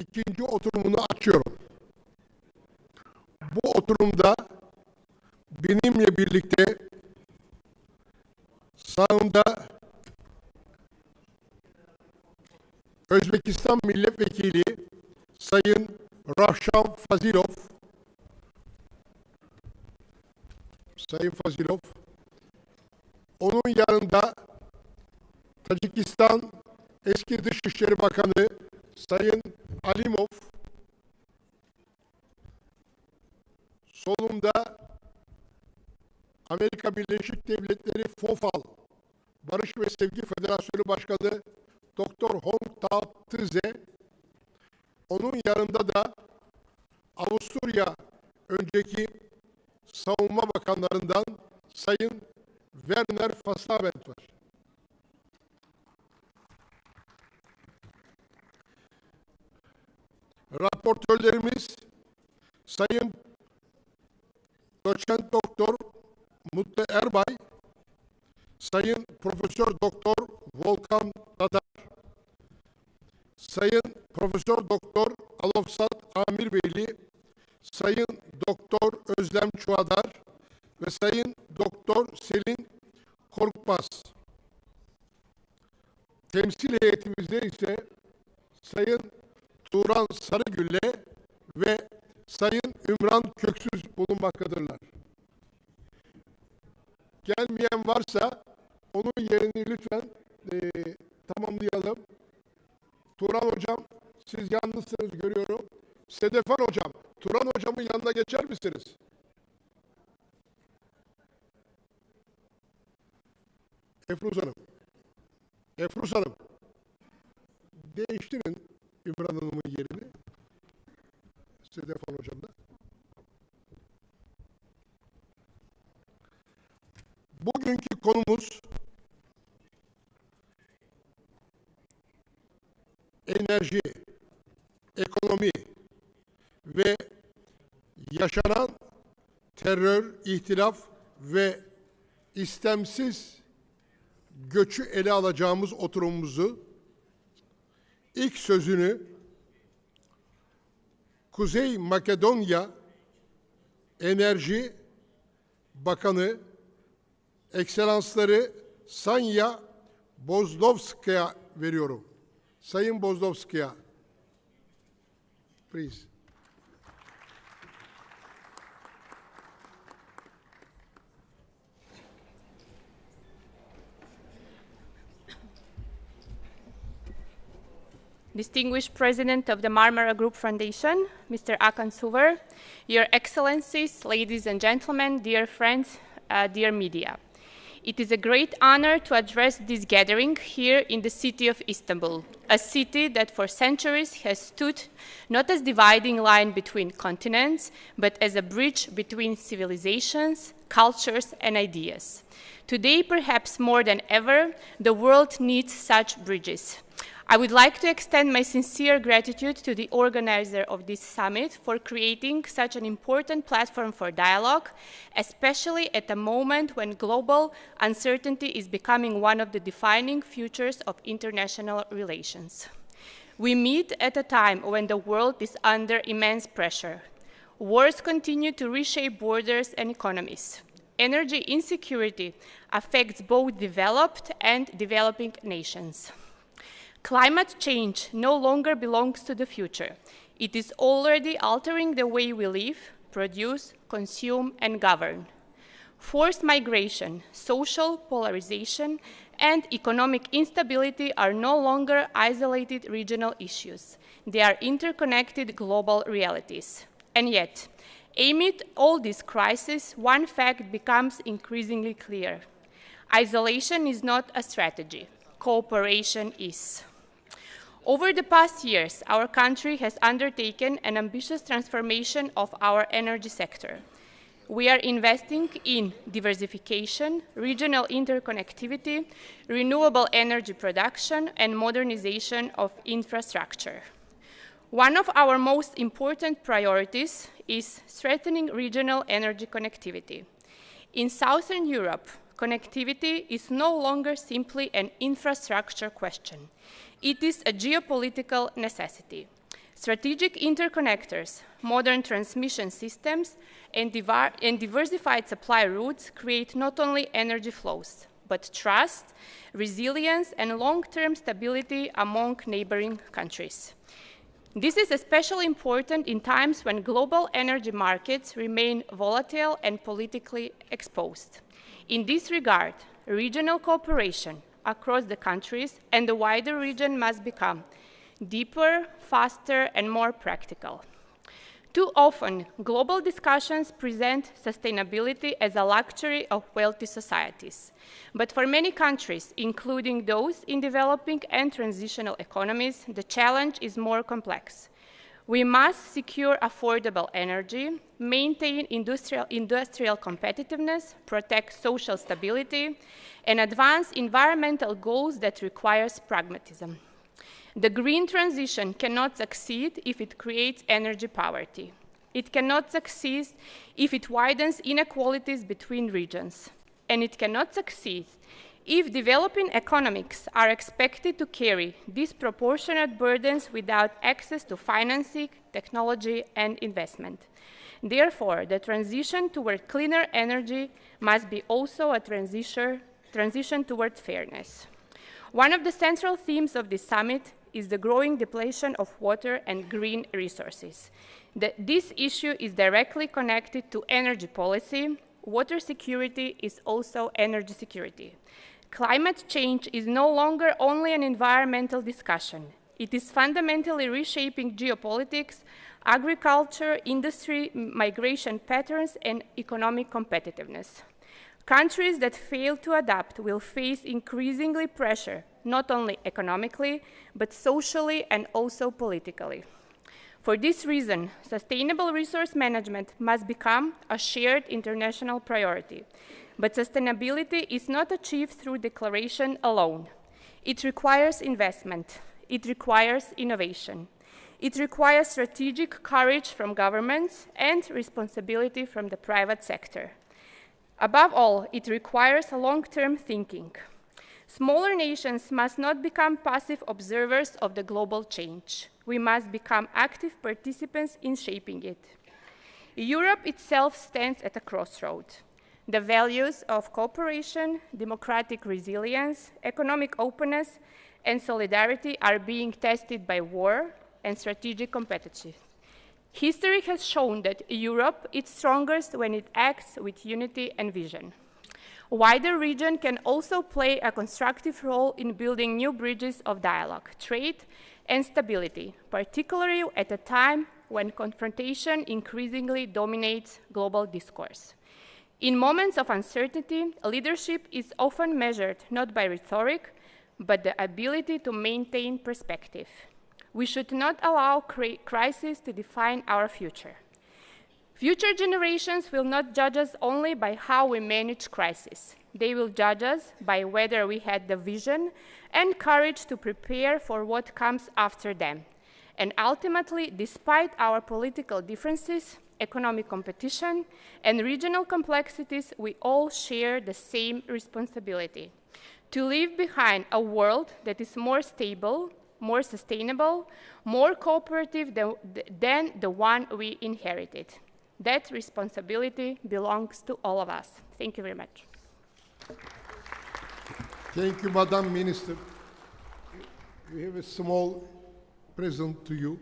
ikinci oturumunu açıyorum. Bu oturumda benimle birlikte sağımda Özbekistan Milletvekili Sayın Rahşan Fazilov, Sayın Fazilov, onun yanında Tacikistan eski Dışişleri Bakanı Sayın Alimov, solumda Amerika Birleşik Devletleri FOFAL Barış ve Sevgi Federasyonu Başkanı Dr. Hong Taap Tze, onun yanında da Avusturya önceki savunma bakanlarından Sayın Werner Fasavent var. Raportörlerimiz Sayın Doçent Doktor Mutlu Erbay, Sayın Profesör Doktor Volkan Tatar, Sayın Profesör Doktor Alofsat Amirbeyli, Sayın Doktor Özlem Çuadar ve Sayın Doktor Selin Korkmaz. Temsil heyetimizde ise Sayın Turan Sarıgülle ve Sayın Ümran Köksüz bulunmaktadırlar. Gelmeyen varsa onun yerini lütfen tamamlayalım. Turan Hocam, siz yalnızsınız görüyorum. Sedefan Hocam, Turan Hocam'ın yanına geçer misiniz? Efruz Hanım. Efruz Hanım. Değiştirin İmran Hanım'ın yerini. Sedefan Hocam'da. Bugünkü konumuz enerji, ekonomi ve yaşanan terör, ihtilaf ve istemsiz göçü ele alacağımız oturumumuzu ilk sözünü Kuzey Makedonya Enerji Bakanı Ekselansları Sanja Bozlovskaya veriyorum. Sayın Bozlovskaya, please. Distinguished President of the Marmara Group Foundation, Mr. Akan Suvar, Your Excellencies, ladies and gentlemen, dear friends, dear media. It is a great honor to address this gathering here in the city of Istanbul, a city that for centuries has stood not as dividing line between continents, but as a bridge between civilizations, cultures, and ideas. Today, perhaps more than ever, the world needs such bridges. I would like to extend my sincere gratitude to the organizer of this summit for creating such an important platform for dialogue, especially at a moment when global uncertainty is becoming one of the defining features of international relations. We meet at a time when the world is under immense pressure. Wars continue to reshape borders and economies. Energy insecurity affects both developed and developing nations. Climate change no longer belongs to the future. It is already altering the way we live, produce, consume, and govern. Forced migration, social polarization, and economic instability are no longer isolated regional issues. They are interconnected global realities. And yet, amid all these crises, one fact becomes increasingly clear. Isolation is not a strategy. Cooperation is. Over the past years, our country has undertaken an ambitious transformation of our energy sector. We are investing in diversification, regional interconnectivity, renewable energy production, and modernization of infrastructure. One of our most important priorities is strengthening regional energy connectivity. In Southern Europe, connectivity is no longer simply an infrastructure question. It is a geopolitical necessity. Strategic interconnectors, modern transmission systems, and diversified supply routes create not only energy flows, but trust, resilience, and long-term stability among neighboring countries. This is especially important in times when global energy markets remain volatile and politically exposed. In this regard, regional cooperation across the countries and the wider region must become deeper, faster, and more practical. Too often, global discussions present sustainability as a luxury of wealthy societies. But for many countries, including those in developing and transitional economies, the challenge is more complex. We must secure affordable energy, maintain industrial competitiveness, protect social stability, and advance environmental goals that requires pragmatism. The green transition cannot succeed if it creates energy poverty. It cannot succeed if it widens inequalities between regions. And it cannot succeed if developing economies are expected to carry disproportionate burdens without access to financing, technology, and investment. Therefore, the transition toward cleaner energy must be also a transition toward fairness. One of the central themes of this summit is the growing depletion of water and green resources. This issue is directly connected to energy policy. Water security is also energy security. Climate change is no longer only an environmental discussion. It is fundamentally reshaping geopolitics, agriculture, industry, migration patterns, and economic competitiveness. Countries that fail to adapt will face increasingly pressure, not only economically, but socially and also politically. For this reason, sustainable resource management must become a shared international priority. But sustainability is not achieved through declaration alone. It requires investment. It requires innovation. It requires strategic courage from governments and responsibility from the private sector. Above all, it requires long-term thinking. Smaller nations must not become passive observers of the global change. We must become active participants in shaping it. Europe itself stands at a crossroad. The values of cooperation, democratic resilience, economic openness, and solidarity are being tested by war and strategic competition. History has shown that Europe is strongest when it acts with unity and vision. A wider region can also play a constructive role in building new bridges of dialogue, trade, and stability, particularly at a time when confrontation increasingly dominates global discourse. In moments of uncertainty, leadership is often measured not by rhetoric, but the ability to maintain perspective. We should not allow crisis to define our future. Future generations will not judge us only by how we manage crisis. They will judge us by whether we had the vision and courage to prepare for what comes after them. And ultimately, despite our political differences, economic competition, and regional complexities, we all share the same responsibility: to leave behind a world that is more stable, more sustainable, more cooperative than the one we inherited. That responsibility belongs to all of us. Thank you very much. Thank you, Madam Minister. We have a small present to you.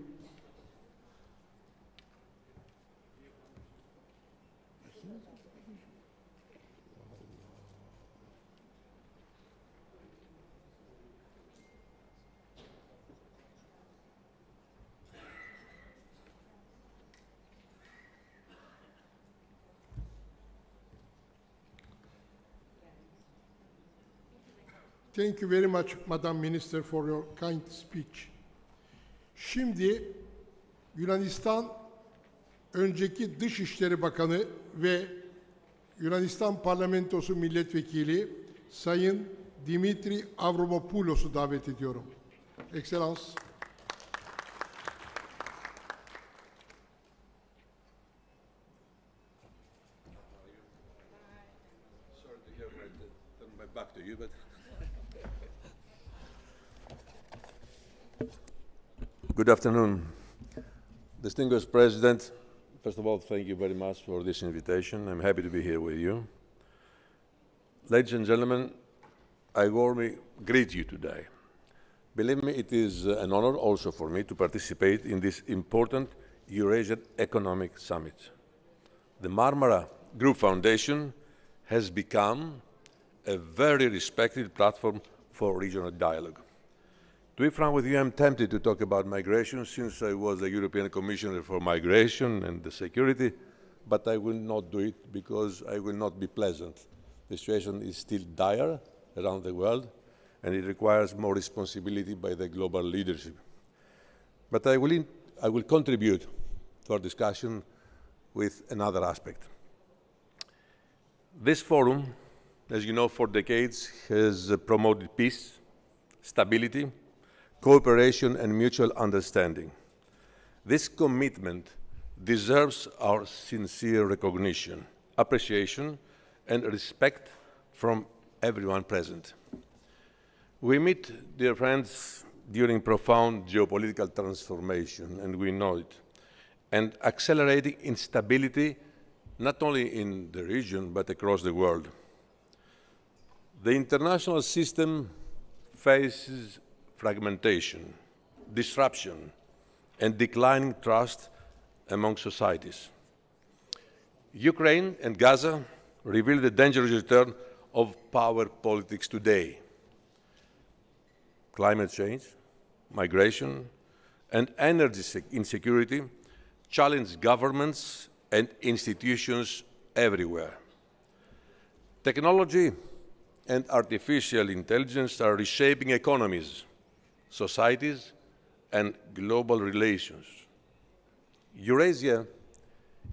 Thank you very much, Madam Minister, for your kind speech. Şimdi Yunanistan önceki Dışişleri Bakanı ve Yunanistan Parlamentosu Milletvekili Sayın Dimitri Avramopoulos'u davet ediyorum. Excellence. Sorry to hear turn my back to you, but Good afternoon, Distinguished President, first of all, thank you very much for this invitation. I'm happy to be here with you. Ladies and gentlemen, I warmly greet you today. Believe me, it is an honor also for me to participate in this important Eurasian Economic Summit. The Marmara Group Foundation has become a very respected platform for regional dialogue. To be frank with you, I'm tempted to talk about migration since I was a European Commissioner for Migration and Security, but I will not do it because I will not be pleasant. The situation is still dire around the world, and it requires more responsibility by the global leadership. But I will contribute to our discussion with another aspect. This forum, as you know, for decades has promoted peace, stability, cooperation and mutual understanding. This commitment deserves our sincere recognition, appreciation, and respect from everyone present. We meet, dear friends, during profound geopolitical transformation, and we know it, and accelerating instability not only in the region but across the world. The international system faces fragmentation, disruption, and declining trust among societies. Ukraine and Gaza reveal the dangerous return of power politics today. Climate change, migration, and energy insecurity challenge governments and institutions everywhere. Technology and artificial intelligence are reshaping economies, societies, and global relations. Eurasia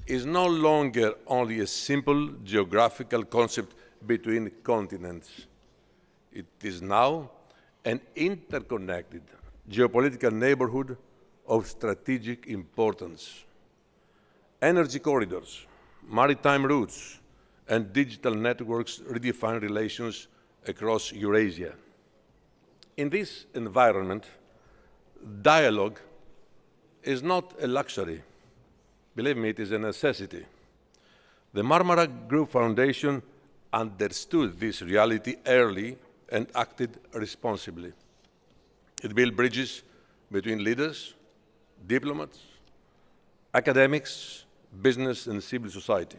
is no longer only a simple geographical concept between continents. It is now an interconnected geopolitical neighborhood of strategic importance. Energy corridors, maritime routes, and digital networks redefine relations across Eurasia. In this environment, dialogue is not a luxury. Believe me, it is a necessity. The Marmara Group Foundation understood this reality early and acted responsibly. It built bridges between leaders, diplomats, academics, business, and civil society.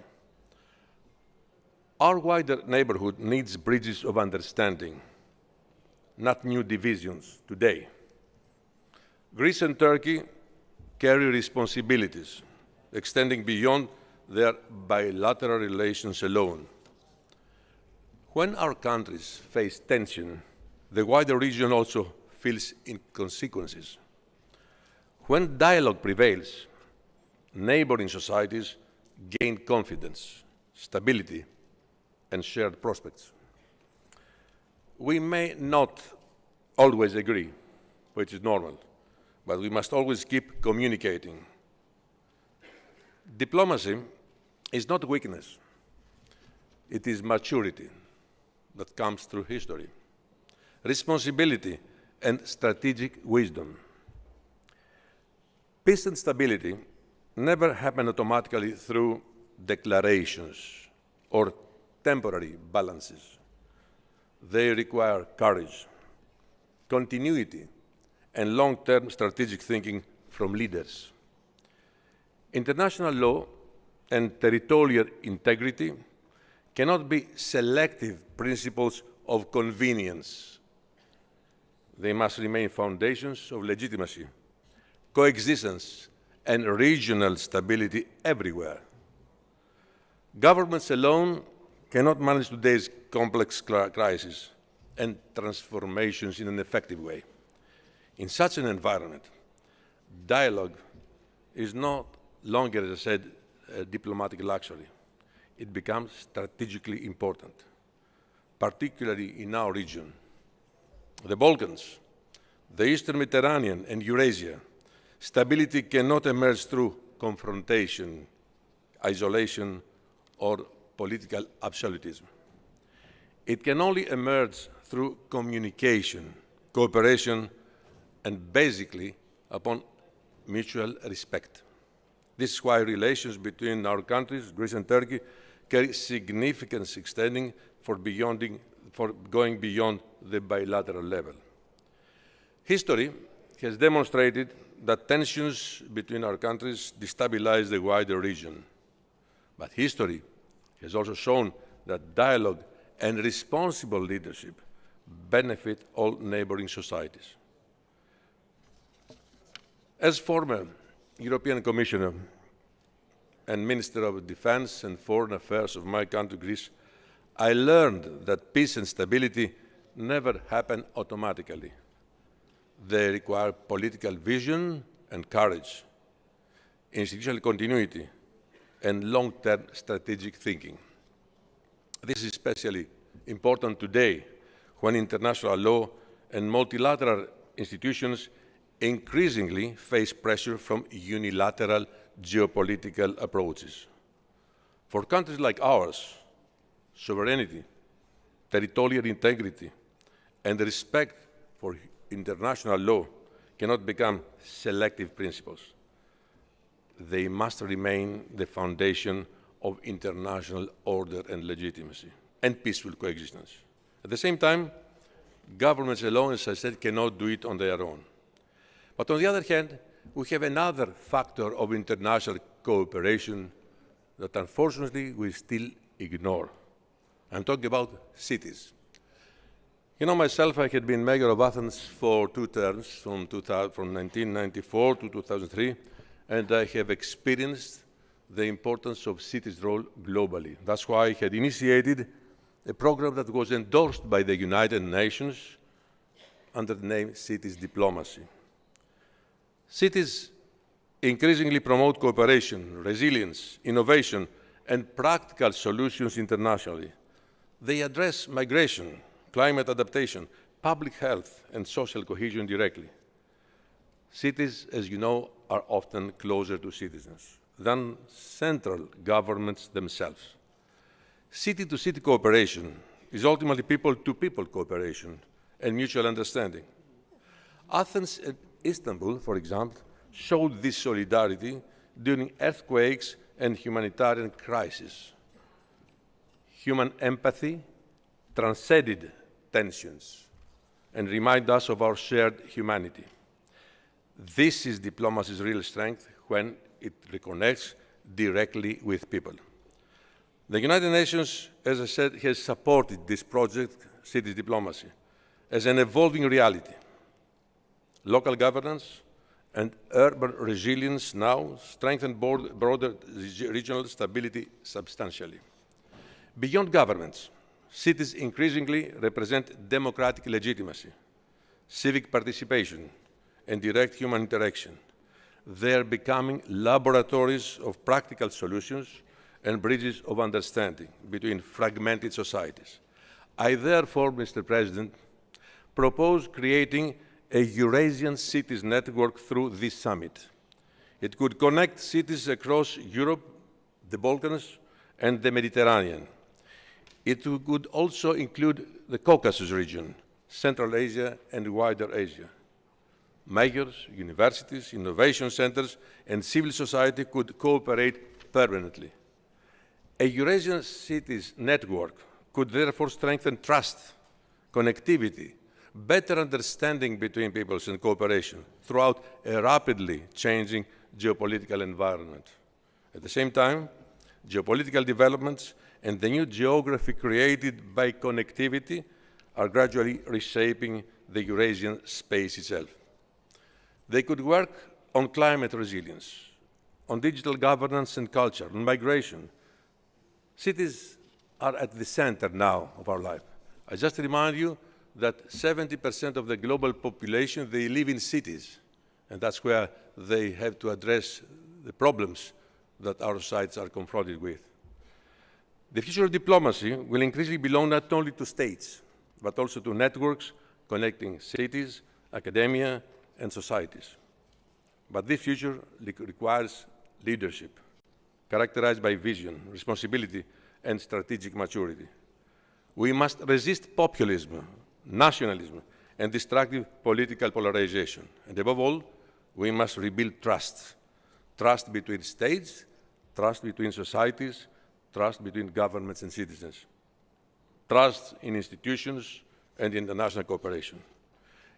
Our wider neighborhood needs bridges of understanding, not new divisions today. Greece and Turkey carry responsibilities extending beyond their bilateral relations alone. When our countries face tension, the wider region also feels consequences. When dialogue prevails, neighboring societies gain confidence, stability, and shared prospects. We may not always agree, which is normal, but we must always keep communicating. Diplomacy is not weakness. It is maturity that comes through history, responsibility, and strategic wisdom. Peace and stability never happen automatically through declarations or temporary balances. They require courage, continuity, and long-term strategic thinking from leaders. International law and territorial integrity cannot be selective principles of convenience. They must remain foundations of legitimacy, coexistence, and regional stability everywhere. Governments alone cannot manage today's complex crises and transformations in an effective way. In such an environment, dialogue is not longer, as I said, a diplomatic luxury. It becomes strategically important, particularly in our region. The Balkans, the Eastern Mediterranean, and Eurasia. Stability cannot emerge through confrontation, isolation, or political absolutism. It can only emerge through communication, cooperation, and basically upon mutual respect. This is why relations between our countries, Greece and Turkey, carry significance extending for going beyond the bilateral level. History has demonstrated that tensions between our countries destabilize the wider region. But history has also shown that dialogue and responsible leadership benefit all neighboring societies. As former European Commissioner and Minister of Defense and Foreign Affairs of my country, Greece, I learned that peace and stability never happen automatically. They require political vision and courage, institutional continuity, and long-term strategic thinking. This is especially important today when international law and multilateral institutions increasingly face pressure from unilateral geopolitical approaches. For countries like ours, sovereignty, territorial integrity, and respect for international law cannot become selective principles. They must remain the foundation of international order and legitimacy and peaceful coexistence. At the same time, governments alone, as I said, cannot do it on their own. But on the other hand, we have another factor of international cooperation that unfortunately we still ignore. I'm talking about cities. You know, myself, I had been mayor of Athens for 2 terms, from 1994 to 2003, and I have experienced the importance of cities' role globally. That's why I had initiated a program that was endorsed by the United Nations under the name Cities Diplomacy. Cities increasingly promote cooperation, resilience, innovation, and practical solutions internationally. They address migration, climate adaptation, public health, and social cohesion directly. Cities, as you know, are often closer to citizens than central governments themselves. City-to-city cooperation is ultimately people-to-people cooperation and mutual understanding. Athens and Istanbul, for example, showed this solidarity during earthquakes and humanitarian crises. Human empathy transcended tensions and reminded us of our shared humanity. This is diplomacy's real strength when it reconnects directly with people. The United Nations, as I said, has supported this project, Cities Diplomacy, as an evolving reality. Local governance and urban resilience now strengthen broader regional stability substantially. Beyond governments, cities increasingly represent democratic legitimacy, civic participation, and direct human interaction. They are becoming laboratories of practical solutions and bridges of understanding between fragmented societies. I therefore, Mr. President, propose creating a Eurasian cities network through this summit. It could connect cities across Europe, the Balkans, and the Mediterranean. It could also include the Caucasus region, Central Asia, and wider Asia. Mayors, universities, innovation centers, and civil society could cooperate permanently. A Eurasian cities network could therefore strengthen trust, connectivity, better understanding between peoples, and cooperation throughout a rapidly changing geopolitical environment. At the same time, geopolitical developments and the new geography created by connectivity are gradually reshaping the Eurasian space itself. They could work on climate resilience, on digital governance and culture, on migration. Cities are at the center now of our life. I just remind you that 70% of the global population, they live in cities, and that's where they have to address the problems that our societies are confronted with. The future of diplomacy will increasingly belong not only to states, but also to networks connecting cities, academia, and societies. But this future requires leadership, characterized by vision, responsibility, and strategic maturity. We must resist populism, nationalism, and destructive political polarization. And above all, we must rebuild trust. trust between states, trust between societies, trust between governments and citizens, trust in institutions and international cooperation.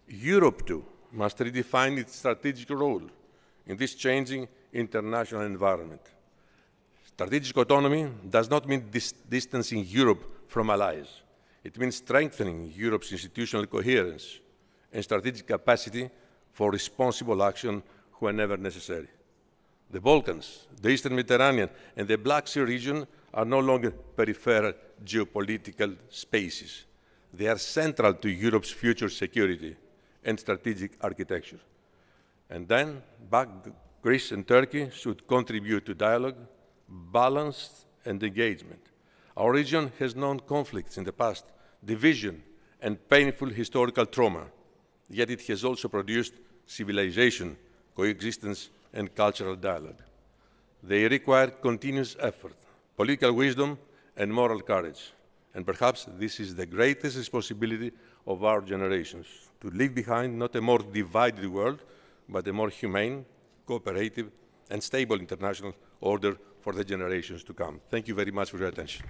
Europe, too, must redefine its strategic role in this changing international environment. Strategic autonomy does not mean distancing Europe from allies. It means strengthening Europe's institutional coherence and strategic capacity for responsible action whenever necessary. The Balkans, the Eastern Mediterranean, and the Black Sea region are no longer peripheral geopolitical spaces. They are central to Europe's future security and strategic architecture. And then, Greece and Turkey should contribute to dialogue, balance, and engagement. Our region has known conflicts in the past, division, and painful historical trauma, yet it has also produced civilization, coexistence, and cultural dialogue. They require continuous effort, political wisdom, and moral courage. And perhaps this is the greatest responsibility of our generations, to leave behind not a more divided world, but a more humane, cooperative, and stable international order for the generations to come. Thank you very much for your attention.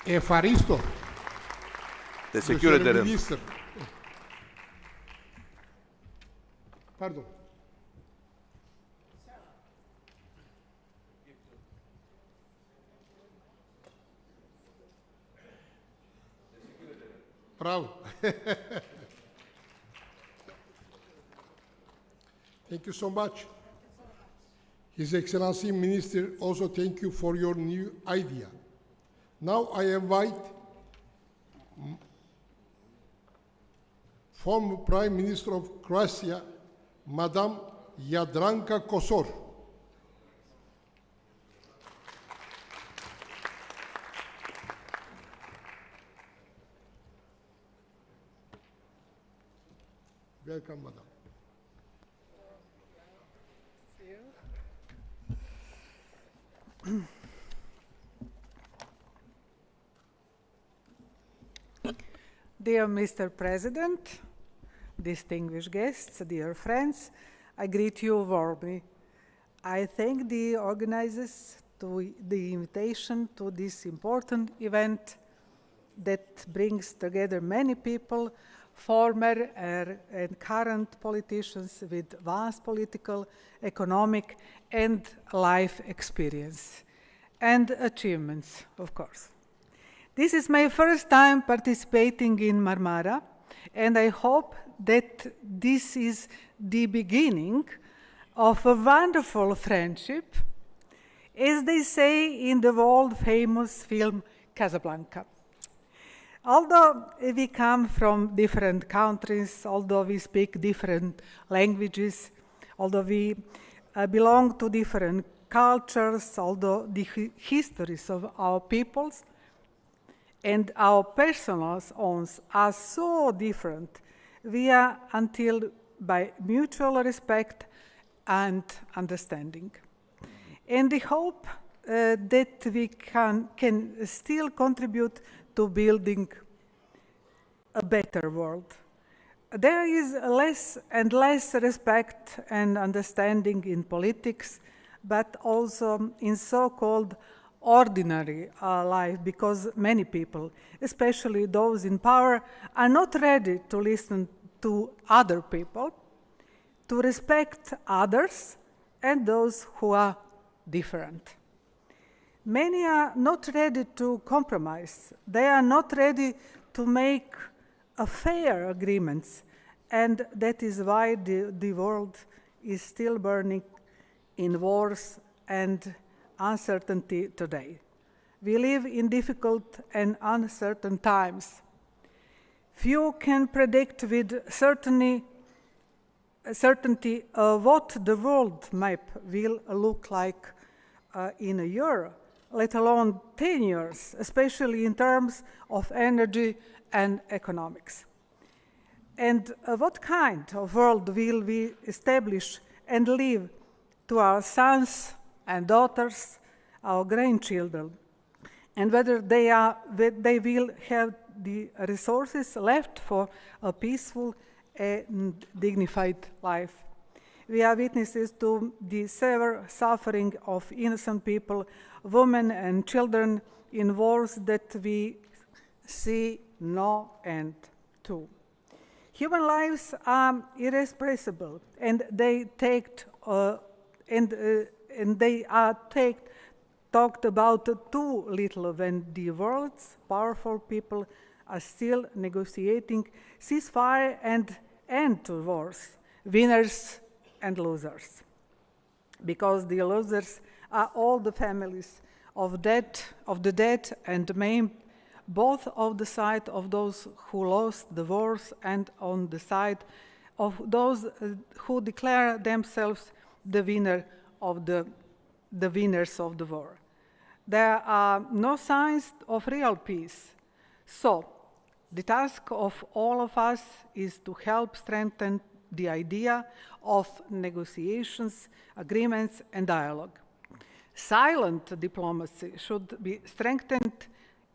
Ευχαριστώ. The security. Minister. Pardon. Bravo. Thank you so much. His Excellency Minister, also thank you for your new idea. Now I invite former Prime Minister of Croatia, Madam Jadranka Kosor. Welcome, Madam. Dear Mr. President, distinguished guests, dear friends, I greet you warmly. I thank the organizers to the invitation to this important event that brings together many people, former and current politicians with vast political, economic, and life experience, and achievements, of course. This is my first time participating in Marmara, and I hope that this is the beginning of a wonderful friendship, as they say in the world-famous film Casablanca. Although we come from different countries, although we speak different languages, although we belong to different cultures, although the histories of our peoples and our personal ones are so different, we are until by mutual respect and understanding. And I hope that we can still contribute to building a better world. There is less and less respect and understanding in politics, but also in so-called ordinary life, because many people, especially those in power, are not ready to listen to other people, to respect others and those who are different. Many are not ready to compromise. They are not ready to make fair agreements, and that is why the world is still burning in wars and uncertainty today. We live in difficult and uncertain times. Few can predict with certainty what the world map will look like in a year, let alone 10 years, especially in terms of energy and economics. And what kind of world will we establish and leave to our sons and daughters, our grandchildren, and whether they will have the resources left for a peaceful and dignified life. we are witnesses to the severe suffering of innocent people, women and children in wars that we see no end to. Human lives are irrepressible, and they are talked about too little when the world's powerful people are still negotiating ceasefire and end to wars, winners and losers. Because the losers are all the families of the dead and maimed, both on the side of those who lost the wars and on the side of those who declare themselves the winners of the war. There are no signs of real peace. So, the task of all of us is to help strengthen the idea of negotiations, agreements, and dialogue. Silent diplomacy should be strengthened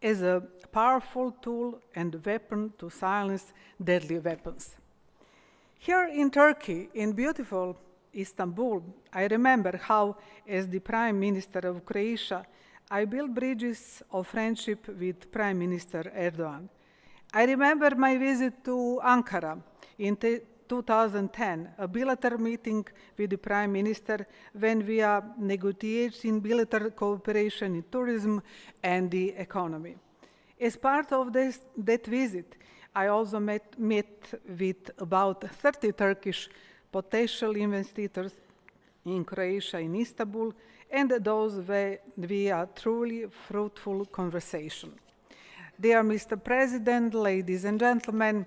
as a powerful tool and weapon to silence deadly weapons. Here in Turkey, in beautiful Istanbul, I remember how, as the Prime Minister of Croatia, I built bridges of friendship with Prime Minister Erdogan. I remember my visit to Ankara in 2010, a bilateral meeting with the Prime Minister when we are negotiating bilateral cooperation in tourism and the economy. As part of that visit, I also met with about 30 Turkish potential investors in Croatia, in Istanbul, and those via truly fruitful conversation. Dear Mr. President, ladies and gentlemen,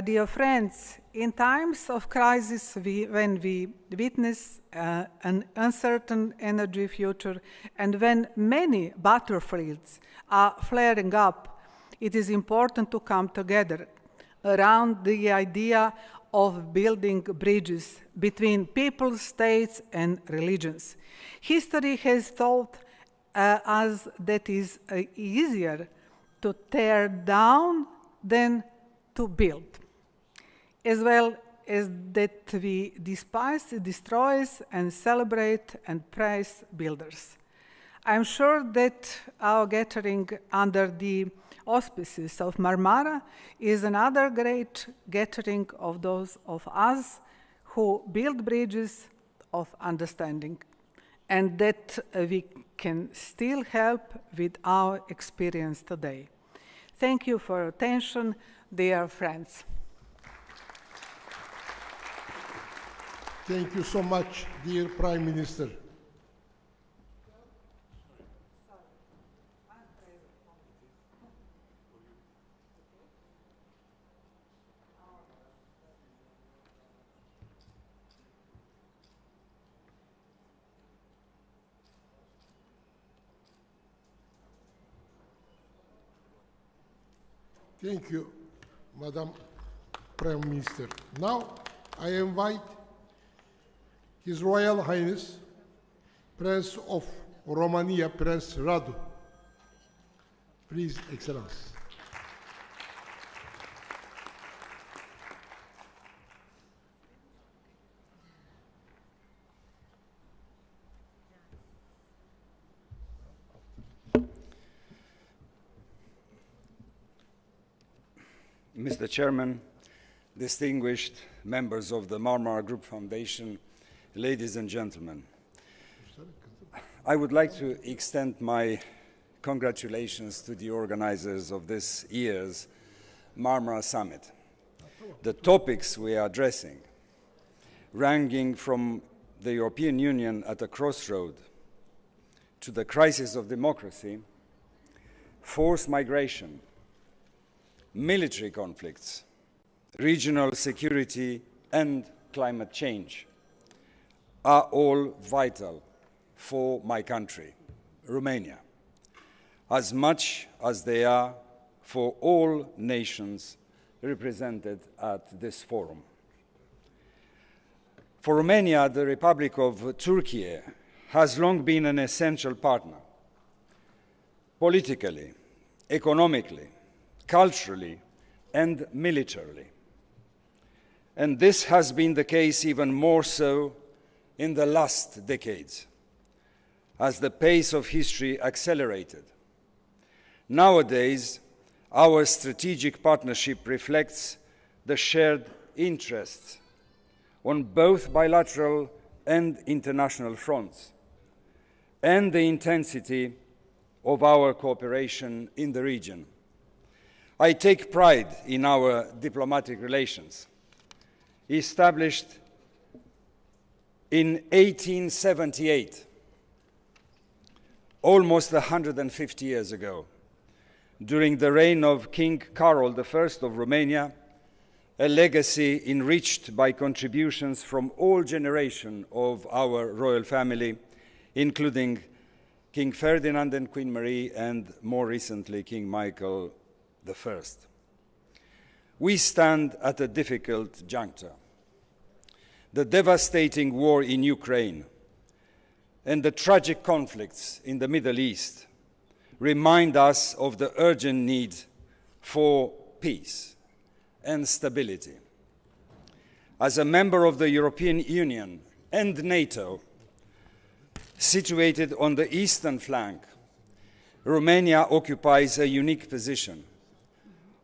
dear friends, in times of crisis, when we witness an uncertain energy future and when many battlefields are flaring up, it is important to come together around the idea of building bridges between people, states, and religions. History has taught us that it is easier to tear down than to build, as well as that we despise, destroy, and celebrate and praise builders. I am sure that our gathering under the auspices of Marmara is another great gathering of those of us who build bridges of understanding, and that we can still help with our experience today. Thank you for your attention, dear friends. Thank you so much, dear Prime Minister. Thank you, Madam Prime Minister. Now, I invite His Royal Highness, Prince of Romania, Prince Radu. Please, Excellency. Mr. Chairman, distinguished members of the Marmara Group Foundation, ladies and gentlemen, I would like to extend my congratulations to the organizers of this year's Marmara Summit. The topics we are addressing, ranging from the European Union at a crossroad to the crisis of democracy, forced migration, military conflicts, regional security, and climate change are all vital for my country, Romania, as much as they are for all nations represented at this forum. For Romania, the Republic of Turkey has long been an essential partner, politically, economically, culturally, and militarily. and this has been the case even more so in the last decades, as the pace of history accelerated. Nowadays, our strategic partnership reflects the shared interests on both bilateral and international fronts, and the intensity of our cooperation in the region. I take pride in our diplomatic relations, established in 1878, almost 150 years ago, during the reign of King Carol I of Romania, a legacy enriched by contributions from all generations of our royal family, including King Ferdinand and Queen Marie, and more recently, King Michael I. We stand at a difficult juncture. The devastating war in Ukraine and the tragic conflicts in the Middle East remind us of the urgent need for peace and stability. As a member of the European Union and NATO, situated on the eastern flank, Romania occupies a unique position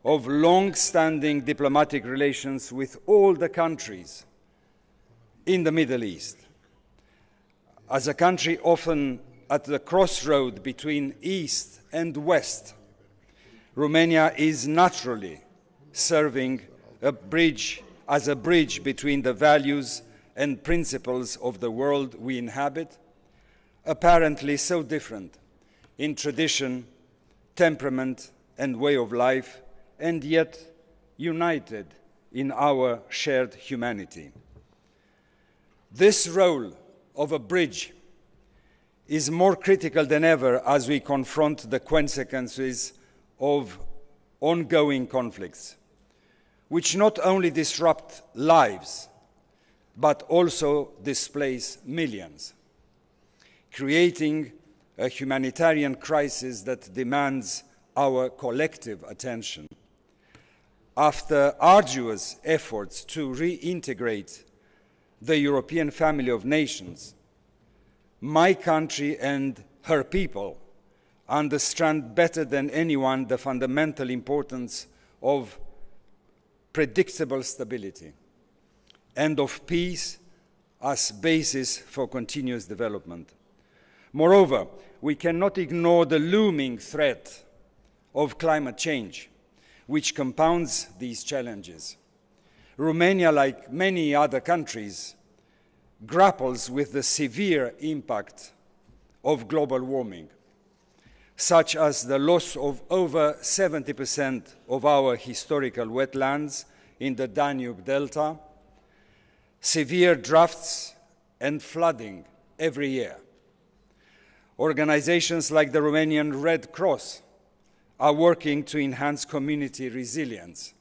of long-standing diplomatic relations with all the countries in the Middle East. As a country often at the crossroad between East and West, Romania is naturally serving as a bridge between the values and principles of the world we inhabit, apparently so different in tradition, temperament, and way of life, and yet united in our shared humanity. This role of a bridge is more critical than ever as we confront the consequences of ongoing conflicts, which not only disrupt lives, but also displace millions, creating a humanitarian crisis that demands our collective attention. After arduous efforts to reintegrate the European family of nations, my country and her people understand better than anyone the fundamental importance of predictable stability and of peace as basis for continuous development. Moreover, we cannot ignore the looming threat of climate change, which compounds these challenges. Romania, like many other countries, grapples with the severe impact of global warming, such as the loss of over 70% of our historical wetlands in the Danube Delta, severe droughts and flooding every year. Organizations like the Romanian Red Cross are working to enhance community resilience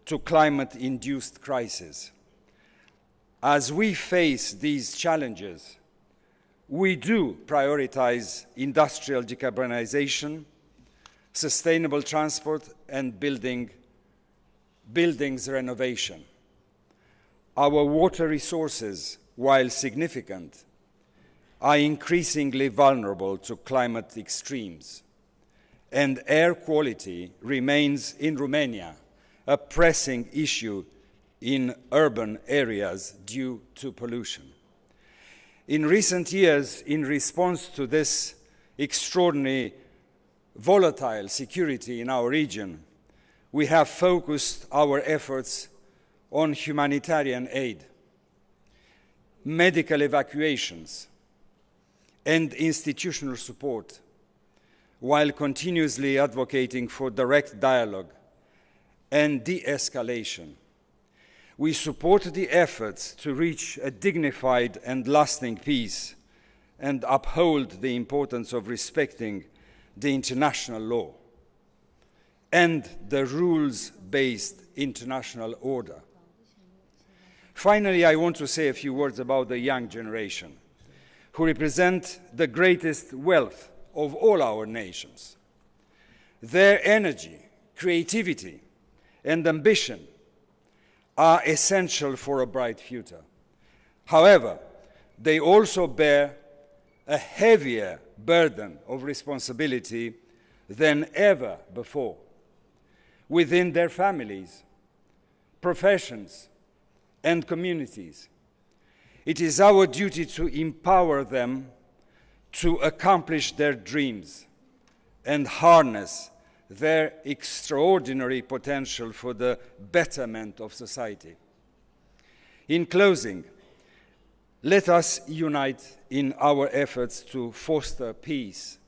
to climate-induced crises. As we face these challenges, we do prioritize industrial decarbonization, sustainable transport, and buildings renovation. Our water resources, while significant, are increasingly vulnerable to climate extremes, and air quality remains in Romania a pressing issue in urban areas due to pollution. In recent years, in response to this extraordinary volatile security in our region, we have focused our efforts on humanitarian aid, medical evacuations, and institutional support, while continuously advocating for direct dialogue and de-escalation. We support the efforts to reach a dignified and lasting peace and uphold the importance of respecting the international law and the rules-based international order. Finally, I want to say a few words about the young generation, who represent the greatest wealth of all our nations. Their energy, creativity, and ambition are essential for a bright future. However, they also bear a heavier burden of responsibility than ever before within their families, professions, and communities. It is our duty to empower them to accomplish their dreams and harness their extraordinary potential for the betterment of society. In closing, let us unite in our efforts to foster peace,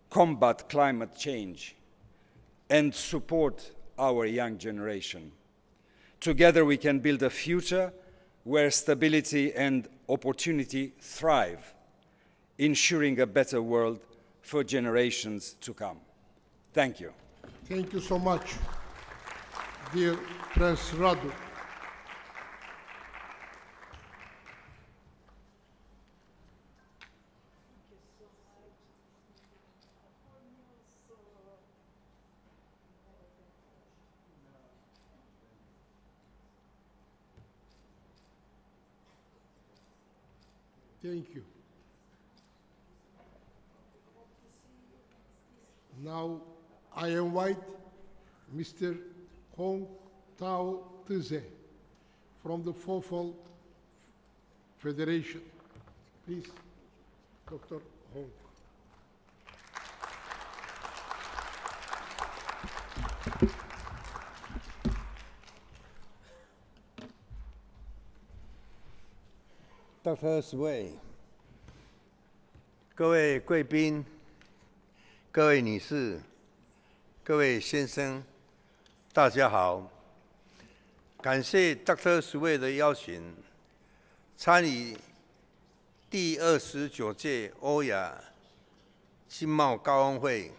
combat climate change, and support our young generation. Together we can build a future where stability and opportunity thrive, ensuring a better world for generations to come. Thank you. Thank you so much, dear Prince Radu. Thank you. Now I invite Mr. Hong Tao Tze from the Football Federation. Please, Dr. Hong. Dr. Sway， 各位贵宾、各位女士、各位先生，大家好！感谢 Dr. Sway 的邀请，参与第29届欧亚经贸高峰会，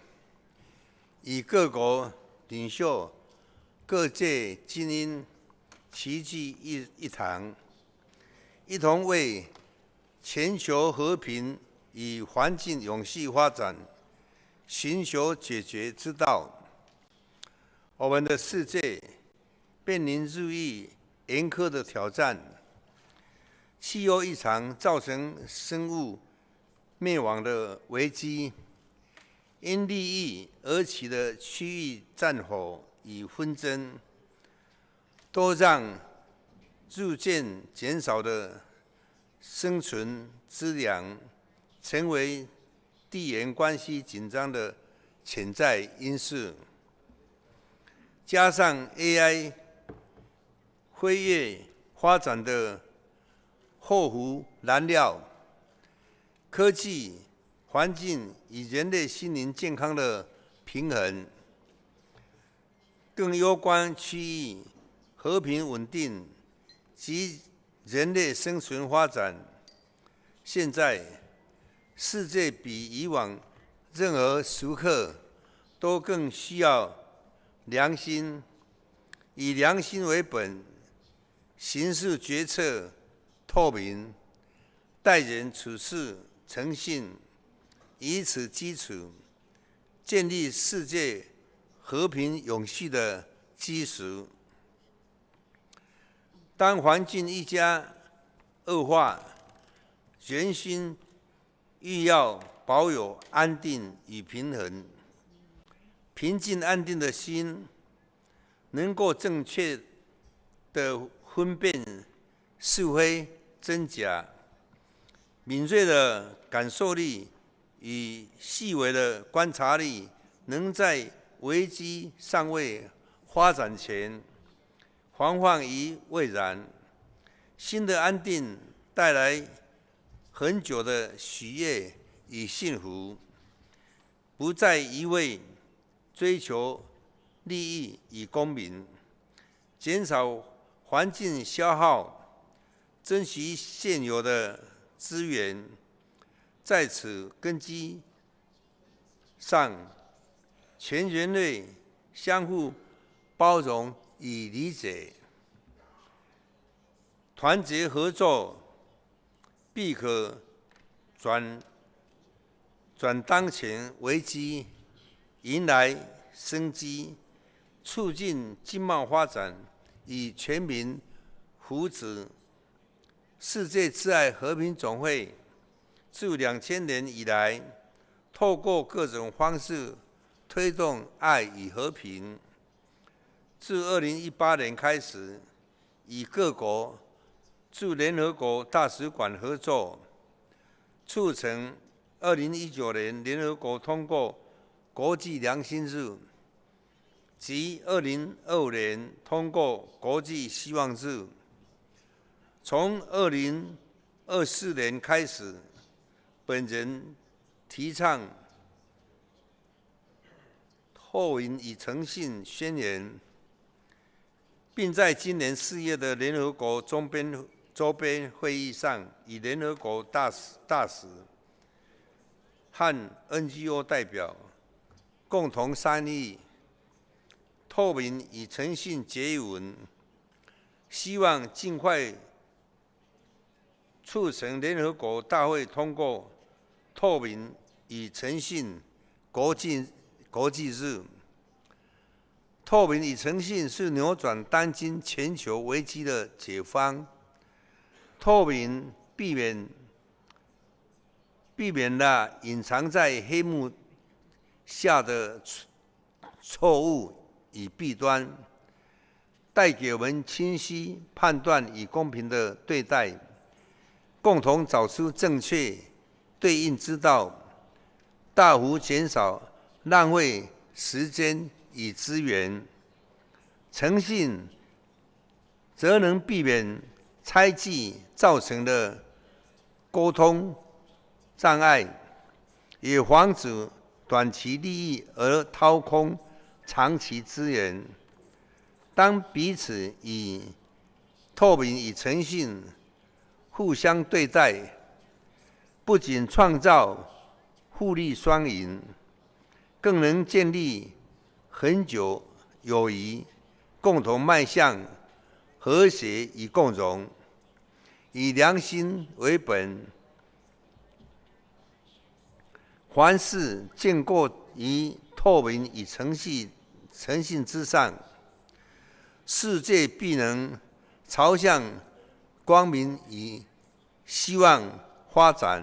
与各国领袖、各界精英齐聚一堂。一同为全球和平与环境永续发展寻求解决之道。我们的世界面临日益严苛的挑战，气候异常造成生物灭亡的危机，因利益而起的区域战火与纷争，都让日渐减少的生存资粮，成为地缘关系紧张的潜在因素。加上 AI 飞跃发展的后湖燃料，科技、环境与人类心灵健康的平衡，更攸关区域和平稳定及人类生存发展。现在，世界比以往任何时刻都更需要良心，以良心为本，行事决策透明，待人处事诚信，以此基础建立世界和平永续的基础。当环境愈加恶化，人心愈要保有安定与平衡。平静安定的心，能够正确的分辨是非真假，敏锐的感受力与细微的观察力，能在危机尚未发展前防范于未然。新的安定带来很久的喜悦与幸福，不再一味追求利益与公平，减少环境消耗，珍惜现有的资源，在此根基上，全人类相互包容与理解，团结合作，必可转当前危机，迎来生机，促进经贸发展与全民福祉。世界挚爱和平总会自2000年以来，透过各种方式推动爱与和平。自2018年开始，与各国驻联合国大使馆合作，促成2019年联合国通过国际良心日，及2025年通过国际希望日。从2024年开始，本人提倡透明与诚信宣言，并在今年4月的联合国周边会议上，与联合国大使和 NGO 代表共同商议透明与诚信决议文，希望尽快促成联合国大会通过透明与诚信国际日。透明与诚信是扭转当今全球危机的解方。透明避免了隐藏在黑幕下的错误与弊端，带给我们清晰判断与公平的对待，共同找出正确对应之道，大幅减少浪费时间与资源。诚信则能避免猜忌造成的沟通障碍，也防止短期利益而掏空长期资源。当彼此以透明与诚信互相对待，不仅创造互利双赢，更能建立恒久友谊，共同迈向和谐与共荣。以良心为本，凡事建构于透明与诚信之上，世界必能朝向光明与希望发展。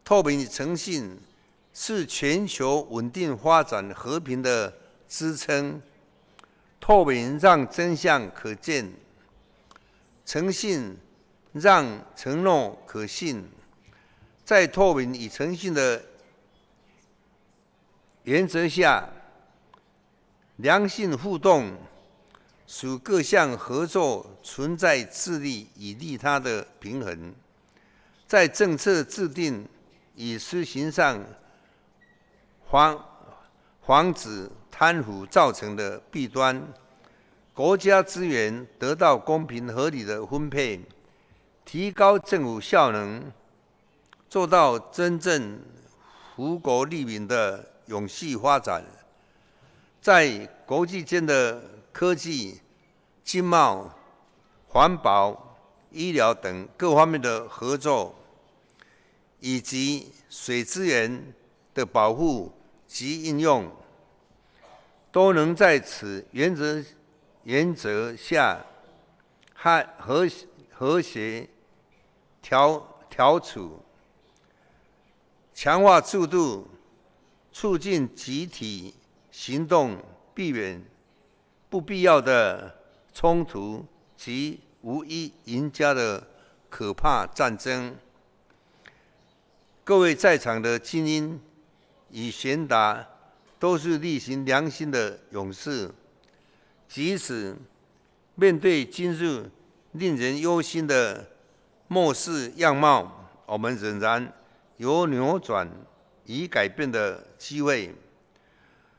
透明与诚信是全球稳定发展和平的支撑。透明让真相可见，诚信让承诺可信。在透明与诚信的原则下，良性互动使各项合作存在自利与利他的平衡，在政策制定与施行上防止贪腐造成的弊端，国家资源得到公平合理的分配，提高政府效能，做到真正福国利民的永续发展。在国际间的科技、经贸、环保、医疗等各方面的合作，以及水资源的保护及应用，都能在此原则下和谐调处，强化制度，促进集体行动，避免不必要的冲突及无一赢家的可怕战争。各位在场的精英与贤达都是力行良心的勇士，即使面对今日令人忧心的末世样貌，我们仍然有扭转与改变的机会。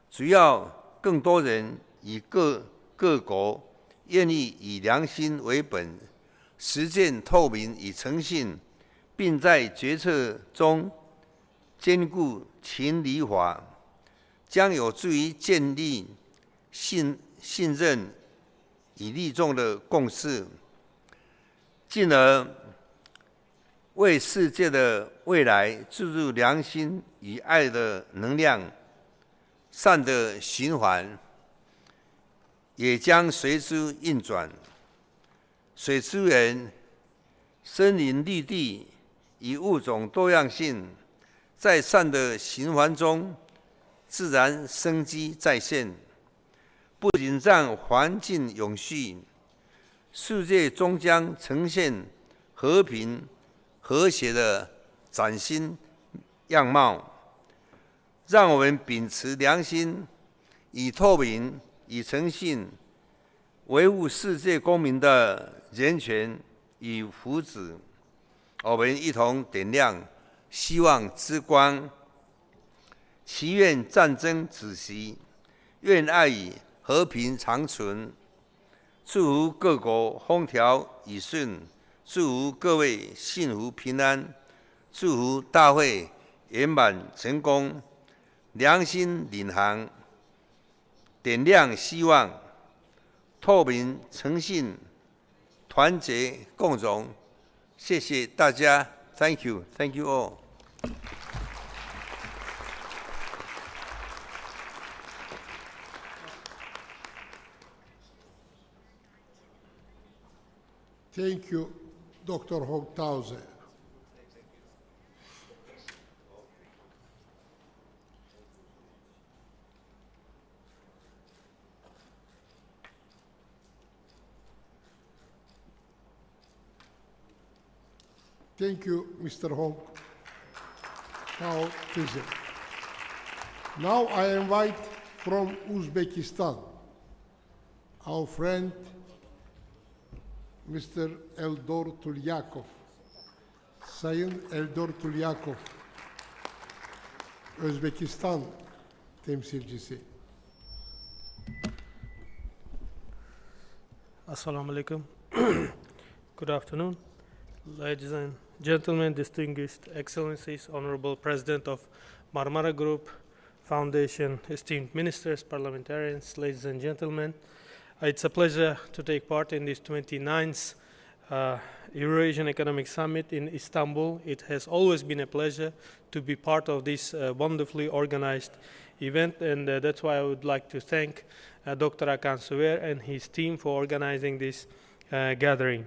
只要更多人与各国愿意以良心为本，实践透明与诚信，并在决策中兼顾情理法，将有助于建立信任与利众的共识，进而为世界的未来注入良心与爱的能量，善的循环。也将随之运转。水资源、森林绿地与物种多样性在善的循环中，自然生机再现，不仅让环境永续，世界终将呈现和平、和谐的崭新样貌。让我们秉持良心，以透明、以诚信，维护世界公民的人权与福祉。我们一同点亮希望之光，祈愿战争止息，愿爱与和平长存。祝福各国风调雨顺，祝福各位幸福平安，祝福大会圆满成功。良心领航，点亮希望，透明诚信，团结共荣。谢谢大家 ，Thank you, Thank you all. Thank you, Dr. Hogtauze. Thank you, Mr. Hogtauze. Now I invite from Uzbekistan our friend Mr. Eldor Tulyakov. Sayın Eldor Tulyakov, Özbekistan temsilcisi. Assalamu alaikum. Good afternoon, ladies and gentlemen, distinguished excellencies, honorable president of Marmara Group Foundation, esteemed ministers, parliamentarians, ladies and gentlemen. It's a pleasure to take part in this 29th Eurasian Economic Summit in Istanbul. It has always been a pleasure to be part of this wonderfully organized event, and that's why I would like to thank Dr. Hakan Suver and his team for organizing this gathering.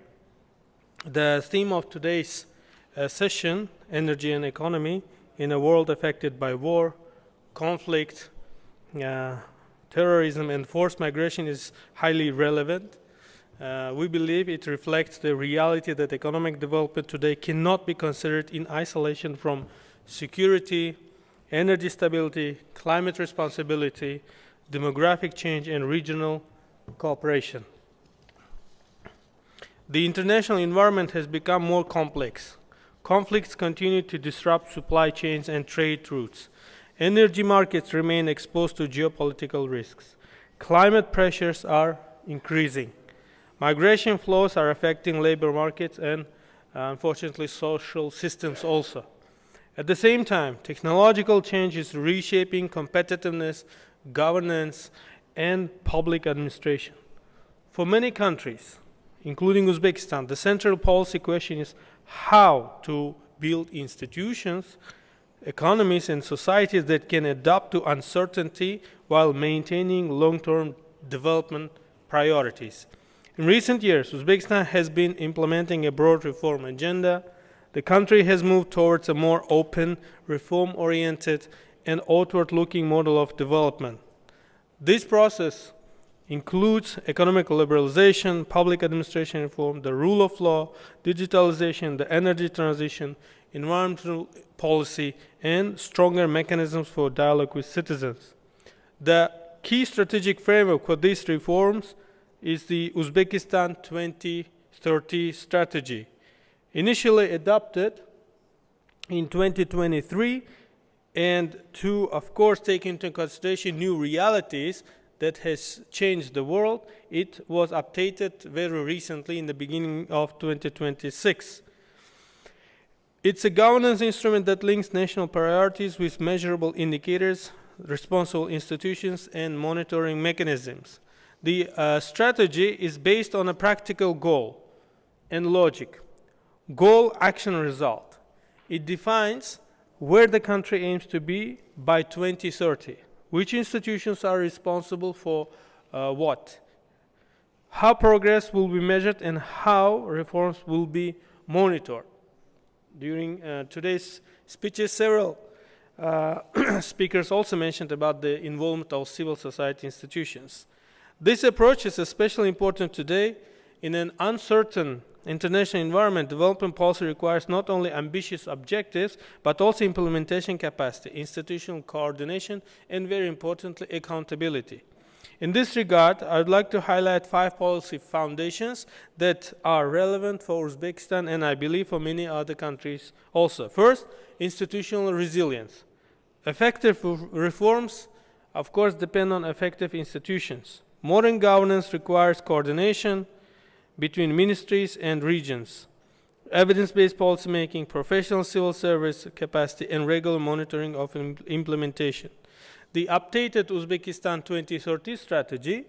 The theme of today's session, Energy and Economy in a World Affected by War, Conflict, Terrorism and forced migration, is highly relevant. We believe it reflects the reality that economic development today cannot be considered in isolation from security, energy stability, climate responsibility, demographic change, and regional cooperation. The international environment has become more complex. Conflicts continue to disrupt supply chains and trade routes. Energy markets remain exposed to geopolitical risks. Climate pressures are increasing. Migration flows are affecting labor markets and, unfortunately, social systems also. At the same time, technological change is reshaping competitiveness, governance, and public administration. For many countries, including Uzbekistan, the central policy question is how to build institutions, economies, and societies that can adapt to uncertainty while maintaining long-term development priorities. In recent years, Uzbekistan has been implementing a broad reform agenda. The country has moved towards a more open, reform-oriented, and outward-looking model of development. This process includes economic liberalization, public administration reform, the rule of law, digitalization, the energy transition, environmental policy, and stronger mechanisms for dialogue with citizens. The key strategic framework for these reforms is the Uzbekistan 2030 strategy, initially adopted in 2023, and to, of course, take into consideration new realities that has changed the world. It was updated very recently in the beginning of 2026. It's a governance instrument that links national priorities with measurable indicators, responsible institutions, and monitoring mechanisms. The strategy is based on a practical goal and logic. Goal, action, result. It defines where the country aims to be by 2030. Which institutions are responsible for what? how progress will be measured and how reforms will be monitored. During today's speeches, several speakers also mentioned about the involvement of civil society institutions. This approach is especially important today. In an uncertain international environment, development policy requires not only ambitious objectives, but also implementation capacity, institutional coordination, and very importantly, accountability. In this regard, I would like to highlight 5 policy foundations that are relevant for Uzbekistan and I believe for many other countries also. First, institutional resilience. Effective reforms, of course, depend on effective institutions. Modern governance requires coordination between ministries and regions, evidence-based policymaking, professional civil service capacity, and regular monitoring of implementation. The updated Uzbekistan 2030 strategy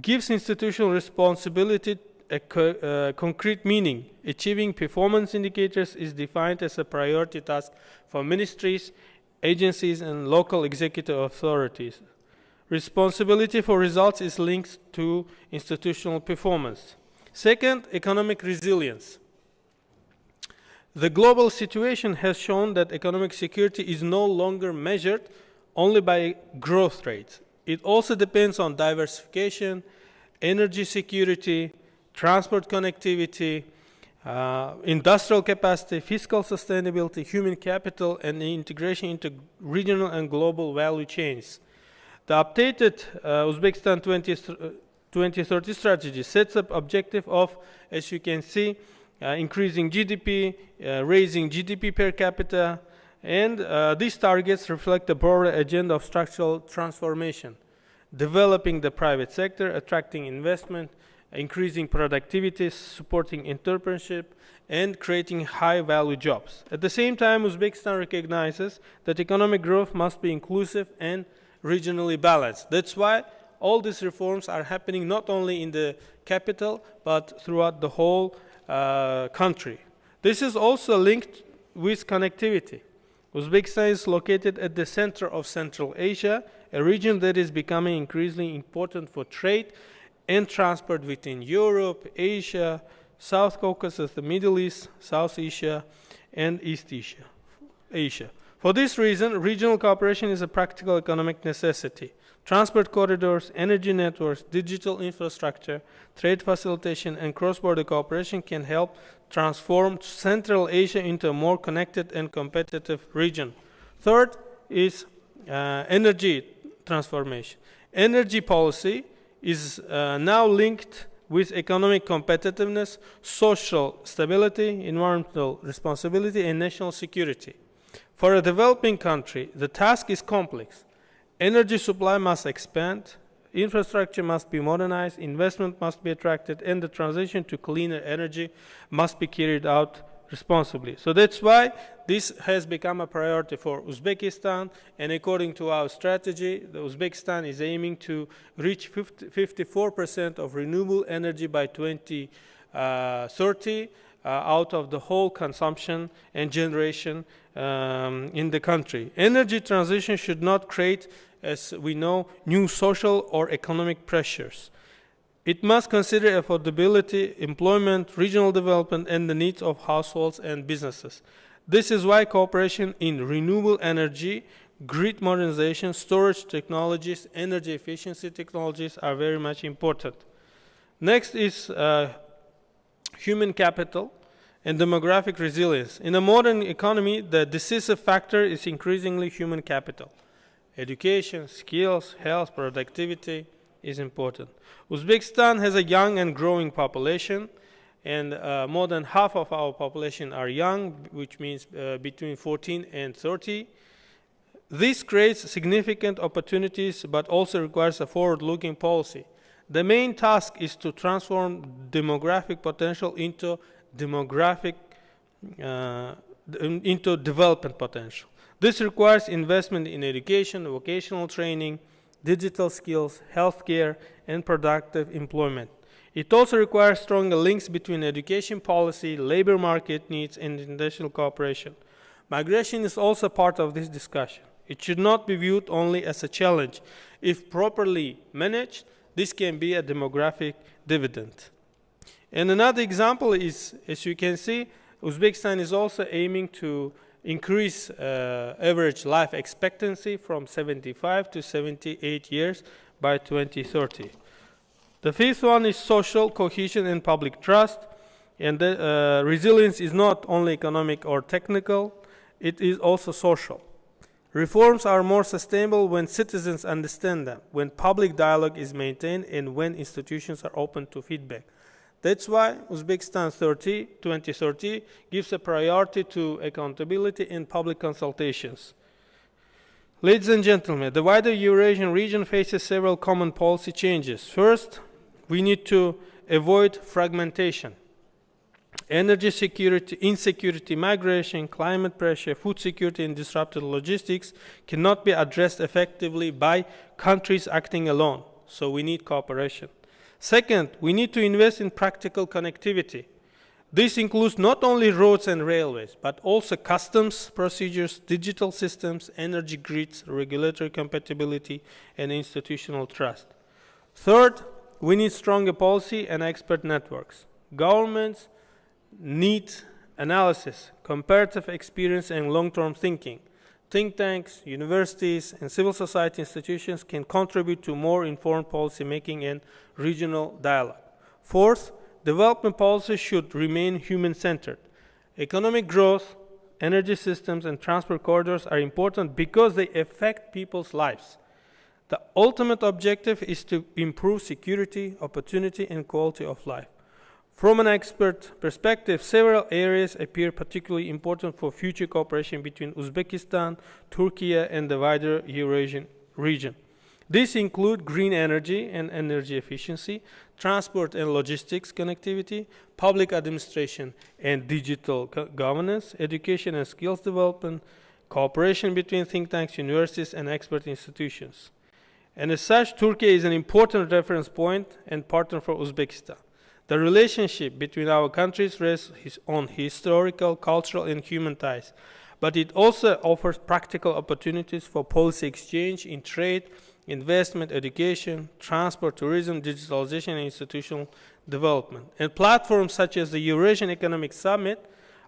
gives institutional responsibility a concrete meaning. Achieving performance indicators is defined as a priority task for ministries, agencies, and local executive authorities. Responsibility for results is linked to institutional performance. Second, economic resilience. The global situation has shown that economic security is no longer measured only by growth rates. It also depends on diversification, energy security, transport connectivity, industrial capacity, fiscal sustainability, human capital, and the integration into regional and global value chains. The updated Uzbekistan 2030 strategy sets up objective of, as you can see, increasing GDP, raising GDP per capita, and these targets reflect the broader agenda of structural transformation, developing the private sector, attracting investment, increasing productivity, supporting entrepreneurship, and creating high-value jobs. At the same time, Uzbekistan recognizes that economic growth must be inclusive and regionally balanced. That's why all these reforms are happening not only in the capital, but throughout the whole country. This is also linked with connectivity. Uzbekistan is located at the center of Central Asia, a region that is becoming increasingly important for trade and transport within Europe, Asia, South Caucasus, the Middle East, South Asia, and East Asia. For this reason, regional cooperation is a practical economic necessity. Transport corridors, energy networks, digital infrastructure, trade facilitation, and cross-border cooperation can help transform Central Asia into a more connected and competitive region. Third is energy transformation. Energy policy is now linked with economic competitiveness, social stability, environmental responsibility, and national security. For a developing country, the task is complex. Energy supply must expand, infrastructure must be modernized, investment must be attracted, and the transition to cleaner energy must be carried out responsibly. So that's why this has become a priority for Uzbekistan, and according to our strategy, the Uzbekistan is aiming to reach 54% of renewable energy by 2030 out of the whole consumption and generation in the country. Energy transition should not create, as we know, new social or economic pressures. It must consider affordability, employment, regional development, and the needs of households and businesses. This is why cooperation in renewable energy, grid modernization, storage technologies, energy efficiency technologies are very much important. Next is human capital and demographic resilience. In a modern economy, the decisive factor is increasingly human capital. Education, skills, health, productivity is important. Uzbekistan has a young and growing population, and more than half of our population are young, which means between 14 and 30. This creates significant opportunities, but also requires a forward-looking policy. The main task is to transform demographic potential into development potential. This requires investment in education, vocational training, digital skills, healthcare, and productive employment. It also requires stronger links between education policy, labor market needs, and international cooperation. Migration is also part of this discussion. It should not be viewed only as a challenge. If properly managed, This can be a demographic dividend. And another example is, as you can see, Uzbekistan is also aiming to increase average life expectancy from 75 to 78 years by 2030. The fifth one is social cohesion and public trust. And the resilience is not only economic or technical, it is also social. Reforms are more sustainable when citizens understand them, when public dialogue is maintained, and when institutions are open to feedback. That's why Uzbekistan 2030 gives a priority to accountability in public consultations. Ladies and gentlemen, the wider Eurasian region faces several common policy changes. First, we need to avoid fragmentation. Energy security, insecurity, migration, climate pressure, food security, and disrupted logistics cannot be addressed effectively by countries acting alone, so we need cooperation. Second, we need to invest in practical connectivity. This includes not only roads and railways, but also customs procedures, digital systems, energy grids, regulatory compatibility, and institutional trust. Third, we need stronger policy and expert networks. Governments need analysis, comparative experience, and long-term thinking. Think tanks, universities, and civil society institutions can contribute to more informed policy making and regional dialogue. Fourth, development policy should remain human-centered. Economic growth, energy systems, and transport corridors are important because they affect people's lives. The ultimate objective is to improve security, opportunity, and quality of life. From an expert perspective, several areas appear particularly important for future cooperation between Uzbekistan, Turkey, and the wider Eurasian region. These include green energy and energy efficiency, transport and logistics connectivity, public administration and digital governance, education and skills development, cooperation between think tanks, universities, and expert institutions. And as such, Turkey is an important reference point and partner for Uzbekistan. The relationship between our countries rests on historical, cultural, and human ties, but it also offers practical opportunities for policy exchange in trade, investment, education, transport, tourism, digitalization, and institutional development. And platforms such as the Eurasian Economic Summit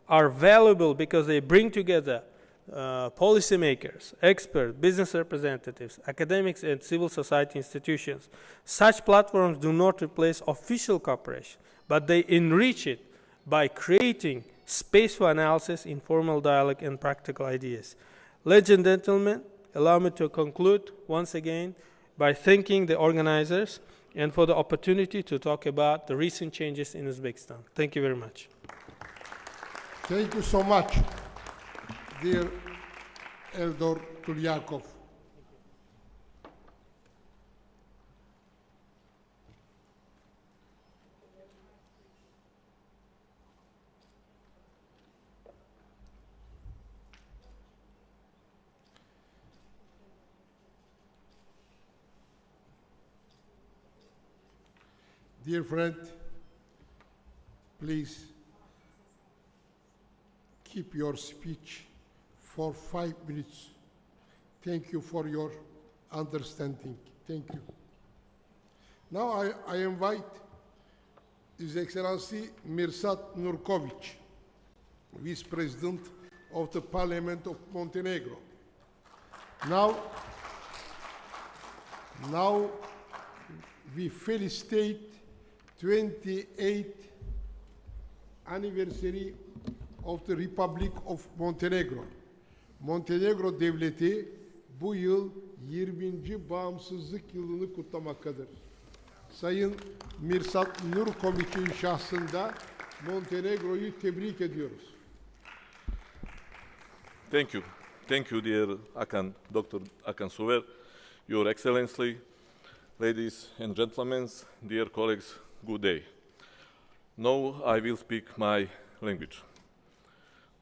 are valuable because they bring together policymakers, experts, business representatives, academics, and civil society institutions. Such platforms do not replace official cooperation, but they enrich it by creating space for analysis, informal dialogue, and practical ideas. Ladies and gentlemen, allow me to conclude once again by thanking the organizers and for the opportunity to talk about the recent changes in Uzbekistan. Thank you very much. Thank you so much, dear Eldor Tulyakov. Dear friend, please keep your speech for 5 minutes. Thank you for your understanding. Thank you. Now I invite His Excellency Mirsad Nurkovic, Vice President of the Parliament of Montenegro. Now we felicitate 28th anniversary of the Republic of Montenegro. Montenegro devleti bu yıl 20. bağımsızlık yılını kutlamaktadır. Sayın Mirsad Nurkovic'in şahsında Montenegro'yu tebrik ediyoruz. Thank you. Thank you, dear Dr. Akan Suver, Your Excellency, ladies and gentlemen, dear colleagues, good day. Now I will speak my language.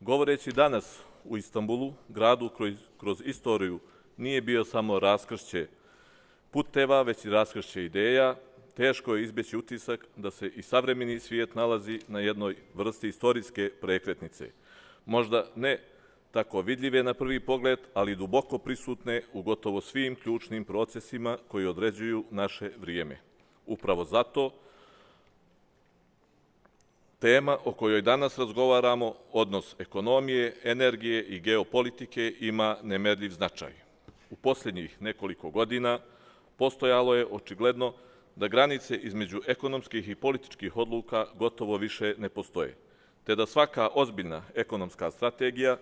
Govoreći danas u Istanbulu, gradu kroz istoriju nije bio samo raskršće puteva, već i raskršće ideja, teško je izbjeći utisak da se i savremeni svijet nalazi na jednoj vrsti istorijske prekretnice. Možda ne tako vidljive na prvi pogled, ali duboko prisutne u gotovo svim ključnim procesima koji određuju naše vrijeme. Upravo zato tema o kojoj danas razgovaramo, odnos ekonomije, energije i geopolitike, ima nemerljiv značaj. U posljednjih nekoliko godina postojalo je očigledno da granice između ekonomskih i političkih odluka gotovo više ne postoje, te da svaka ozbiljna ekonomska strategija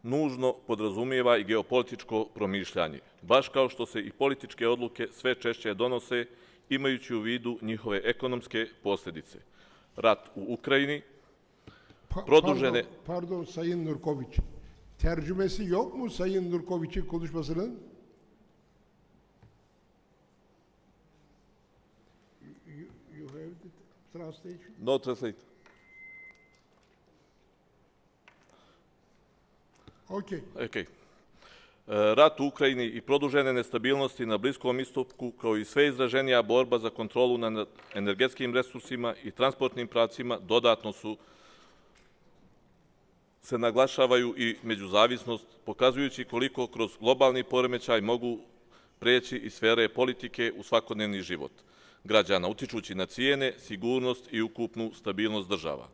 nužno podrazumijeva i geopolitičko promišljanje, baš kao što se i političke odluke sve češće donose imajući u vidu njihove ekonomske posljedice. Rat u Ukrayni, produžene... Pardon Sayın Nurkoviç. Tercümesi yok mu Sayın Nurkoviç'in konuşmasının? You have the translation? No translate. Okay. Okay. Rat u Ukrajini i produžene nestabilnosti na Bliskom istoku, kao i sve izraženija borba za kontrolu nad energetskim resursima i transportnim pravcima, dodatno se naglašavaju i međuzavisnost, pokazujući koliko kroz globalni poremećaj mogu preći iz sfere politike u svakodnevni život građana, utičući na cijene, sigurnost i ukupnu stabilnost država.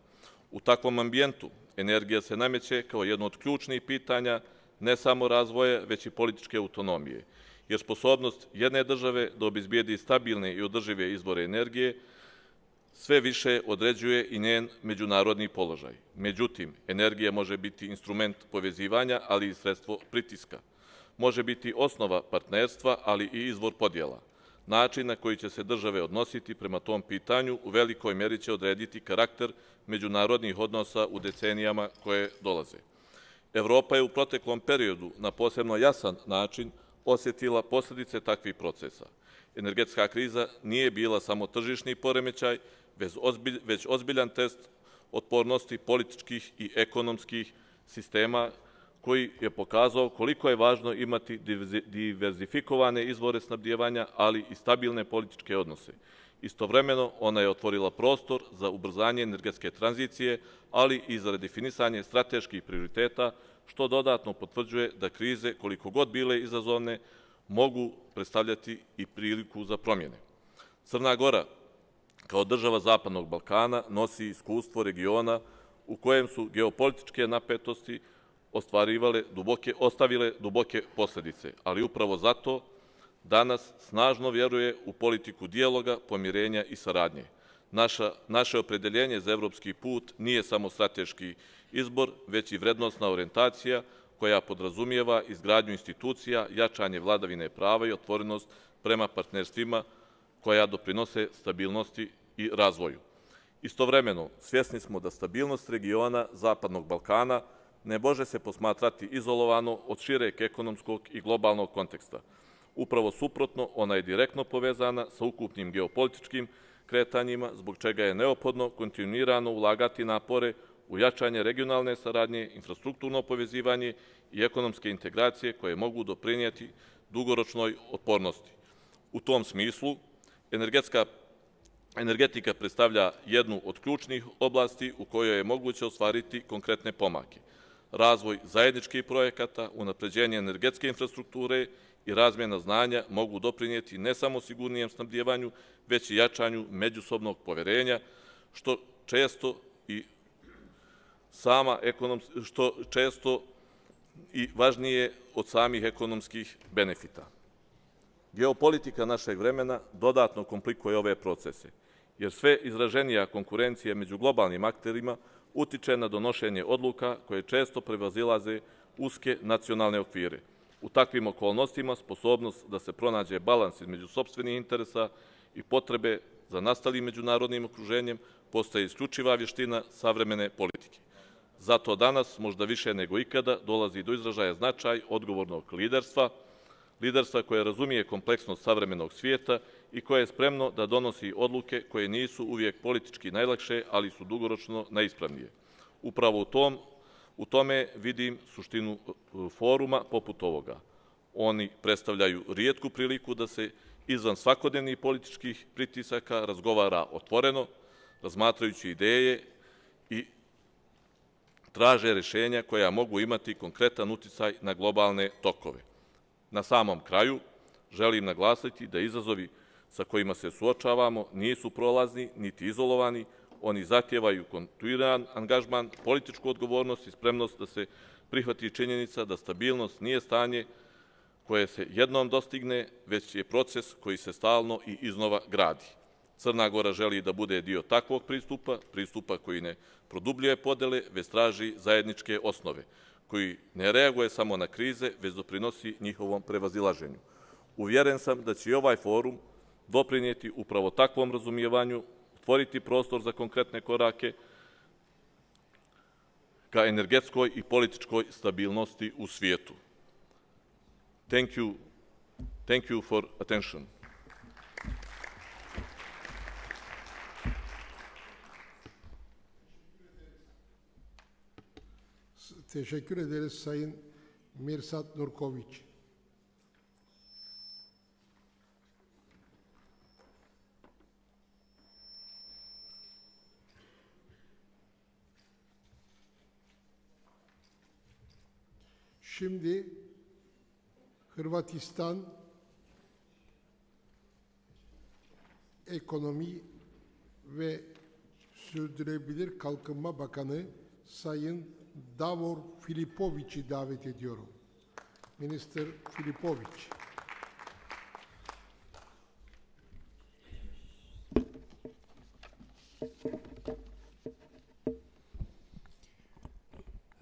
U takvom ambijentu energija se nameće kao jedno od ključnih pitanja ne samo razvoja, već i političke autonomije, jer sposobnost jedne države da obezbijedi stabilne i održive izvore energije sve više određuje i njen međunarodni položaj. Međutim, energija može biti instrument povezivanja, ali i sredstvo pritiska. Može biti osnova partnerstva, ali i izvor podjela. Način na koji će se države odnositi prema tom pitanju u velikoj meri će odrediti karakter međunarodnih odnosa u decenijama koje dolaze. Evropa je u proteklom periodu na posebno jasan način osjetila posljedice takvih procesa. Energetska kriza nije bila samo tržišni poremećaj, već ozbiljan test otpornosti političkih i ekonomskih sistema koji je pokazao koliko je važno imati diverzifikovane izvore snabdijevanja, ali i stabilne političke odnose. Istovremeno, ona je otvorila prostor za ubrzanje energetske tranzicije, ali i za redefinisanje strateških prioriteta, što dodatno potvrđuje da krize, koliko god bile izazovne, mogu predstavljati i priliku za promjene. Crna Gora, kao država Zapadnog Balkana, nosi iskustvo regiona u kojem su geopolitičke napetosti ostavile duboke posljedice, ali upravo zato danas snažno vjeruje u politiku dijaloga, pomirenja i saradnje. Naše opredeljenje za evropski put nije samo strateški izbor, već i vrednostna orijentacija koja podrazumijeva izgradnju institucija, jačanje vladavine prava i otvorenost prema partnerstvima koja doprinose stabilnosti i razvoju. Istovremeno, svjesni smo da stabilnost regiona Zapadnog Balkana ne može se posmatrati izolovano od šireg ekonomskog i globalnog konteksta. Upravo suprotno, ona je direktno povezana sa ukupnim geopolitičkim kretanjima, zbog čega je neophodno kontinuirano ulagati napore u jačanje regionalne saradnje, infrastrukturno povezivanje i ekonomske integracije koje mogu doprinijeti dugoročnoj otpornosti. U tom smislu, energetika predstavlja jednu od ključnih oblasti u kojoj je moguće ostvariti konkretne pomake. Razvoj zajedničkih projekata, unapređenje energetske infrastrukture i razmjena znanja mogu doprinijeti ne samo sigurnijem snabdijevanju, već i jačanju međusobnog poverenja, što često i važnije od samih ekonomskih benefita. Geopolitika našeg vremena dodatno komplikuje ove procese, jer sve izraženija konkurencija među globalnim akterima utiče na donošenje odluka koje često prevazilaze uske nacionalne okvire. U takvim okolnostima sposobnost da se pronađe balans između sopstvenih interesa i potrebe za nastalim međunarodnim okruženjem postaje isključiva vještina savremene politike. Zato danas, možda više nego ikada, dolazi do izražaja značaj odgovornog liderstva koje razumije kompleksnost savremenog svijeta i koje je spremno da donosi odluke koje nisu uvijek politički najlakše, ali su dugoročno najispravnije. Upravo u tome vidim suštinu foruma poput ovoga. Oni predstavljaju rijetku priliku da se izvan svakodnevnih političkih pritisaka razgovara otvoreno, razmatrajući ideje i traže rješenja koja mogu imati konkretan uticaj na globalne tokove. Na samom kraju želim naglasiti da izazovi sa kojima se suočavamo nisu prolazni niti izolovani, oni zahtijevaju kontinuiran angažman, političku odgovornost i spremnost da se prihvati činjenica da stabilnost nije stanje koje se jednom dostigne, već je proces koji se stalno i iznova gradi. Crna Gora želi da bude dio takvog pristupa koji ne produbljuje podele, već traži zajedničke osnove, koji ne reaguje samo na krize, već doprinosi njihovom prevazilaženju. Uvjeren sam da će i ovaj forum doprinijeti upravo takvom razumijevanju, otvoriti prostor za konkretne korake ka energetskoj i političkoj stabilnosti u svijetu. Thank you for attention. Teşekkür ederiz Sayın Mirsad Nurković. Şimdi Hırvatistan Ekonomi ve Sürdürülebilir Kalkınma Bakanı Sayın Davor Filipović'i davet ediyorum. Minister Filipović.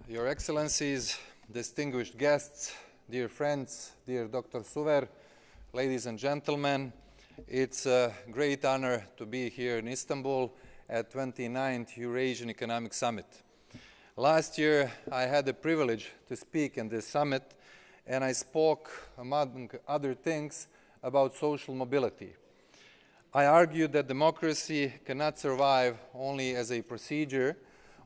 Your Excellencies, distinguished guests, dear friends, dear Dr. Suver, ladies and gentlemen, it's a great honor to be here in Istanbul at 29th Eurasian Economic Summit. Last year, I had the privilege to speak in this summit, and I spoke, among other things, about social mobility. I argued that democracy cannot survive only as a procedure,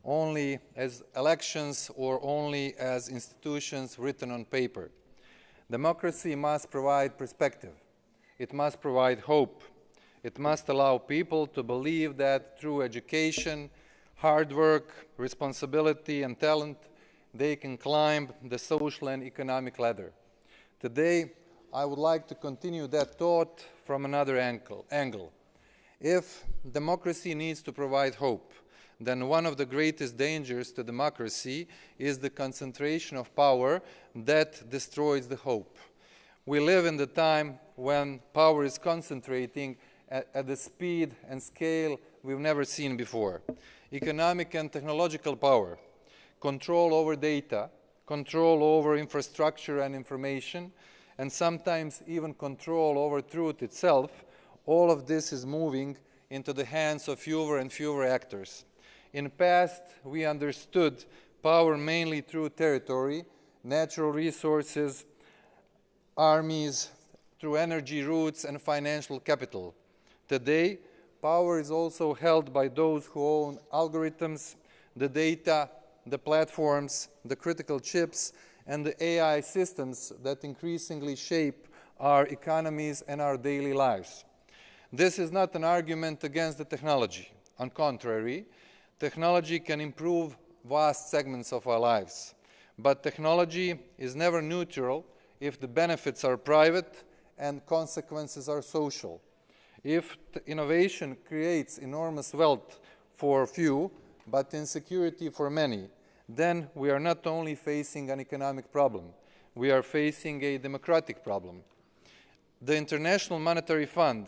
only as elections, or only as institutions written on paper. Democracy must provide perspective. It must provide hope. It must allow people to believe that through education, hard work, responsibility, and talent, they can climb the social and economic ladder. Today, I would like to continue that thought from another angle. If democracy needs to provide hope, then one of the greatest dangers to democracy is the concentration of power that destroys the hope. We live in the time when power is concentrating at the speed and scale we've never seen before. Economic and technological power, control over data, control over infrastructure and information, and sometimes even control over truth itself, all of this is moving into the hands of fewer and fewer actors. In the past, we understood power mainly through territory, natural resources, armies, through energy routes and financial capital. Today, power is also held by those who own algorithms, the data, the platforms, the critical chips, and the AI systems that increasingly shape our economies and our daily lives. This is not an argument against the technology. On the contrary, technology can improve vast segments of our lives. But technology is never neutral if the benefits are private and consequences are social. If innovation creates enormous wealth for few, but insecurity for many, then we are not only facing an economic problem, we are facing a democratic problem. The International Monetary Fund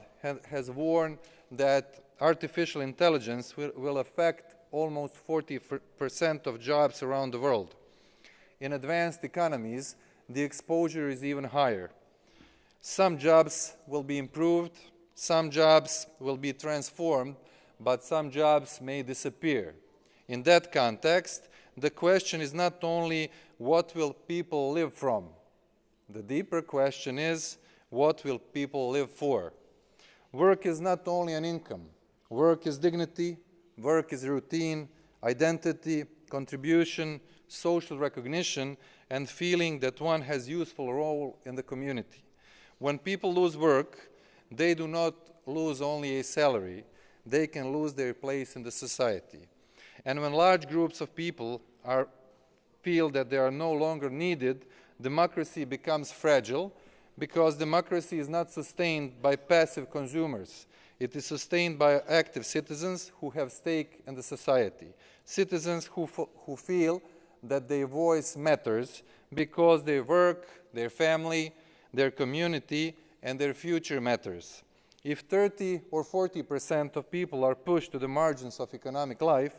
has warned that artificial intelligence will affect almost 40% of jobs around the world. In advanced economies, the exposure is even higher. Some jobs will be improved, some jobs will be transformed, but some jobs may disappear. In that context, the question is not only what will people live from. The deeper question is, what will people live for? Work is not only an income. Work is dignity, work is routine, identity, contribution, social recognition, and feeling that one has a useful role in the community. When people lose work, they do not lose only a salary, they can lose their place in the society. And when large groups of people feel that they are no longer needed, democracy becomes fragile because democracy is not sustained by passive consumers. It is sustained by active citizens who have stake in the society. Citizens who feel that their voice matters because their work, their family, their community, and their future matters. If 30 or 40% of people are pushed to the margins of economic life,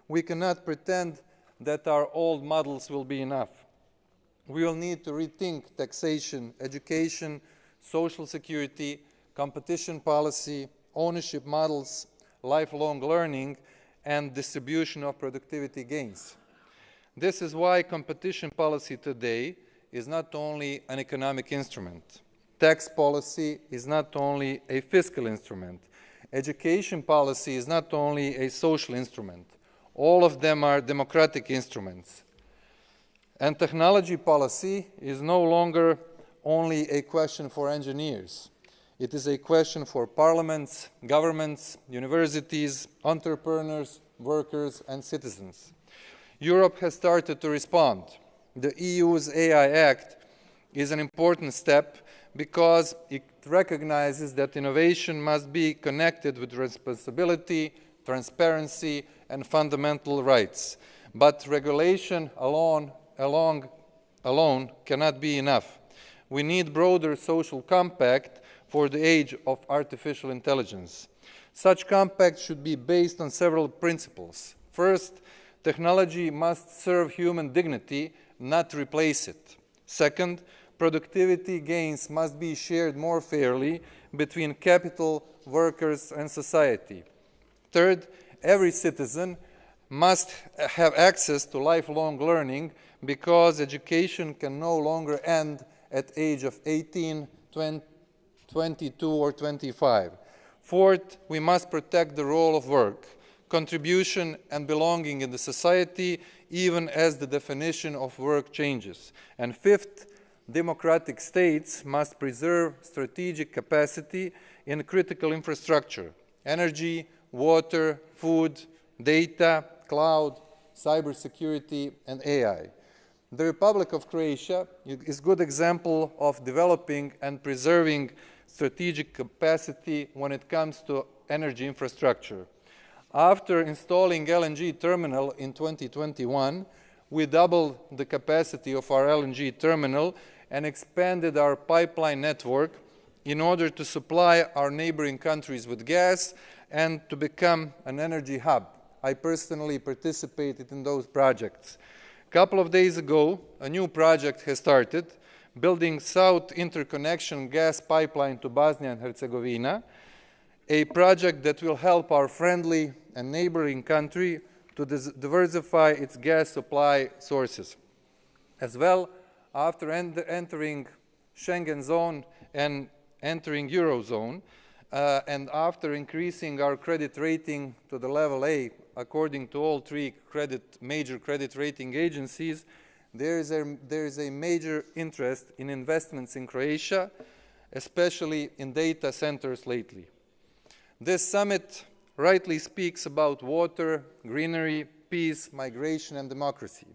we cannot pretend that our old models will be enough. We will need to rethink taxation, education, social security, competition policy, ownership models, lifelong learning, and distribution of productivity gains. This is why competition policy today is not only an economic instrument. Tax policy is not only a fiscal instrument. Education policy is not only a social instrument. All of them are democratic instruments. And technology policy is no longer only a question for engineers. It is a question for parliaments, governments, universities, entrepreneurs, workers, and citizens. Europe has started to respond. The EU's AI Act is an important step because it recognizes that innovation must be connected with responsibility, transparency, and fundamental rights. But regulation alone cannot be enough. We need broader social compact for the age of artificial intelligence. Such compact should be based on several principles. First, technology must serve human dignity, not replace it. Second, productivity gains must be shared more fairly between capital, workers, and society. Third, every citizen must have access to lifelong learning because education can no longer end at the age of 18, 22, or 25. Fourth, we must protect the role of work, contribution, and belonging in the society, even as the definition of work changes. And fifth, democratic states must preserve strategic capacity in critical infrastructure: energy, water, food, data, cloud, cybersecurity, and AI. The Republic of Croatia is a good example of developing and preserving strategic capacity when it comes to energy infrastructure. After installing LNG terminal in 2021, we doubled the capacity of our LNG terminal and expanded our pipeline network in order to supply our neighboring countries with gas and to become an energy hub. I personally participated in those projects. A couple of days ago, a new project has started, building South Interconnection gas pipeline to Bosnia and Herzegovina, a project that will help our friendly and neighboring country to diversify its gas supply sources. As well, after entering Schengen zone and entering Eurozone, and after increasing our credit rating to the level A, according to all three major credit rating agencies, there is a major interest in investments in Croatia, especially in data centers lately. This summit rightly speaks about water, greenery, peace, migration, and democracy.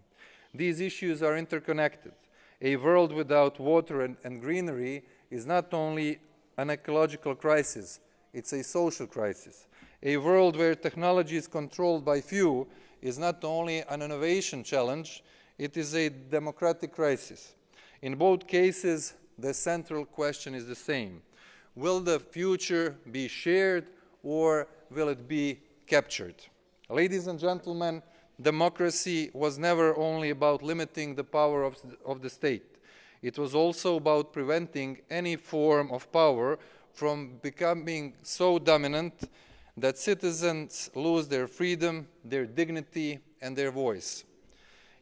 These issues are interconnected. A world without water and greenery is not only an ecological crisis, it's a social crisis. A world where technology is controlled by few is not only an innovation challenge, it is a democratic crisis. In both cases, the central question is the same. Will the future be shared or will it be captured? Ladies and gentlemen, democracy was never only about limiting the power of the state. It was also about preventing any form of power from becoming so dominant that citizens lose their freedom, their dignity, and their voice.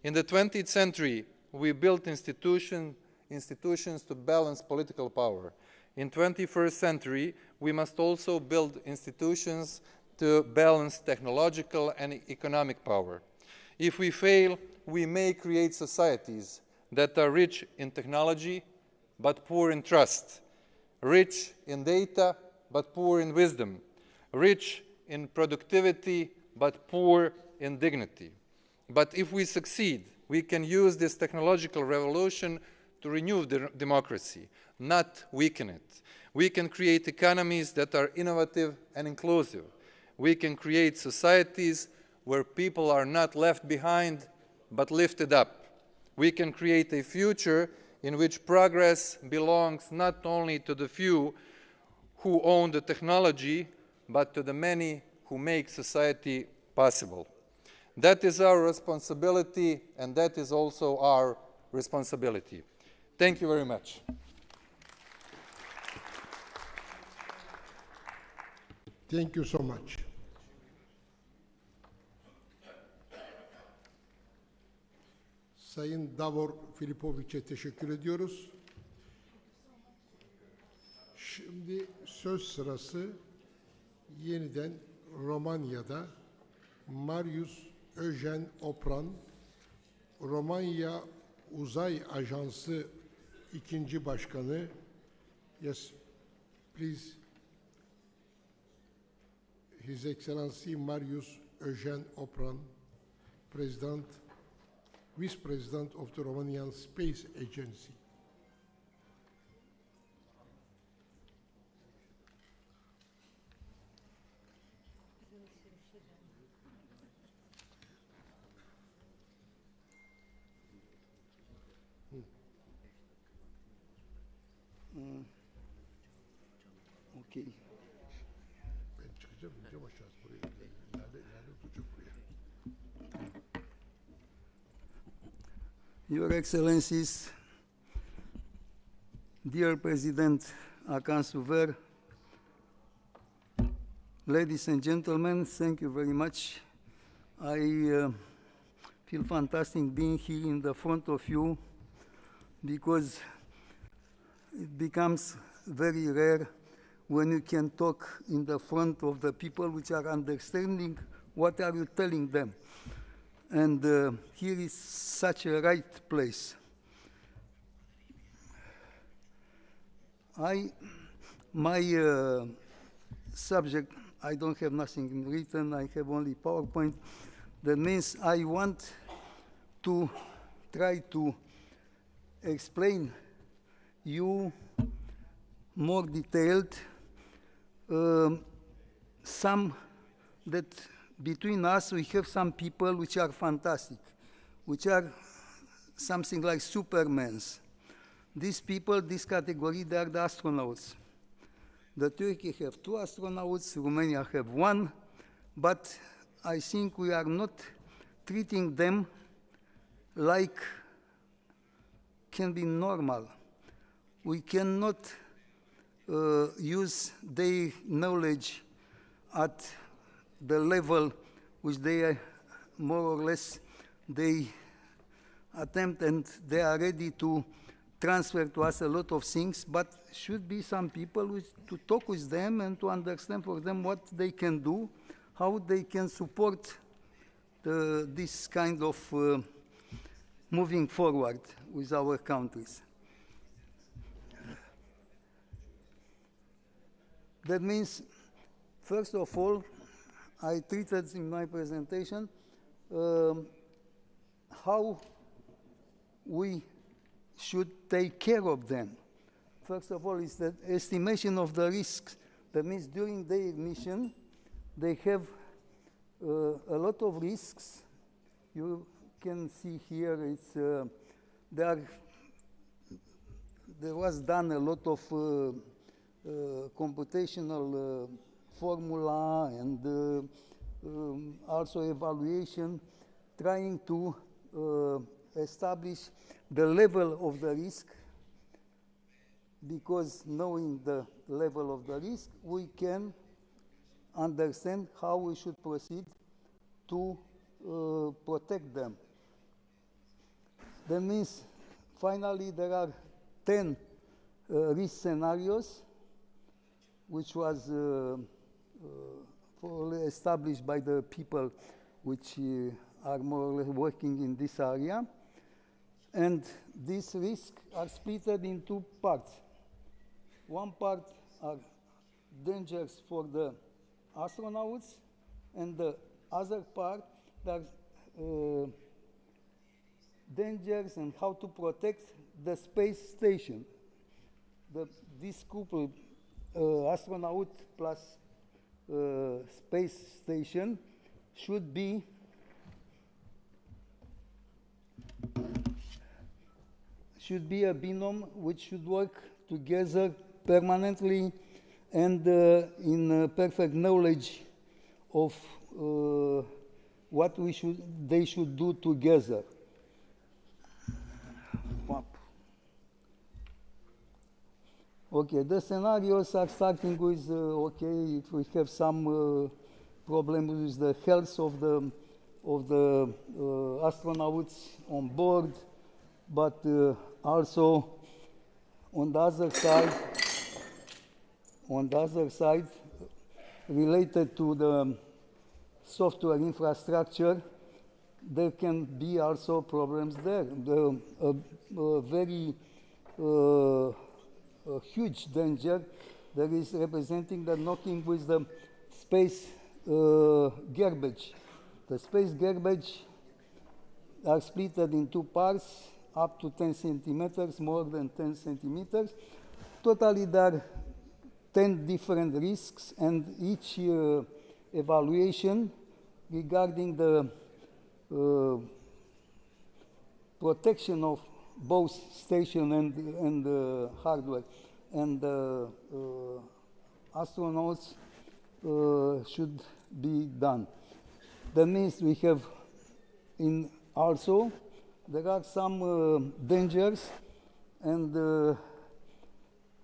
In the 20th century, we built institutions to balance political power. In the 21st century, we must also build institutions to balance technological and economic power. If we fail, we may create societies that are rich in technology but poor in trust, rich in data but poor in wisdom, rich in productivity but poor in dignity. But if we succeed, we can use this technological revolution to renew democracy, not weaken it. We can create economies that are innovative and inclusive. We can create societies where people are not left behind, but lifted up. We can create a future in which progress belongs not only to the few who own the technology, but to the many who make society possible. That is our responsibility, and that is also our responsibility. Thank you very much. Thank you so much. Sayın Davor Filipoviç'e teşekkür ediyoruz. Şimdi söz sırası yeniden Romanya'da Marius Eugen Opran, Romanya Uzay Ajansı 2. Başkanı. Yes, please. His Excellency Marius Eugen Opran, President, Vice President of the Romanian Space Agency. Okay. Ben çıkacağım, ineceğim aşağı buraya. Lale oturacak buraya. Your Excellencies, dear President Akan Suver, ladies and gentlemen, thank you very much. I feel fantastic being here in the front of you because it becomes very rare when you can talk in the front of the people which are understanding what are you telling them. And here is such a right place. My subject, I don't have nothing written, I have only PowerPoint. That means I want to try to explain you more detailed some that between us we have some people which are fantastic, which are something like supermans. These people, this category, they are the astronauts. The Turkey have 2 astronauts, Romania have 1, but I think we are not treating them like can be normal. We cannot use their knowledge at the level which they more or less they attempt, and they are ready to transfer to us a lot of things, but should be some people to talk with them and to understand for them what they can do, how they can support this kind of moving forward with our countries. That means, first of all, I treated in my presentation how we should take care of them. First of all, is the estimation of the risks. That means during their mission, they have a lot of risks. You can see here, it's, there was done a lot of computational formula and also evaluation, trying to establish the level of the risk, because knowing the level of the risk, we can understand how we should proceed to protect them. That means, finally, there are 10 risk scenarios, which was established by the people which are more or less working in this area. And these risks are split in 2 parts. One part are dangers for the astronauts, and the other part are dangers and how to protect the space station. this couple, astronaut plus space station, should be a binom which should work together permanently and in perfect knowledge of what they should do together. Okay, the scenarios are starting with, okay, if we have some problems with the health of the astronauts on board, but also on the other side, related to the software infrastructure, there can be also problems there. A huge danger that is representing the knocking with the space garbage. The space garbage are split in two parts, up to 10 centimeters, more than 10 centimeters. Totally, there are 10 different risks, and each evaluation regarding the protection of both station and hardware and astronauts should be done. That means we have also there are some dangers and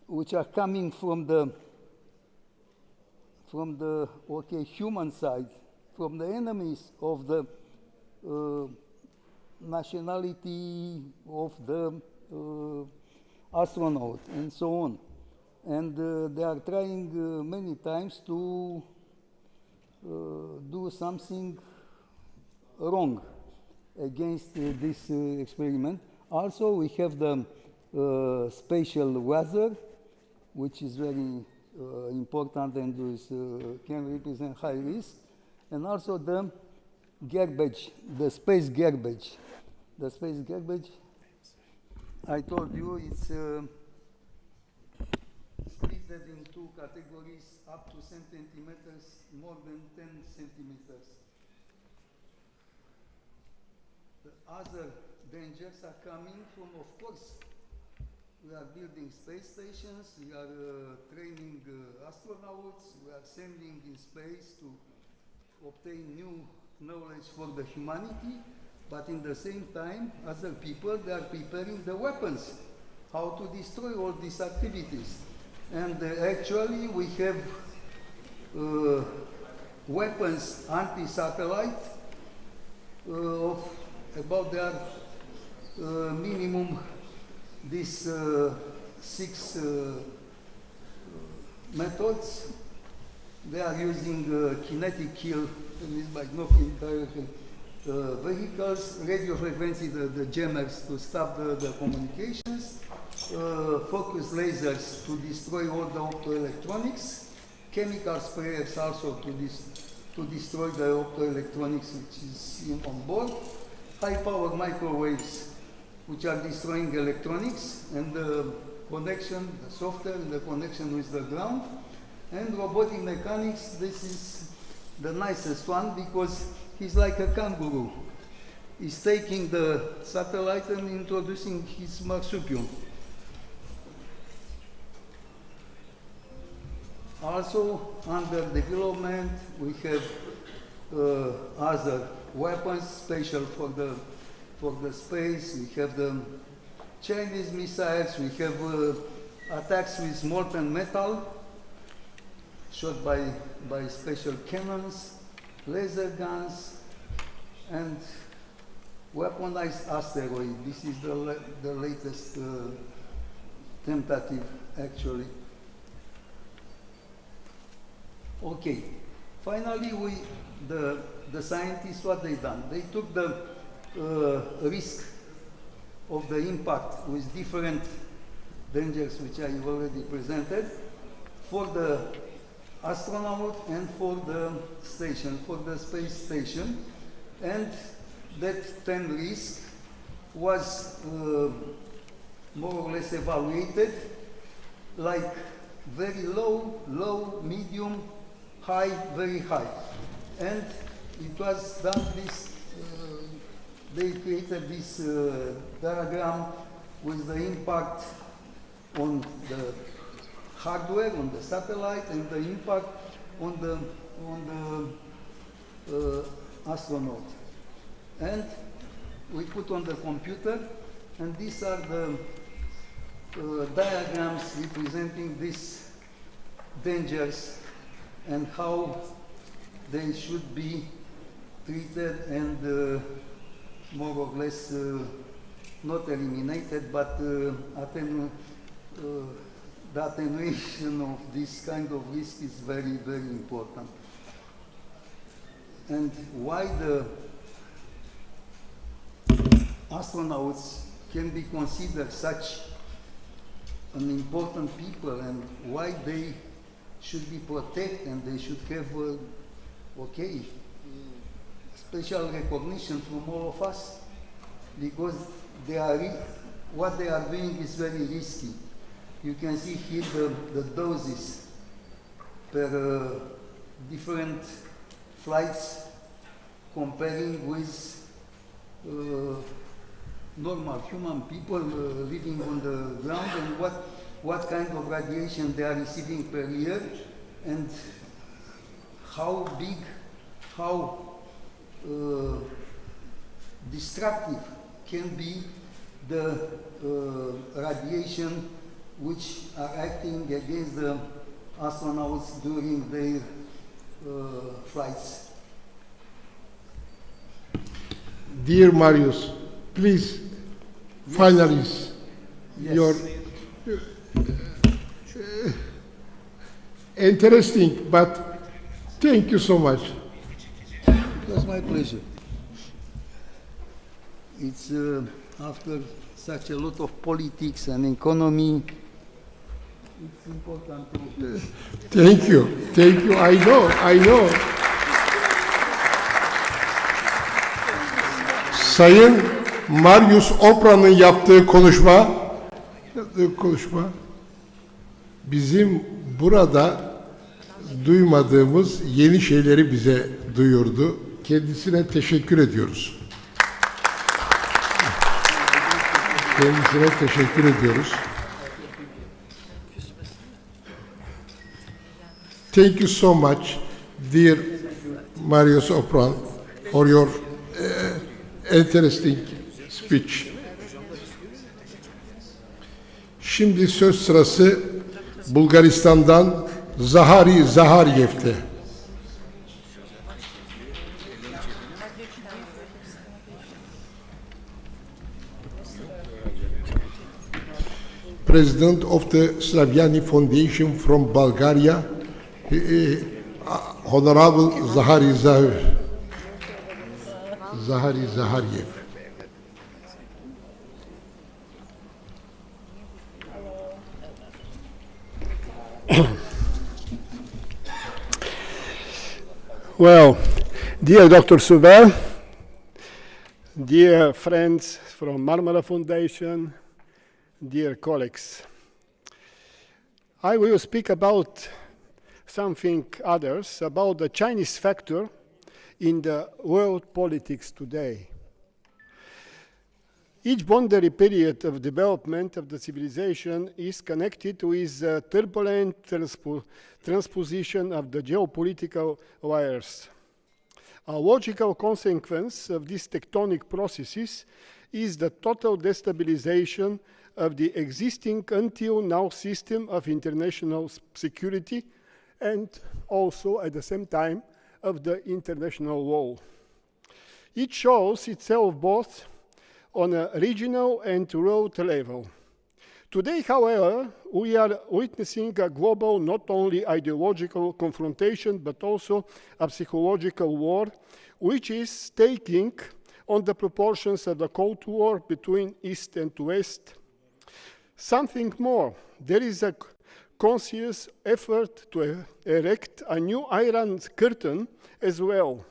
which are coming from the human side, from the enemies of the nationality of the astronaut and so on. And they are trying many times to do something wrong against this experiment. Also, we have the spatial weather, which is very important and can represent high risk, and also the garbage, the space garbage. The space garbage, I told you, it's split in two categories, up to 10 centimeters, more than 10 centimeters. The other dangers are coming from, of course, we are building space stations, we are training astronauts, we are sending in space to obtain new knowledge for the humanity, but in the same time, other people, they are preparing the weapons, how to destroy all these activities. And actually, we have weapons anti-satellite of about their minimum these 6 methods. They are using kinetic kill, by knocking directly vehicles, radio frequency, the jammers to stop the communications, focus lasers to destroy all the optoelectronics, chemical sprayers also to destroy the optoelectronics which is on board, high power microwaves which are destroying electronics and the connection, the software and the connection with the ground. And robotic mechanics, this is the nicest one because he's like a kangaroo. He's taking the satellite and introducing his marsupial. Also, under development, we have other weapons special for the space. We have the Chinese missiles. We have attacks with molten metal shot by special cannons, laser guns, and weaponized asteroid. This is the latest tentative, actually. Okay. Finally, the scientists, what they done? They took the risk of the impact with different dangers, which I already presented, for the astronaut and for the station, for the space station, and that 10 risk was more or less evaluated like very low, low, medium, high, very high. And it was done this, they created this diagram with the impact on the hardware, on the satellite, and the impact on the astronaut. And we put on the computer, and these are the diagrams representing these dangers and how they should be treated and more or less not eliminated, but the attenuation of this kind of risk is very, very important. And why the astronauts can be considered such an important people, and why they should be protected and they should have special recognition from all of us, because what they are doing is very risky. You can see here the doses per different flights comparing with normal human people living on the ground, and what kind of radiation they are receiving per year, and how big, how destructive can be the radiation which are acting against the astronauts during their flights. Dear Marius, please, finalize your interesting, but thank you so much. It was my pleasure. It's after such a lot of politics and economy, it's important to... Thank you, I know. Sayın Marius Opra'nın yaptığı konuşma bizim burada duymadığımız yeni şeyleri bize duyurdu. Kendisine teşekkür ediyoruz. Thank you so much, dear Marius Opran, for your interesting speech. Şimdi söz sırası Bulgaristan'dan Zahari Zaharyev'te. President of the Slavyani Foundation from Bulgaria, Honorable Zahari Zaharyev. Well, dear Dr. Suver, dear friends from Marmara Foundation, dear colleagues, I will speak about something others, about the Chinese factor in the world politics today. Each boundary period of development of the civilization is connected with a turbulent transposition of the geopolitical wires. A logical consequence of these tectonic processes is the total destabilization of the existing until now system of international security, and also at the same time of the international law. It shows itself both on a regional and world level. Today, however, we are witnessing a global, not only ideological confrontation, but also a psychological war, which is taking on the proportions of the Cold War between East and West. Something more, there is a conscious effort to erect a new Iron Curtain as well.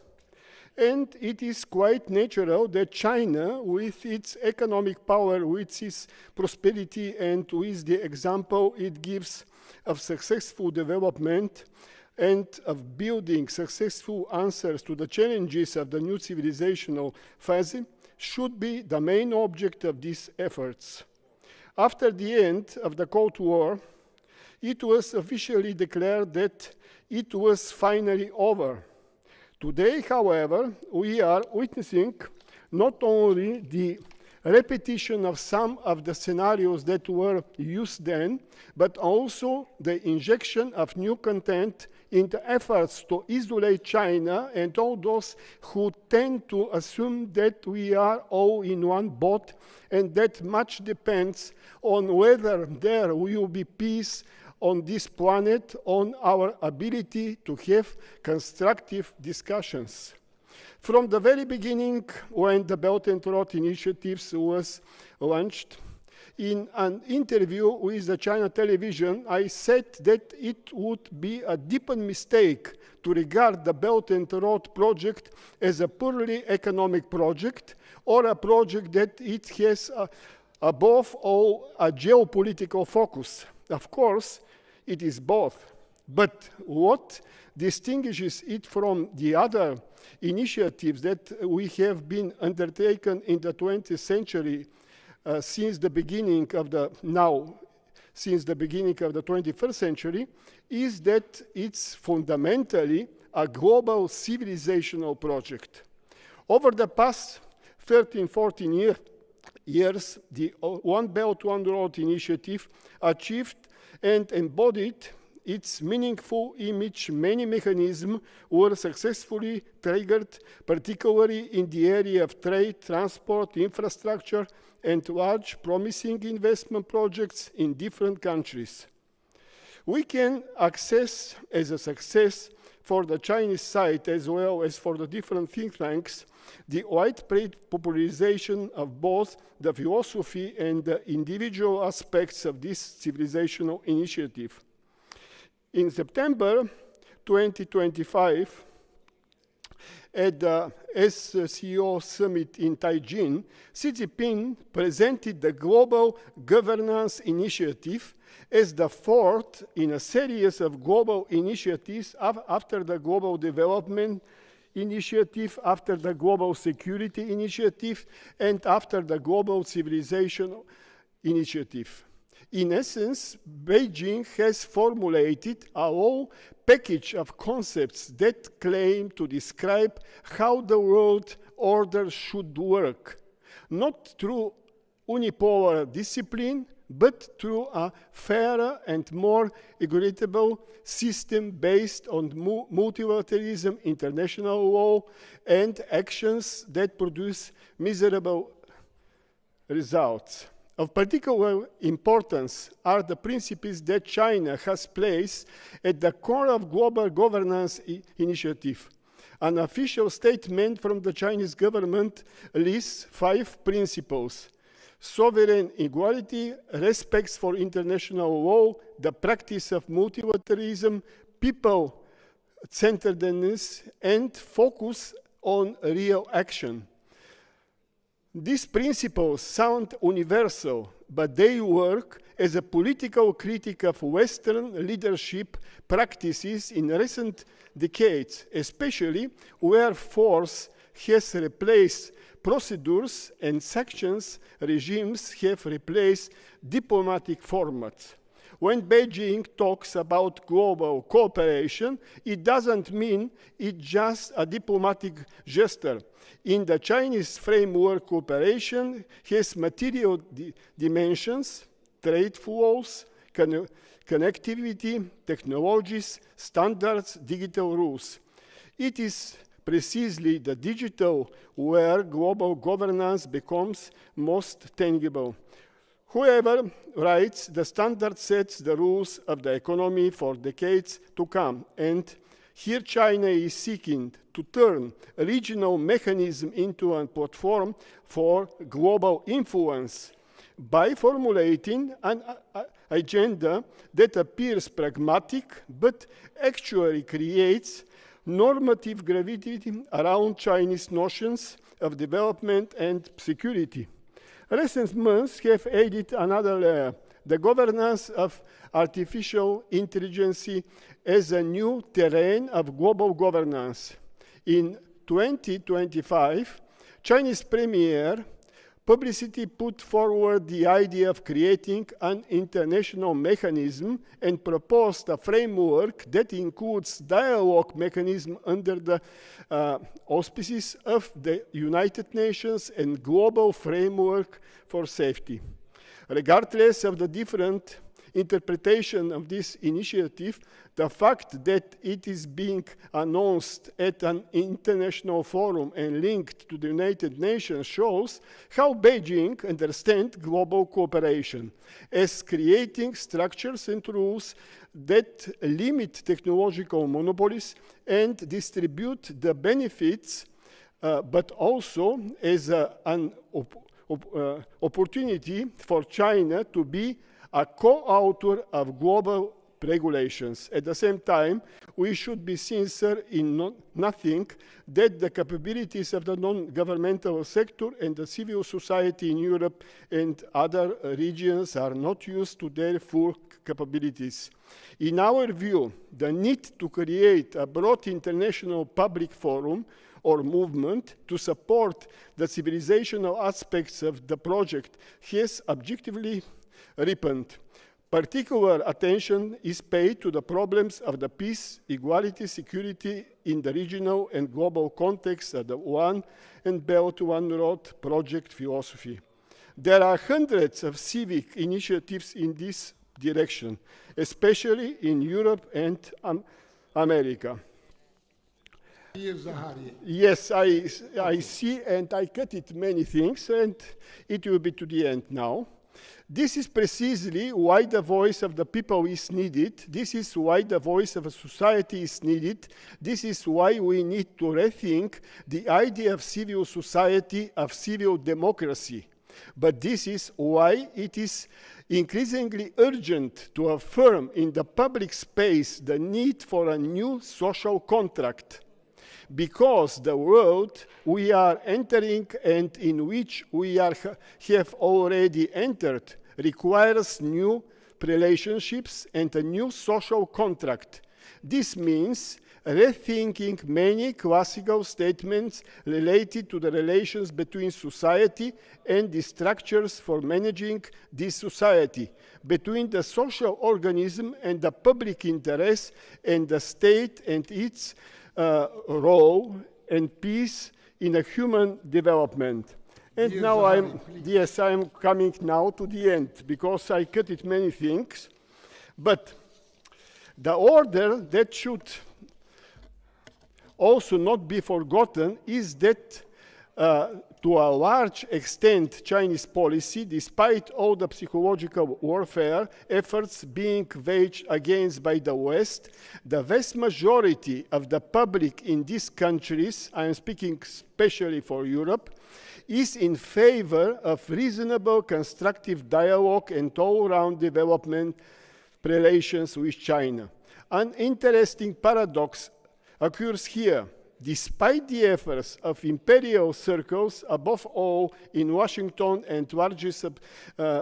And it is quite natural that China, with its economic power, with its prosperity, and with the example it gives of successful development and of building successful answers to the challenges of the new civilizational phase, should be the main object of these efforts. After the end of the Cold War, it was officially declared that it was finally over. Today, however, we are witnessing not only the repetition of some of the scenarios that were used then, but also the injection of new content in the efforts to isolate China and all those who tend to assume that we are all in one boat and that much depends on whether there will be peace on this planet, on our ability to have constructive discussions. From the very beginning, when the Belt and Road Initiative was launched, in an interview with the China television, I said that it would be a deep mistake to regard the Belt and Road project as a purely economic project or a project that it has above all a geopolitical focus. Of course, it is both. But what distinguishes it from the other initiatives that we have been undertaken in the 20th century since the beginning of the 21st century is that it's fundamentally a global civilizational project. Over the past 13-14 years, the One Belt, One Road initiative achieved and embodied its meaningful image. Many mechanisms were successfully triggered, particularly in the area of trade, transport, infrastructure, and large promising investment projects in different countries. We can access as a success for the Chinese side as well as for the different think tanks the widespread popularization of both the philosophy and the individual aspects of this civilizational initiative. In September 2025, at the SCO summit in Taijin, Xi Jinping presented the Global Governance Initiative as the fourth in a series of global initiatives after the Global Development Initiative, after the Global Security Initiative, and after the Global Civilization Initiative. In essence, Beijing has formulated a whole package of concepts that claim to describe how the world order should work, not through unipolar discipline, but through a fairer and more equitable system based on multilateralism, international law, and actions that produce measurable results. Of particular importance are the principles that China has placed at the core of global governance initiative. An official statement from the Chinese government lists 5 principles: sovereign equality, respect for international law, the practice of multilateralism, people-centeredness, and focus on real action. These principles sound universal, but they work as a political critique of Western leadership practices in recent decades, especially where force has replaced procedures and sanctions regimes have replaced diplomatic formats. When Beijing talks about global cooperation, it doesn't mean it's just a diplomatic gesture. In the Chinese framework, cooperation has material dimensions: trade flows, connectivity, technologies, standards, digital rules. It is precisely the digital where global governance becomes most tangible. Whoever writes the standard sets the rules of the economy for decades to come, and here China is seeking to turn a regional mechanism into a platform for global influence by formulating an agenda that appears pragmatic but actually creates normative gravity around Chinese notions of development and security. Recent months have added another layer, the governance of artificial intelligence as a new terrain of global governance. In 2025, Chinese Premier Publicity put forward the idea of creating an international mechanism and proposed a framework that includes dialogue mechanism under the auspices of the United Nations and global framework for safety. Regardless of the different interpretation of this initiative, the fact that it is being announced at an international forum and linked to the United Nations shows how Beijing understands global cooperation as creating structures and rules that limit technological monopolies and distribute the benefits, but also as an opportunity for China to be a co-author of global regulations. At the same time, we should be sincere in nothing that the capabilities of the non-governmental sector and the civil society in Europe and other regions are not used to their full capabilities. In our view, the need to create a broad international public forum or movement to support the civilizational aspects of the project has objectively ripened. Particular attention is paid to the problems of the peace, equality, security in the regional and global context of the One Belt, One Road project philosophy. There are hundreds of civic initiatives in this direction, especially in Europe and America. Yes, I see, and I cut it many things, and it will be to the end now. This is precisely why the voice of the people is needed. This is why the voice of a society is needed. This is why we need to rethink the idea of civil society, of civil democracy. But this is why it is increasingly urgent to affirm in the public space the need for a new social contract. Because the world we are entering and in which we have already entered requires new relationships and a new social contract. This means rethinking many classical statements related to the relations between society and the structures for managing this society, between the social organism and the public interest, and the state and its role and peace in a human development. And now I'm coming now to the end, because I cut it many things. But the order that should also not be forgotten is that to a large extent, Chinese policy, despite all the psychological warfare efforts being waged against by the West, the vast majority of the public in these countries, I am speaking especially for Europe, is in favor of reasonable constructive dialogue and all-round development relations with China. An interesting paradox occurs here. Despite the efforts of imperial circles, above all in Washington and largely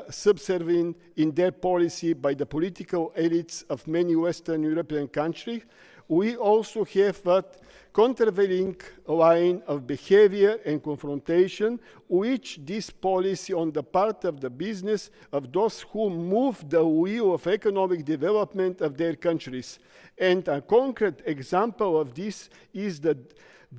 subservient in their policy by the political elites of many Western European countries, we also have a countervailing line of behavior and confrontation, which this policy on the part of the business of those who move the wheel of economic development of their countries. And a concrete example of this is the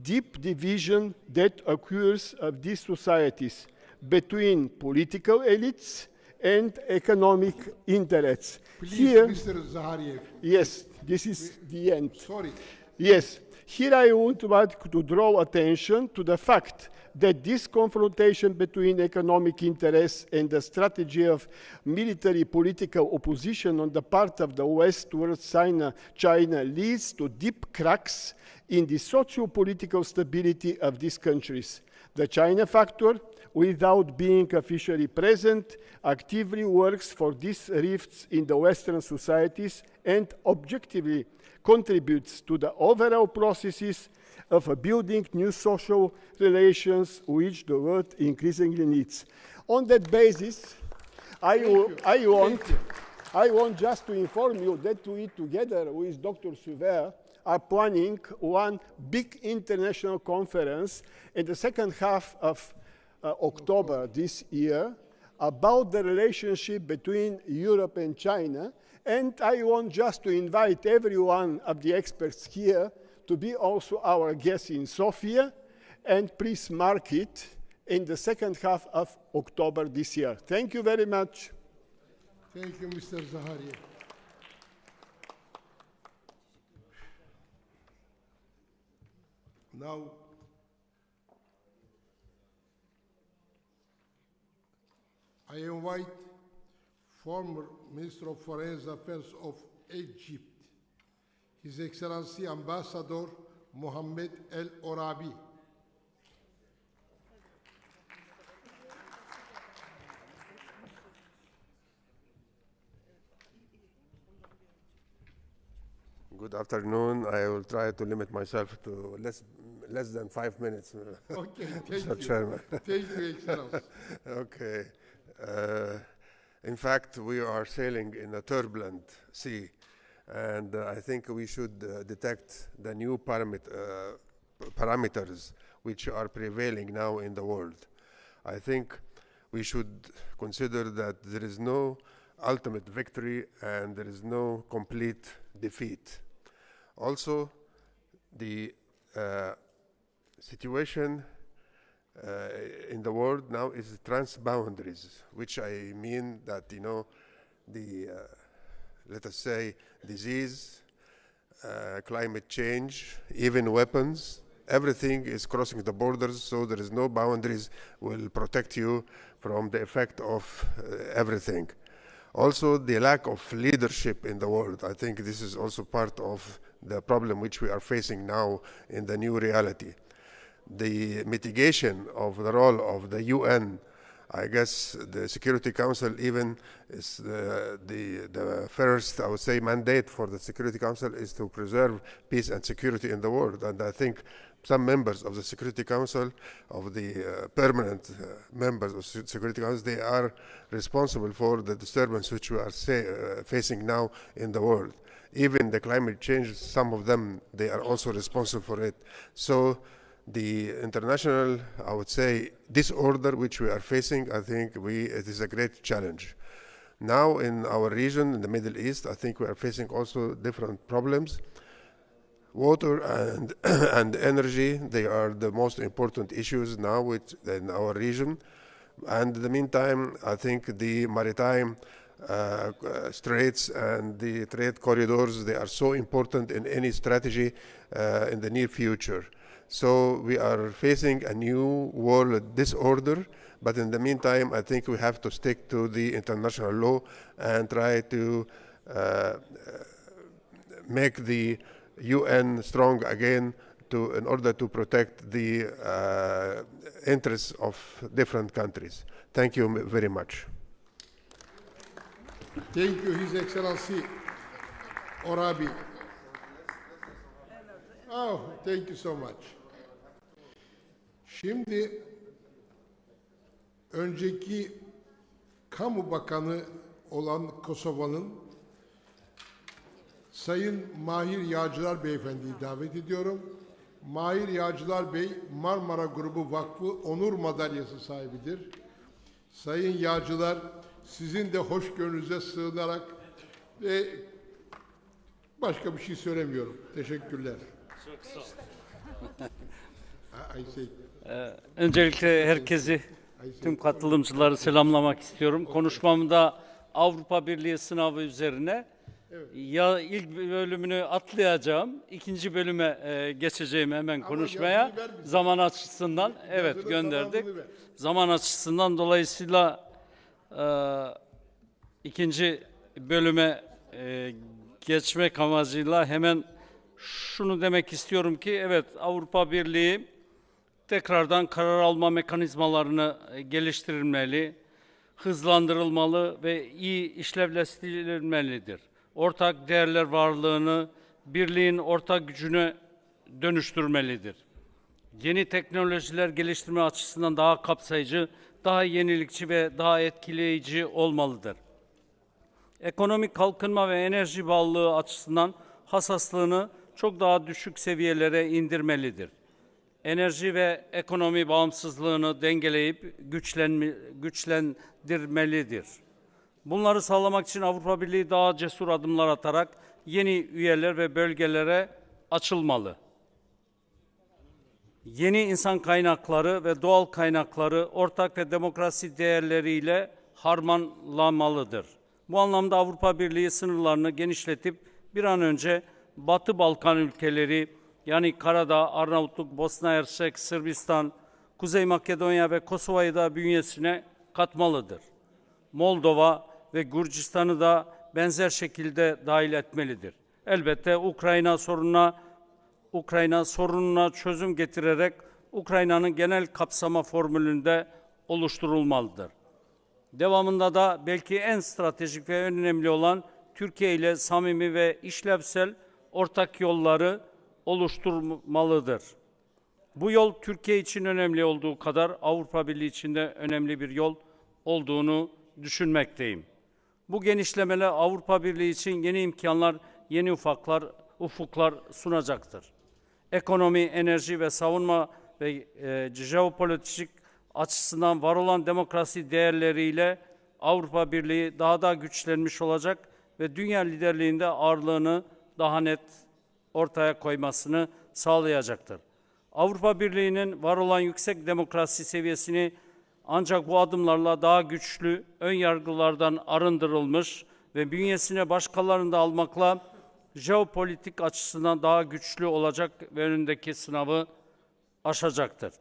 deep division that occurs of these societies between political elites and economic interests. Please, here, Mr. Zahariev. Yes, this is the end. Sorry. Yes, here I want to draw attention to the fact that this confrontation between economic interests and the strategy of military political opposition on the part of the West towards China leads to deep cracks in the socio-political stability of these countries. The China factor, without being officially present, actively works for these rifts in the Western societies and objectively contributes to the overall processes of building new social relations which the world increasingly needs. On that basis, I want just to inform you that we, together with Dr. Suver, are planning one big international conference in the second half of October this year about the relationship between Europe and China. And I want just to invite every one of the experts here to be also our guest in Sofia, and please mark it in the second half of October this year. Thank you very much. Thank you, Mr. Zahari. Now, I invite former Minister of Foreign Affairs of Egypt, His Excellency Ambassador Mohammed El Orabi. Good afternoon. I will try to limit myself to less than 5 minutes. Okay, thank Mr. you. Chairman. Thank you, Excellency. Okay. In fact, we are sailing in a turbulent sea, and I think we should detect the new parameters which are prevailing now in the world. I think we should consider that there is no ultimate victory and there is no complete defeat. Also, the situation in the world now is transboundaries, which I mean that, you know, the, let us say, disease, climate change, even weapons, everything is crossing the borders, so there is no boundaries will protect you from the effect of everything. Also, the lack of leadership in the world. I think this is also part of the problem which we are facing now in the new reality. The mitigation of the role of the UN, I guess the Security Council even is the first, I would say, mandate for the Security Council is to preserve peace and security in the world. And I think some members of the Security Council, of the permanent members of the Security Council, they are responsible for the disturbance which we are facing now in the world. Even the climate change, some of them, they are also responsible for it. So the international, I would say, disorder which we are facing, I think it is a great challenge. Now in our region, in the Middle East, I think we are facing also different problems. Water and energy, they are the most important issues now in our region. And in the meantime, I think the maritime straits and the trade corridors, they are so important in any strategy in the near future. So we are facing a new world disorder, but in the meantime, I think we have to stick to the international law and try to make the UN strong again in order to protect the interests of different countries. Thank you very much. Thank you, His Excellency Orabi. Oh, thank you so much. Şimdi önceki Kamu Bakanı olan Kosova'nın Sayın Mahir Yağcılar Beyefendi'yi davet ediyorum. Mahir Yağcılar Bey, Marmara Grubu Vakfı Onur Madalyası sahibidir. Sayın Yağcılar, sizin de hoşgörünüze sığınarak ve başka bir şey söylemiyorum. Teşekkürler. Çok sağ olun. Öncelikle herkesi, tüm katılımcıları selamlamak istiyorum. Konuşmamda Avrupa Birliği sınavı üzerine ya ilk bölümünü atlayacağım, ikinci bölüme geçeceğim hemen konuşmaya. Zaman açısından, evet gönderdik. Zaman açısından dolayısıyla ikinci bölüme geçmek amacıyla hemen şunu demek istiyorum ki evet Avrupa Birliği tekrardan karar alma mekanizmalarını geliştirilmeli, hızlandırılmalı ve iyi işlevleştirilmelidir. Ortak değerler varlığını birliğin ortak gücüne dönüştürmelidir. Yeni teknolojiler geliştirme açısından daha kapsayıcı, daha yenilikçi ve daha etkileyici olmalıdır. Ekonomik kalkınma ve enerji bağlılığı açısından hassaslığını çok daha düşük seviyelere indirmelidir. Enerji ve ekonomi bağımsızlığını dengeleyip güçlendirmelidir. Bunları sağlamak için Avrupa Birliği daha cesur adımlar atarak yeni üyeler ve bölgelere açılmalı. Yeni insan kaynakları ve doğal kaynakları ortak ve demokrasi değerleriyle harmanlanmalıdır. Bu anlamda Avrupa Birliği sınırlarını genişletip bir an önce Batı Balkan ülkeleri yani Karadağ, Arnavutluk, Bosna Hersek, Sırbistan, Kuzey Makedonya ve Kosova'yı da bünyesine katmalıdır. Moldova ve Gürcistan'ı da benzer şekilde dahil etmelidir. Elbette Ukrayna sorununa çözüm getirerek Ukrayna'nın genel kapsama formülünde oluşturulmalıdır. Devamında da belki en stratejik ve önemli olan Türkiye ile samimi ve işlevsel ortak yolları oluşturmalıdır. Bu yol Türkiye için önemli olduğu kadar Avrupa Birliği için de önemli bir yol olduğunu düşünmekteyim. Bu genişlemeler Avrupa Birliği için yeni imkanlar, yeni ufuklar sunacaktır. Ekonomi, enerji ve savunma ve jeopolitik açısından var olan demokrasi değerleriyle Avrupa Birliği daha da güçlenmiş olacak ve dünya liderliğinde ağırlığını daha net ortaya koymasını sağlayacaktır. Avrupa Birliği'nin var olan yüksek demokrasi seviyesini ancak bu adımlarla daha güçlü, ön yargılardan arındırılmış ve bünyesine başkalarını da almakla jeopolitik açısından daha güçlü olacak ve önündeki sınavı aşacaktır.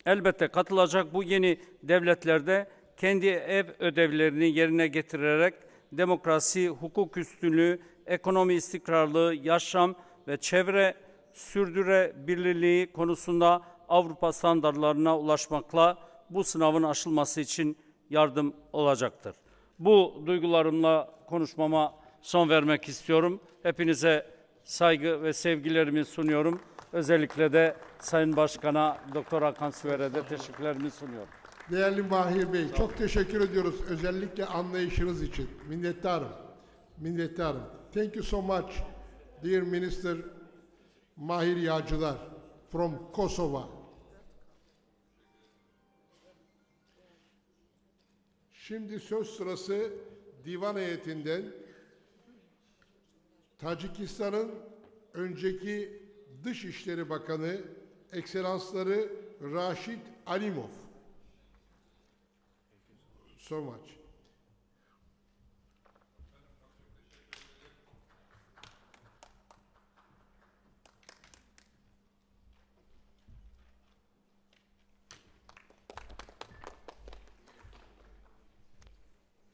Elbette katılacak bu yeni devletlerde kendi ev ödevlerini yerine getirerek demokrasi, hukuk üstünlüğü, ekonomi istikrarlığı, yaşam ve çevre sürdürülebilirliği konusunda Avrupa standartlarına ulaşmakla bu sınavın aşılması için yardım olacaktır. Bu duygularımla konuşmama son vermek istiyorum. Hepinize saygı ve sevgilerimi sunuyorum. Özellikle de Sayın Başkan'a, Doktor Hakan Süver'e de teşekkürlerimi sunuyorum. Değerli Mahir Bey, çok teşekkür ediyoruz. Özellikle anlayışınız için. Minnettarım. Minnettarım. Thank you so much, dear Minister Mahir Yağcılar from Kosovo. Şimdi söz sırası divan heyetinden Tacikistan'ın önceki Dışişleri Bakanı Ekselansları Raşid Alimov. So much.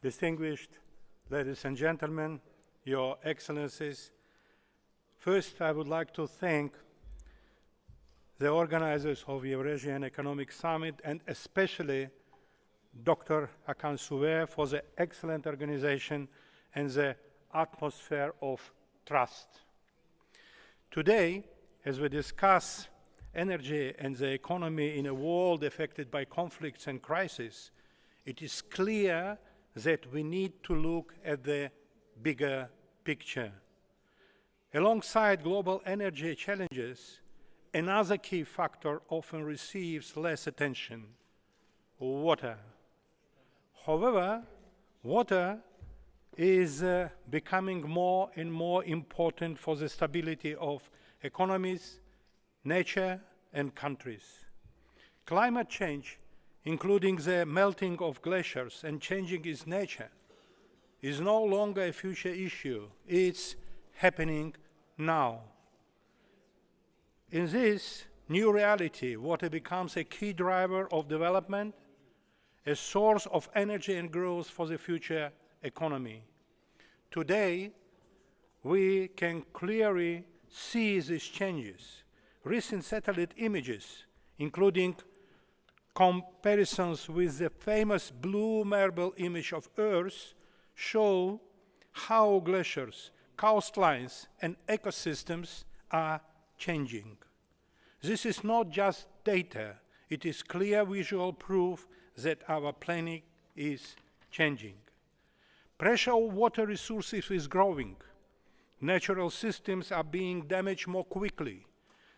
Distinguished ladies and gentlemen, Your Excellencies, first I would like to thank the organizers of the Eurasian Economic Summit and especially Dr. Hakan Süver for the excellent organization and the atmosphere of trust. Today, as we discuss energy and the economy in a world affected by conflicts and crises, it is clear that we need to look at the bigger picture. Alongside global energy challenges, another key factor often receives less attention: water. However, water is becoming more and more important for the stability of economies, nature, and countries. Climate change, including the melting of glaciers and changing its nature, is no longer a future issue. It's happening now. In this new reality, water becomes a key driver of development, a source of energy and growth for the future economy. Today, we can clearly see these changes. Recent satellite images including comparisons with the famous blue marble image of Earth, show how glaciers, coastlines, and ecosystems are changing. This is not just data, it is clear visual proof that our planet is changing. Pressure on water resources is growing. Natural systems are being damaged more quickly.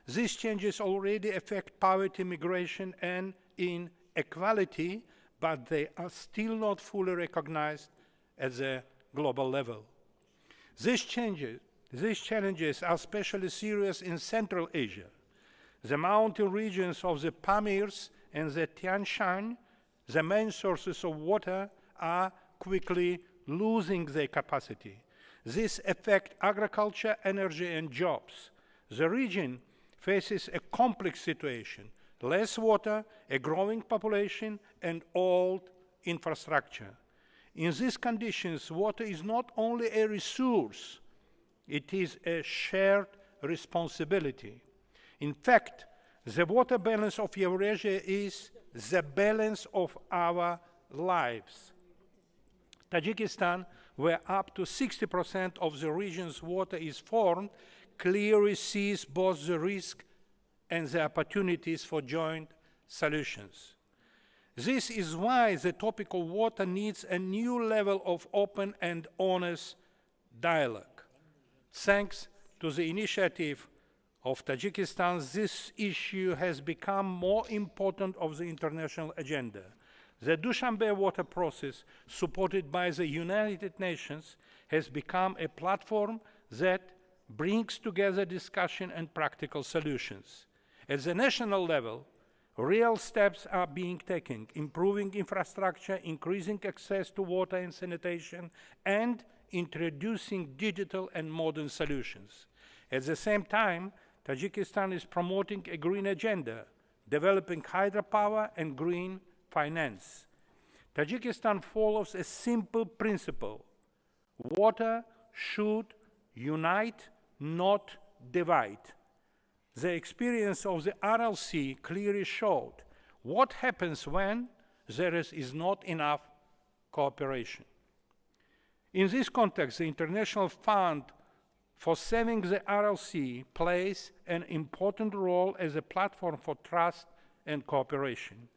These changes already affect poverty, migration, and inequality, but they are still not fully recognized at the global level. These challenges are especially serious in Central Asia. The mountain regions of the Pamirs and the Tian Shan, the main sources of water, are quickly losing their capacity. This affects agriculture, energy, and jobs. The region faces a complex situation: less water, a growing population, and old infrastructure. In these conditions, water is not only a resource, it is a shared responsibility. In fact, the water balance of Eurasia is the balance of our lives. Tajikistan, where up to 60% of the region's water is formed, clearly sees both the risk and the opportunities for joint solutions. This is why the topic of water needs a new level of open and honest dialogue. Thanks to the initiative of Tajikistan, this issue has become more important on the international agenda. The Dushanbe water process, supported by the United Nations, has become a platform that brings together discussion and practical solutions. At the national level, real steps are being taken, improving infrastructure, increasing access to water and sanitation, and introducing digital and modern solutions. At the same time, Tajikistan is promoting a green agenda, developing hydropower and green finance. Tajikistan follows a simple principle: water should unite, not divide. The experience of the RLC clearly showed what happens when there is not enough cooperation. In this context, the International Fund for Saving the RLC plays an important role as a platform for trust and cooperation.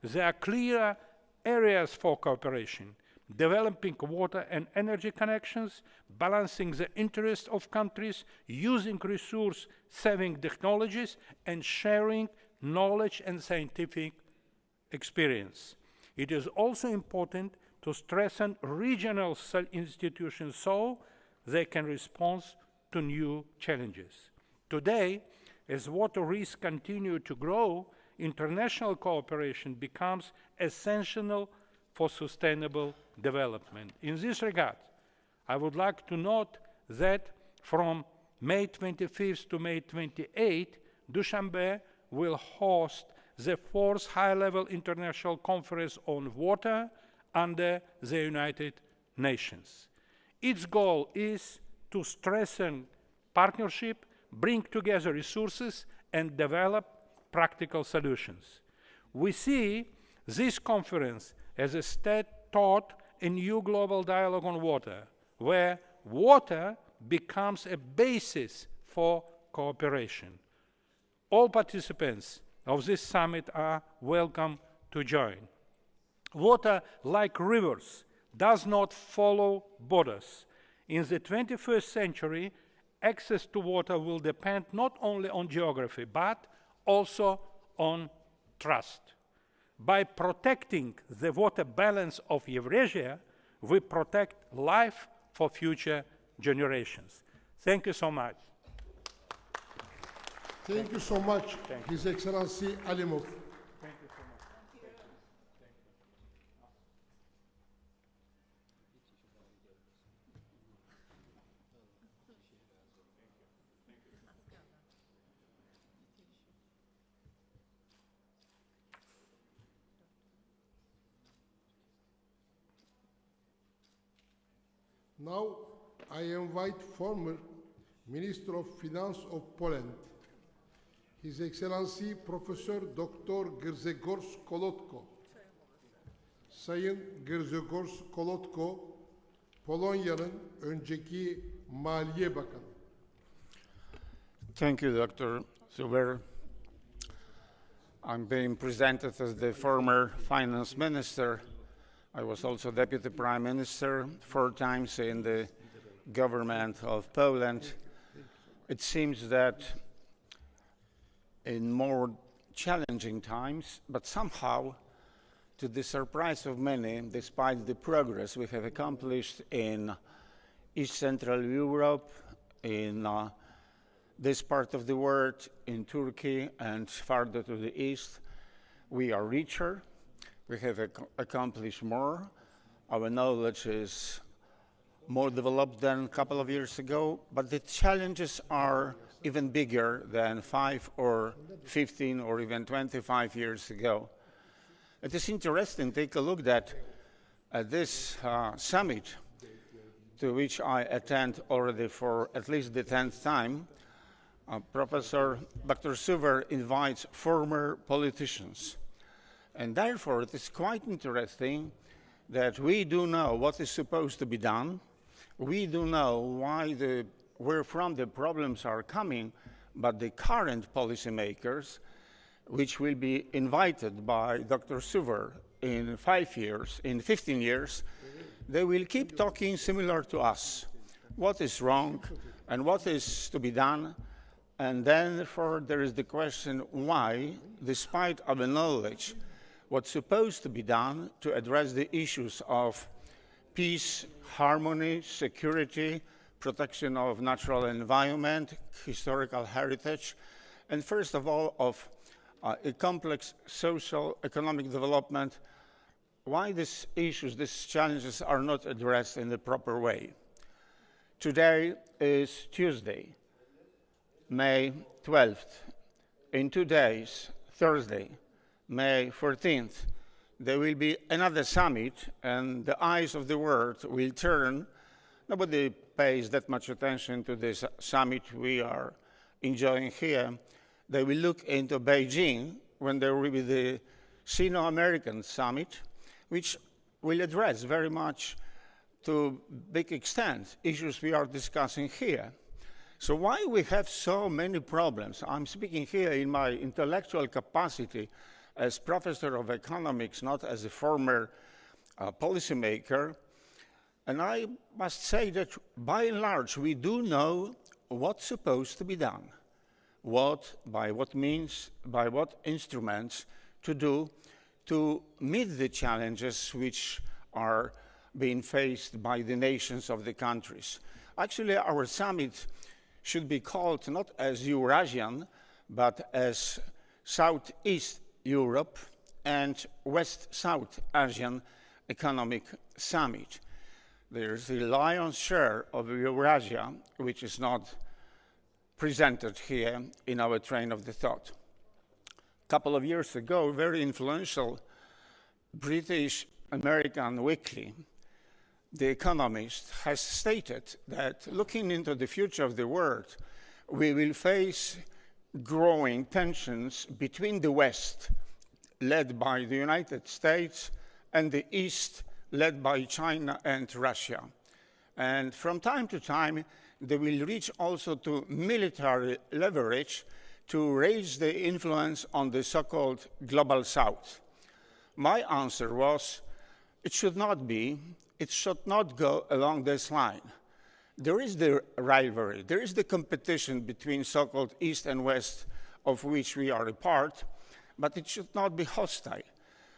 There are clear areas for cooperation: developing water and energy connections, balancing the interests of countries, using resource-saving technologies, and sharing knowledge and scientific experience. It is also important to strengthen regional institutions so they can respond to new challenges. Today, as water risks continue to grow, international cooperation becomes essential for sustainable development. In this regard, I would like to note that from May 25th to May 28th, Dushanbe will host the 4th high-level international conference on water under the United Nations. Its goal is to strengthen partnership, bring together resources, and develop practical solutions. We see this conference as a step toward a new global dialogue on water, where water becomes a basis for cooperation. All participants of this summit are welcome to join. Water, like rivers, does not follow borders. In the 21st century, access to water will depend not only on geography, but also on trust. By protecting the water balance of Eurasia, we protect life for future generations. Thank you so much. Thank you so much, His Excellency Alimov. Thank you so much. Now, I invite former Minister of Finance of Poland, His Excellency Profesör Doktor Grzegorz Kolotko. Sayın Grzegorz Kolotko, Polonya'nın önceki Maliye Bakanı. Thank you, Dr. Zuber. I'm being presented as the former finance minister. I was also deputy prime minister 4 times in the government of Poland. It seems that in more challenging times, but somehow, to the surprise of many, despite the progress we have accomplished in East Central Europe, in this part of the world, in Turkey and farther to the east, we are richer, we have accomplished more, our knowledge is more developed than a couple of years ago, but the challenges are even bigger than 5 or 15 or even 25 years ago. It is interesting to take a look at this summit, to which I attend already for at least the 10th time. Professor Dr. Suver invites former politicians. And therefore, it is quite interesting that we do know what is supposed to be done. We do know where from the problems are coming, but the current policymakers, which will be invited by Dr. Suver in 5 years, in 15 years, they will keep talking similar to us. What is wrong and what is to be done? And then, therefore, there is the question why, despite our knowledge, what's supposed to be done to address the issues of peace, harmony, security, protection of natural environment, historical heritage, and first of all, of a complex social, economic development, why these issues, these challenges are not addressed in the proper way. Today is Tuesday, May 12th. In 2 days, Thursday, May 14th, there will be another summit and the eyes of the world will turn. Nobody pays that much attention to this summit we are enjoying here. They will look into Beijing when there will be the Sino-American summit, which will address very much to big extent issues we are discussing here. So why we have so many problems? I'm speaking here in my intellectual capacity as professor of economics, not as a former policymaker. And I must say that by and large, we do know what's supposed to be done, by what means, by what instruments to do to meet the challenges which are being faced by the nations of the countries. Actually, our summit should be called not as Eurasian, but as Southeast Europe and West-South Asian Economic Summit. There's the lion's share of Eurasia, which is not presented here in our train of the thought. A couple of years ago, a very influential British-American weekly, The Economist, has stated that looking into the future of the world, we will face growing tensions between the West, led by the United States, and the East, led by China and Russia. And from time to time, they will reach also to military leverage to raise the influence on the so-called global South. My answer was, it should not be, it should not go along this line. There is the rivalry, there is the competition between so-called East and West, of which we are a part, but it should not be hostile.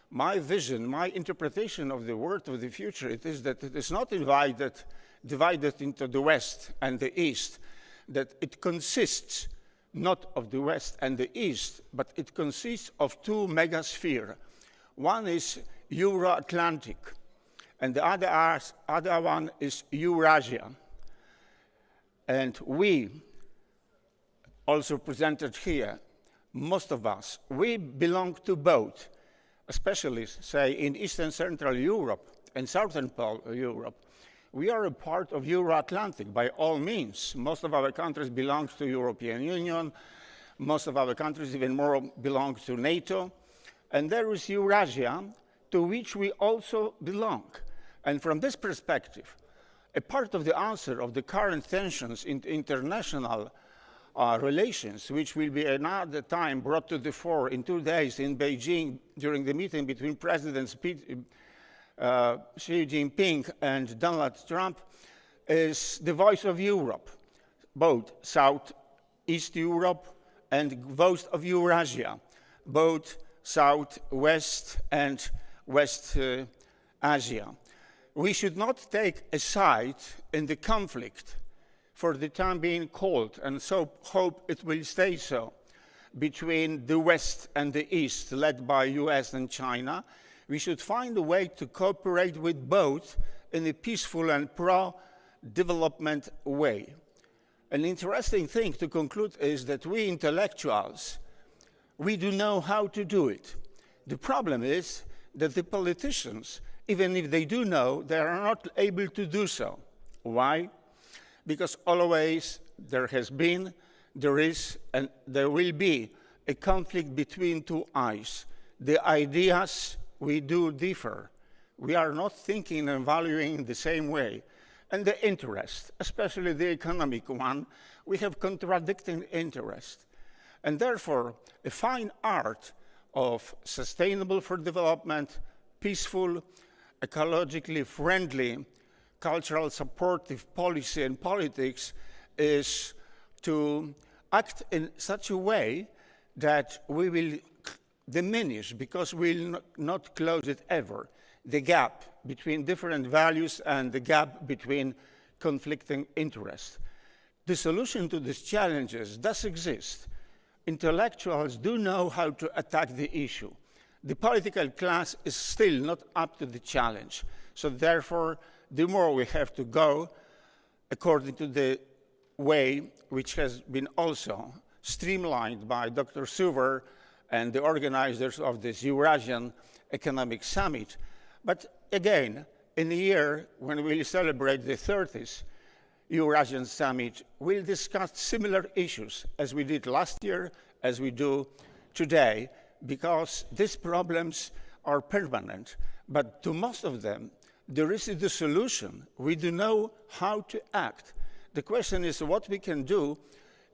My vision, my interpretation of the world of the future, it is that it is not divided into the West and the East, that it consists not of the West and the East, but it consists of 2 megaspheres. One is Euro-Atlantic, and the other one is Eurasia. And we, also presented here, most of us, we belong to both, especially, say, in Eastern Central Europe and Southern Europe. We are a part of Euro-Atlantic by all means. Most of our countries belong to the European Union. Most of our countries, even more, belong to NATO. And there is Eurasia, to which we also belong. And from this perspective, a part of the answer of the current tensions in international relations, which will be another time brought to the fore in 2 days in Beijing during the meeting between Presidents Xi Jinping and Donald Trump, is the voice of Europe, both South-East Europe and voice of Eurasia, both South-West and West Asia. We should not take a side in the conflict for the time being cold, and so hope it will stay so, between the West and the East, led by US and China. We should find a way to cooperate with both in a peaceful and pro-development way. An interesting thing to conclude is that we intellectuals, we do know how to do it. The problem is that the politicians, even if they do know, they are not able to do so. Why? Because always there has been, there is, and there will be a conflict between two eyes. The ideas we do differ. We are not thinking and valuing the same way. And the interest, especially the economic one, we have contradicting interest. And therefore, a fine art of sustainable for development, peaceful, ecologically friendly, cultural supportive policy and politics is to act in such a way that we will diminish, because we will not close it ever, the gap between different values and the gap between conflicting interests. The solution to these challenges does exist. Intellectuals do know how to attack the issue. The political class is still not up to the challenge. So therefore, the more we have to go according to the way which has been also streamlined by Dr. Suver and the organizers of this Eurasian Economic Summit. But again, in a year when we'll celebrate the 30th Eurasian Summit, we'll discuss similar issues as we did last year, as we do today, because these problems are permanent. But to most of them, there is the solution. We do know how to act. The question is what we can do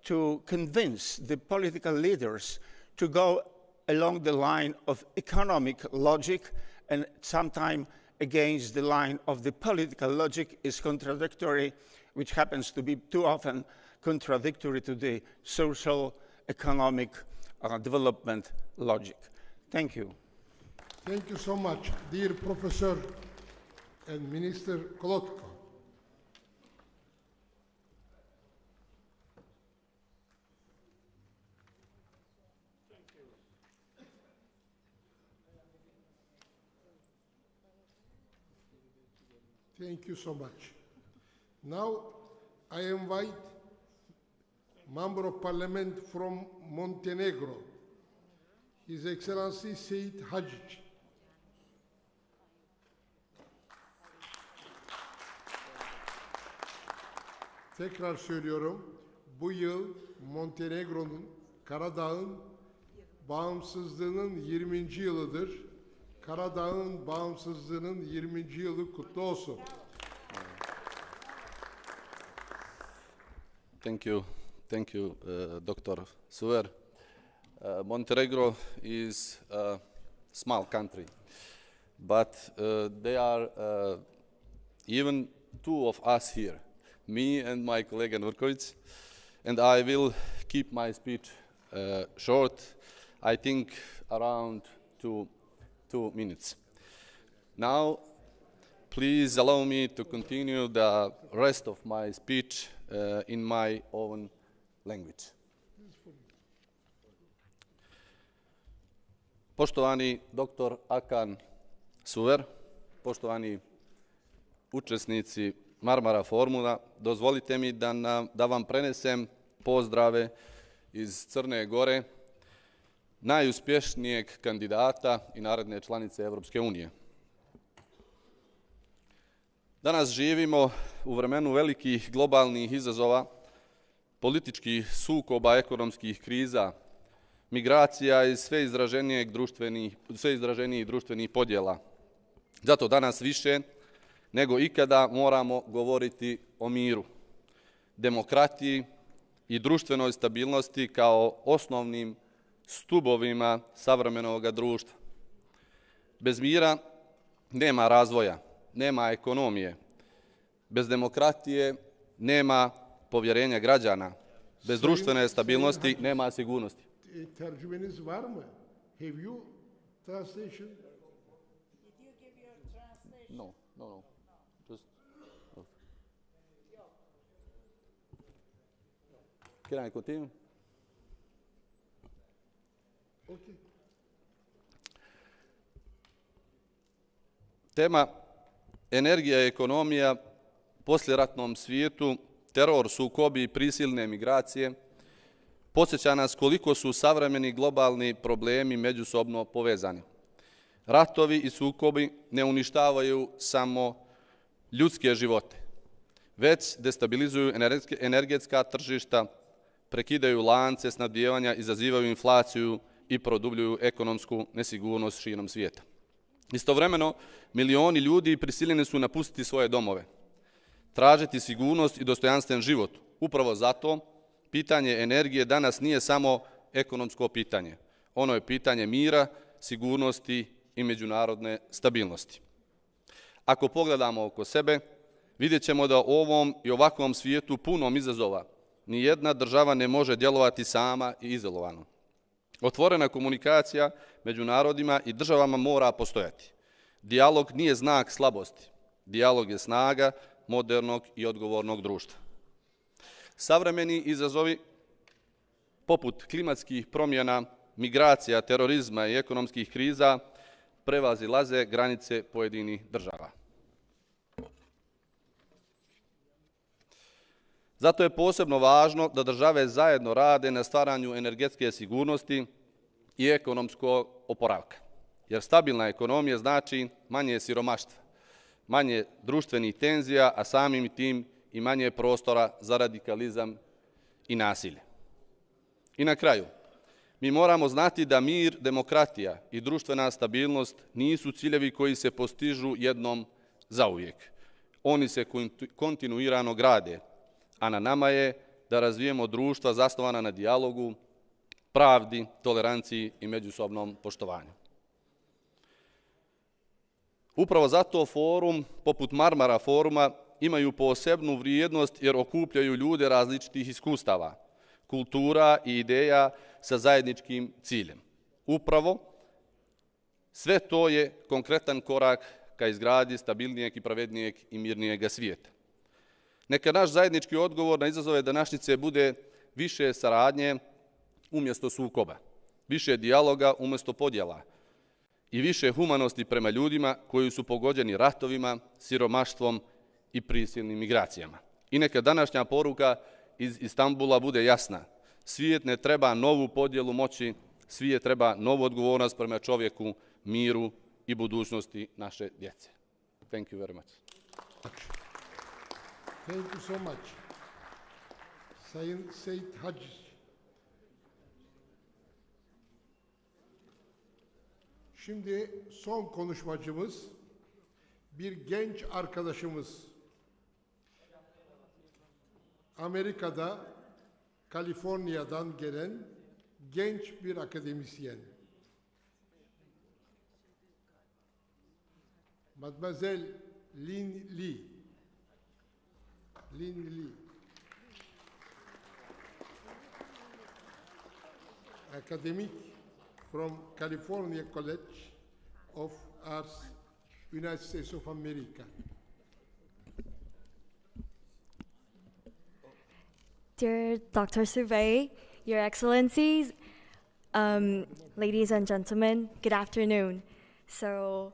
to convince the political leaders to go along the line of economic logic, and sometimes against the line of the political logic is contradictory, which happens to be too often contradictory to the social, economic development logic. Thank you. Thank you so much, dear Professor and Minister Kolotko. Thank you so much. Now I invite Member of Parliament from Montenegro, His Excellency Seyit Hadžić. Tekrar söylüyorum, bu yıl Montenegro'nun, Karadağ'ın bağımsızlığının 20. yılıdır. Karadağ'ın bağımsızlığının 20. yılı kutlu olsun. Thank you, Dr. Suver. Montenegro is a small country, but they are even two of us here, me and my colleague Nurkovic, and I will keep my speech short, I think around 2 minutes. Now, please allow me to continue the rest of my speech in my own language. Poštovani dr. Akan Suver, poštovani učesnici Marmara foruma, dozvolite mi da vam prenesem pozdrave iz Crne Gore, najuspješnijeg kandidata i naredne članice Evropske unije. Danas živimo u vremenu velikih globalnih izazova, političkih sukoba, ekonomskih kriza, migracija i sve izraženijih društvenih podjela. Zato danas više nego ikada moramo govoriti o miru, demokratiji i društvenoj stabilnosti kao osnovnim stubovima savremenog društva. Bez mira nema razvoja, nema ekonomije. Bez demokratije nema povjerenja građana. Bez društvene stabilnosti nema sigurnosti. Tercümeniz var mı? Have you translation? Did you give your translation? No. Just. Can I continue? Okay. Tema energija i ekonomija, posljeratnom svijetu, teror, sukobi i prisilne migracije podsjeća nas koliko su savremeni globalni problemi međusobno povezani. Ratovi i sukobi ne uništavaju samo ljudske živote, već destabilizuju energetska tržišta, prekidaju lance snabdijevanja, izazivaju inflaciju i produbljuju ekonomsku nesigurnost širom svijeta. Istovremeno, milioni ljudi prisiljeni su napustiti svoje domove, tražiti sigurnost i dostojanstven život. Upravo zato pitanje energije danas nije samo ekonomsko pitanje. Ono je pitanje mira, sigurnosti i međunarodne stabilnosti. Ako pogledamo oko sebe, vidjet ćemo da u ovom i ovakvom svijetu punom izazova nijedna država ne može djelovati sama i izolovano. Otvorena komunikacija među narodima i državama mora postojati. Dijalog nije znak slabosti. Dijalog je snaga modernog i odgovornog društva. Savremeni izazovi poput klimatskih promjena, migracija, terorizma i ekonomskih kriza prevazilaze granice pojedinih država. Zato je posebno važno da države zajedno rade na stvaranju energetske sigurnosti i ekonomskog oporavka. Jer stabilna ekonomija znači manje siromaštva, manje društvenih tenzija, a samim tim i manje prostora za radikalizam i nasilje. I na kraju, mi moramo znati da mir, demokratija i društvena stabilnost nisu ciljevi koji se postižu jednom zauvijek. Oni se kontinuirano grade, a na nama je da razvijemo društva zasnovana na dijalogu, pravdi, toleranciji i međusobnom poštovanju. Upravo zato forum, poput Marmara foruma, imaju posebnu vrijednost jer okupljaju ljude različitih iskustava, kultura i ideja sa zajedničkim ciljem. Upravo sve to je konkretan korak ka izgradi stabilnijeg i pravednijeg i mirnijeg svijeta. Neka naš zajednički odgovor na izazove današnjice bude više saradnje umjesto sukoba, više dijaloga umjesto podjela i više humanosti prema ljudima koji su pogođeni ratovima, siromaštvom i prisilnim migracijama. I neka današnja poruka iz Istanbula bude jasna. Svijet ne treba novu podjelu moći, svijet treba novu odgovornost prema čovjeku, miru i budućnosti naše djece. Thank you very much. Thank you so much. Sayın Seyit Hacı. Şimdi son konuşmacımız bir genç arkadaşımız. Amerika'da, Kaliforniya'dan gelen genç bir akademisyen. Mademoiselle Lynn Lee. Lynn Lee. Academic from California College of Arts, United States of America. Dear Dr. Survey, Your Excellencies, ladies and gentlemen, good afternoon. So,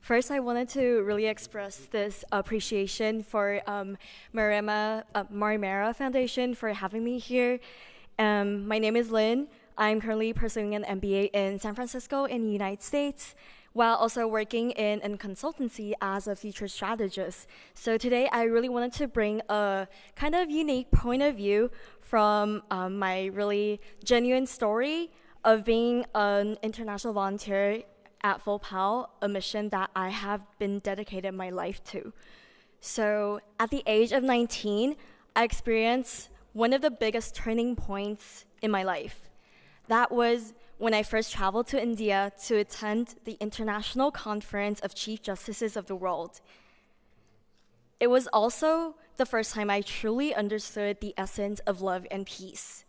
first I wanted to really express this appreciation for Marmara Foundation for having me here. My name is Lynn. I'm currently pursuing an MBA in San Francisco in the United States, while also working in a consultancy as a future strategist. So today I really wanted to bring a kind of unique point of view from my really genuine story of being an international volunteer at FOPAL, a mission that I have been dedicated my life to. So at the age of 19, I experienced one of the biggest turning points in my life. That was when I first traveled to India to attend the International Conference of Chief Justices of the World. It was also the first time I truly understood the essence of love and peace.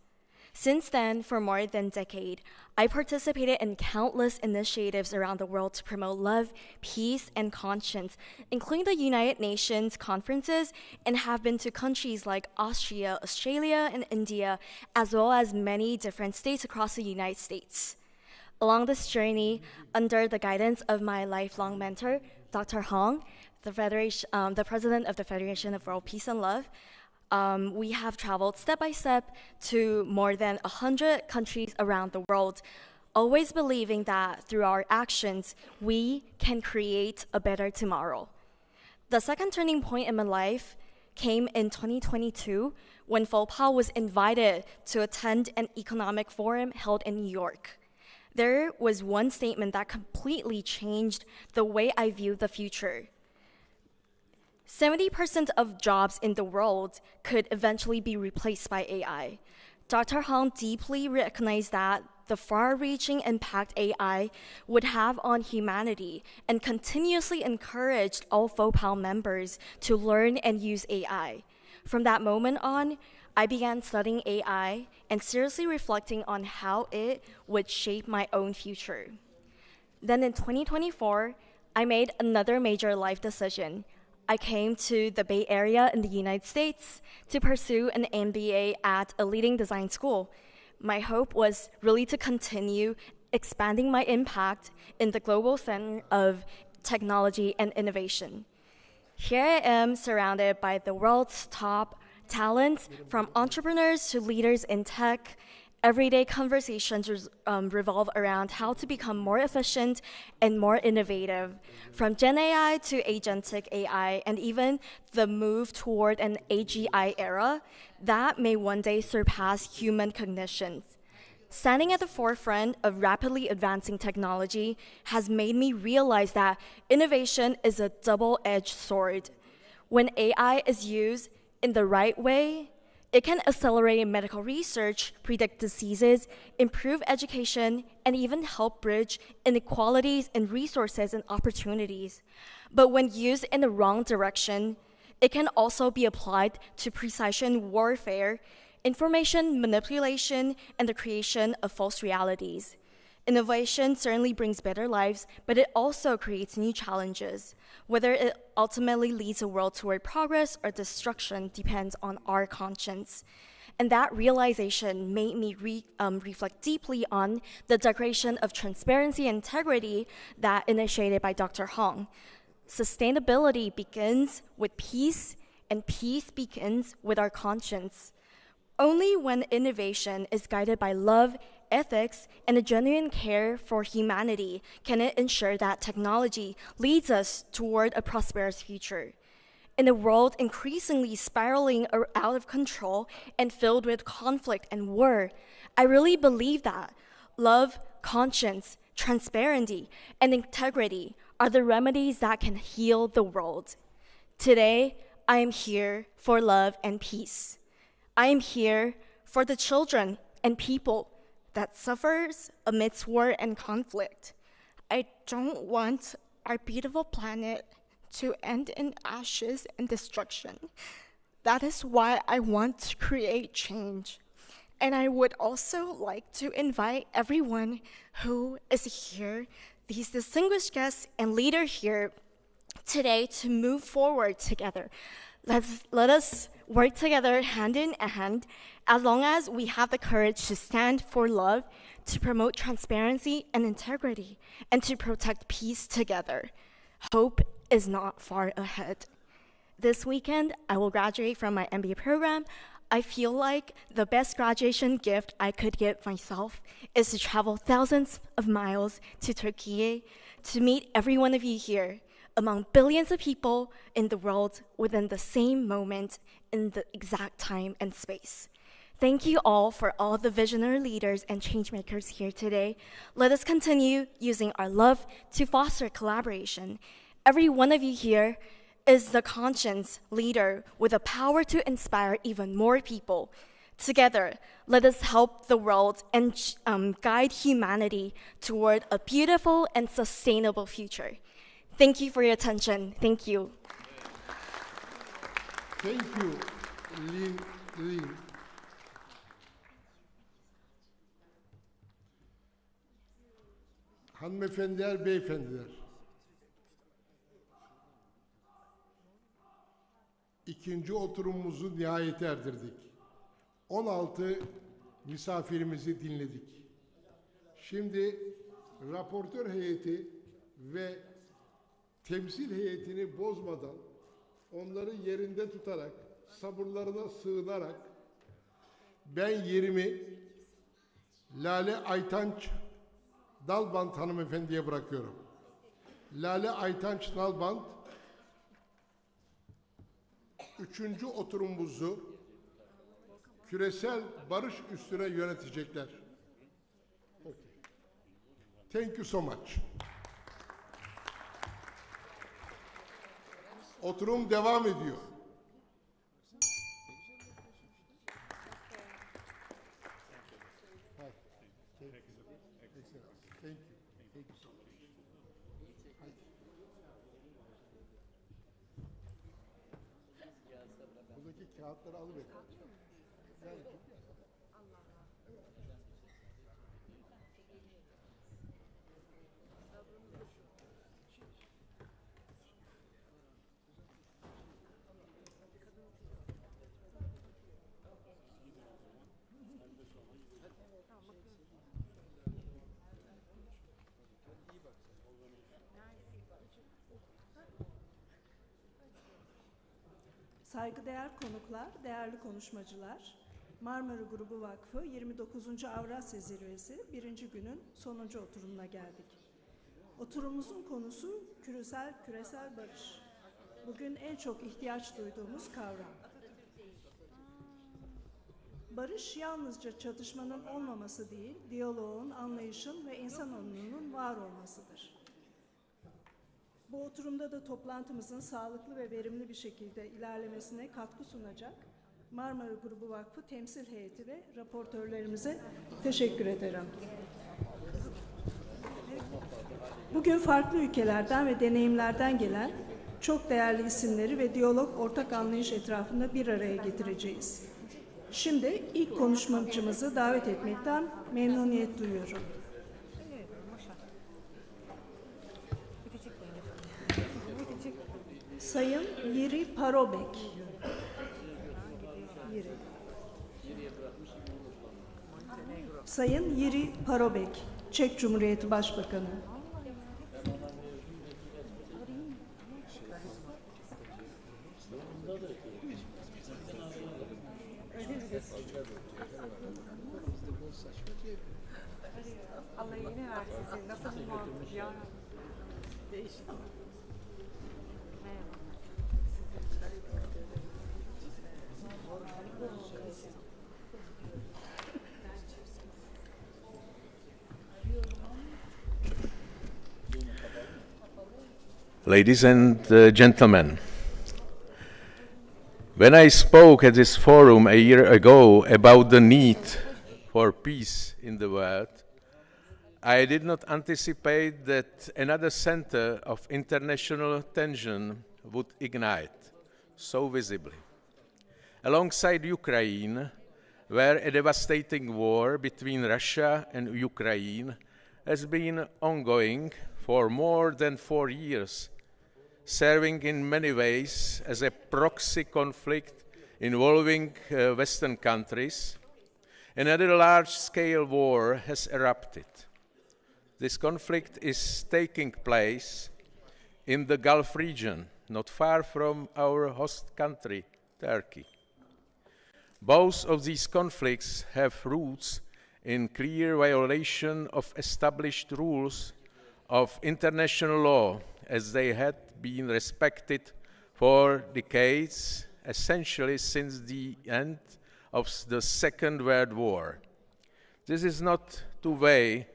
Since then, for more than a decade, I participated in countless initiatives around the world to promote love, peace, and conscience, including the United Nations conferences, and have been to countries like Austria, Australia, and India, as well as many different states across the United States. Along this journey, under the guidance of my lifelong mentor, Dr. Hong, the president of the Federation of World Peace and Love, we have traveled step by step to more than 100 countries around the world, always believing that through our actions, we can create a better tomorrow. The second turning point in my life came in 2022 when FOPAL was invited to attend an economic forum held in New York. There was one statement that completely changed the way I view the future. 70% of jobs in the world could eventually be replaced by AI. Dr. Hong deeply recognized that the far-reaching impact AI would have on humanity and continuously encouraged all FOPAL members to learn and use AI. From that moment on, I began studying AI and seriously reflecting on how it would shape my own future. Then in 2024, I made another major life decision. I came to the Bay Area in the United States to pursue an MBA at a leading design school. My hope was really to continue expanding my impact in the global center of technology and innovation. Here I am surrounded by the world's top talents, from entrepreneurs to leaders in tech. Everyday conversations revolve around how to become more efficient and more innovative, from Gen AI to agentic AI, and even the move toward an AGI era that may one day surpass human cognition. Standing at the forefront of rapidly advancing technology has made me realize that innovation is a double-edged sword. When AI is used in the right way, it can accelerate medical research, predict diseases, improve education, and even help bridge inequalities in resources and opportunities. But when used in the wrong direction, it can also be applied to precision warfare, information manipulation, and the creation of false realities. Innovation certainly brings better lives, but it also creates new challenges. Whether it ultimately leads the world toward progress or destruction depends on our conscience. And that realization made me reflect deeply on the Declaration of Transparency and Integrity that initiated by Dr. Hong. Sustainability begins with peace, and peace begins with our conscience. Only when innovation is guided by love, ethics, and a genuine care for humanity can it ensure that technology leads us toward a prosperous future. In a world increasingly spiraling out of control and filled with conflict and war, I really believe that love, conscience, transparency, and integrity are the remedies that can heal the world. Today, I am here for love and peace. I am here for the children and people that suffers amidst war and conflict. I don't want our beautiful planet to end in ashes and destruction. That is why I want to create change. And I would also like to invite everyone who is here, these distinguished guests and leaders here today, to move forward together. Let us work together hand in hand, as long as we have the courage to stand for love, to promote transparency and integrity, and to protect peace together. Hope is not far ahead. This weekend, I will graduate from my MBA program. I feel like the best graduation gift I could give myself is to travel thousands of miles to Turkey to meet every one of you here among billions of people in the world within the same moment in the exact time and space. Thank you all for all the visionary leaders and changemakers here today. Let us continue using our love to foster collaboration. Every one of you here is the conscience leader with the power to inspire even more people. Together, let us help the world and guide humanity toward a beautiful and sustainable future. Thank you for your attention. Thank you. Thank you, Lin. Hanımefendiler, beyefendiler. İkinci oturumumuzu nihayete erdirdik. 16 misafirimizi dinledik. Şimdi raportör heyeti ve temsil heyetini bozmadan, onları yerinde tutarak, sabırlarına sığınarak ben yerimi Lale Aytanç Nalbant hanımefendiye bırakıyorum. Lale Aytanç Nalbant 3. oturumumuzu küresel barış üstüne yönetecekler. Thank you so much. Oturum devam ediyor. Buradaki kağıtları alıverin. Saygıdeğer konuklar, değerli konuşmacılar, Marmara Grubu Vakfı 29. Avrasya Zirvesi 1. günün sonuncu oturumuna geldik. Oturumumuzun konusu küresel barış. Bugün en çok ihtiyaç duyduğumuz kavram. Barış yalnızca çatışmanın olmaması değil, diyaloğun, anlayışın ve insan onurunun var olmasıdır. Bu oturumda da toplantımızın sağlıklı ve verimli bir şekilde ilerlemesine katkı sunacak Marmara Grubu Vakfı temsil heyeti ve raportörlerimize teşekkür ederim. Bugün farklı ülkelerden ve deneyimlerden gelen çok değerli isimleri ve diyalog ortak anlayış etrafında bir araya getireceğiz. Şimdi ilk konuşmacımızı davet etmekten memnuniyet duyuyorum. Sayın Yiri Parobek. Sayın Yiri Parobek, Çek Cumhuriyeti Başbakanı. Allah yine versin. Nasıl bir muhabbet ya? Değişik. Ladies and gentlemen, when I spoke at this forum a year ago about the need for peace in the world, I did not anticipate that another center of international tension would ignite so visibly. Alongside Ukraine, where a devastating war between Russia and Ukraine has been ongoing for more than 4 years, serving in many ways as a proxy conflict involving Western countries, another large-scale war has erupted. This conflict is taking place in the Gulf region, not far from our host country, Turkey. Both of these conflicts have roots in clear violation of established rules of international law, as they had been respected for decades, essentially since the end of the Second World War. This is not to say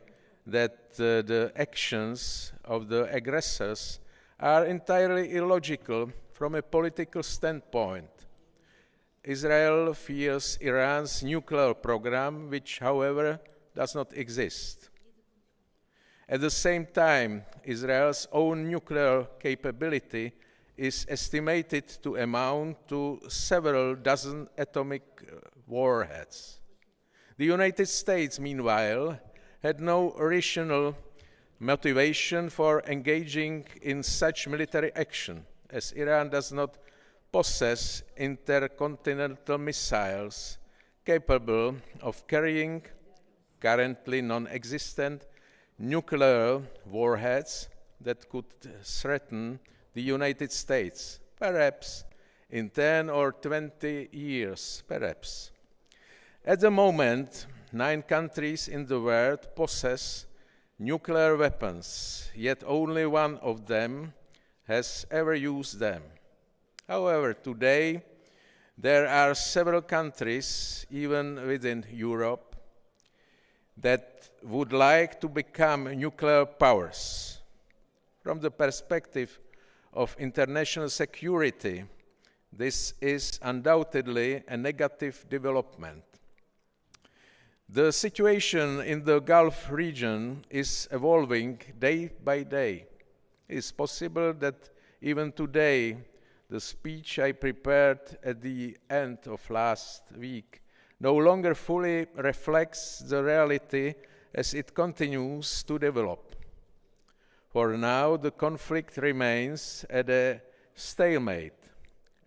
that the actions of the aggressors are entirely illogical from a political standpoint. Israel fears Iran's nuclear program, which, however, does not exist. At the same time, Israel's own nuclear capability is estimated to amount to several dozen atomic warheads. The United States, meanwhile, had no rational motivation for engaging in such military action, as Iran does not possess intercontinental missiles capable of carrying currently non-existent nuclear warheads that could threaten the United States, perhaps in 10 or 20 years, perhaps. At the moment, 9 countries in the world possess nuclear weapons, yet only one of them has ever used them. However, today, there are several countries, even within Europe, that would like to become nuclear powers. From the perspective of international security, this is undoubtedly a negative development. The situation in the Gulf region is evolving day by day. It is possible that even today, the speech I prepared at the end of last week no longer fully reflects the reality as it continues to develop. For now, the conflict remains at a stalemate,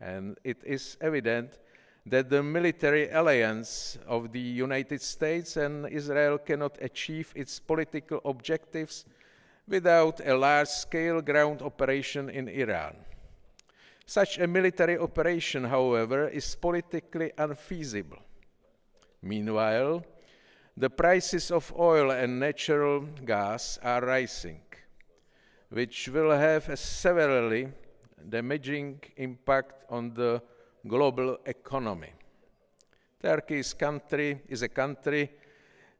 and it is evident that the military alliance of the United States and Israel cannot achieve its political objectives without a large-scale ground operation in Iran. Such a military operation, however, is politically unfeasible. Meanwhile, the prices of oil and natural gas are rising, which will have a severely damaging impact on the global economy. Turkey is a country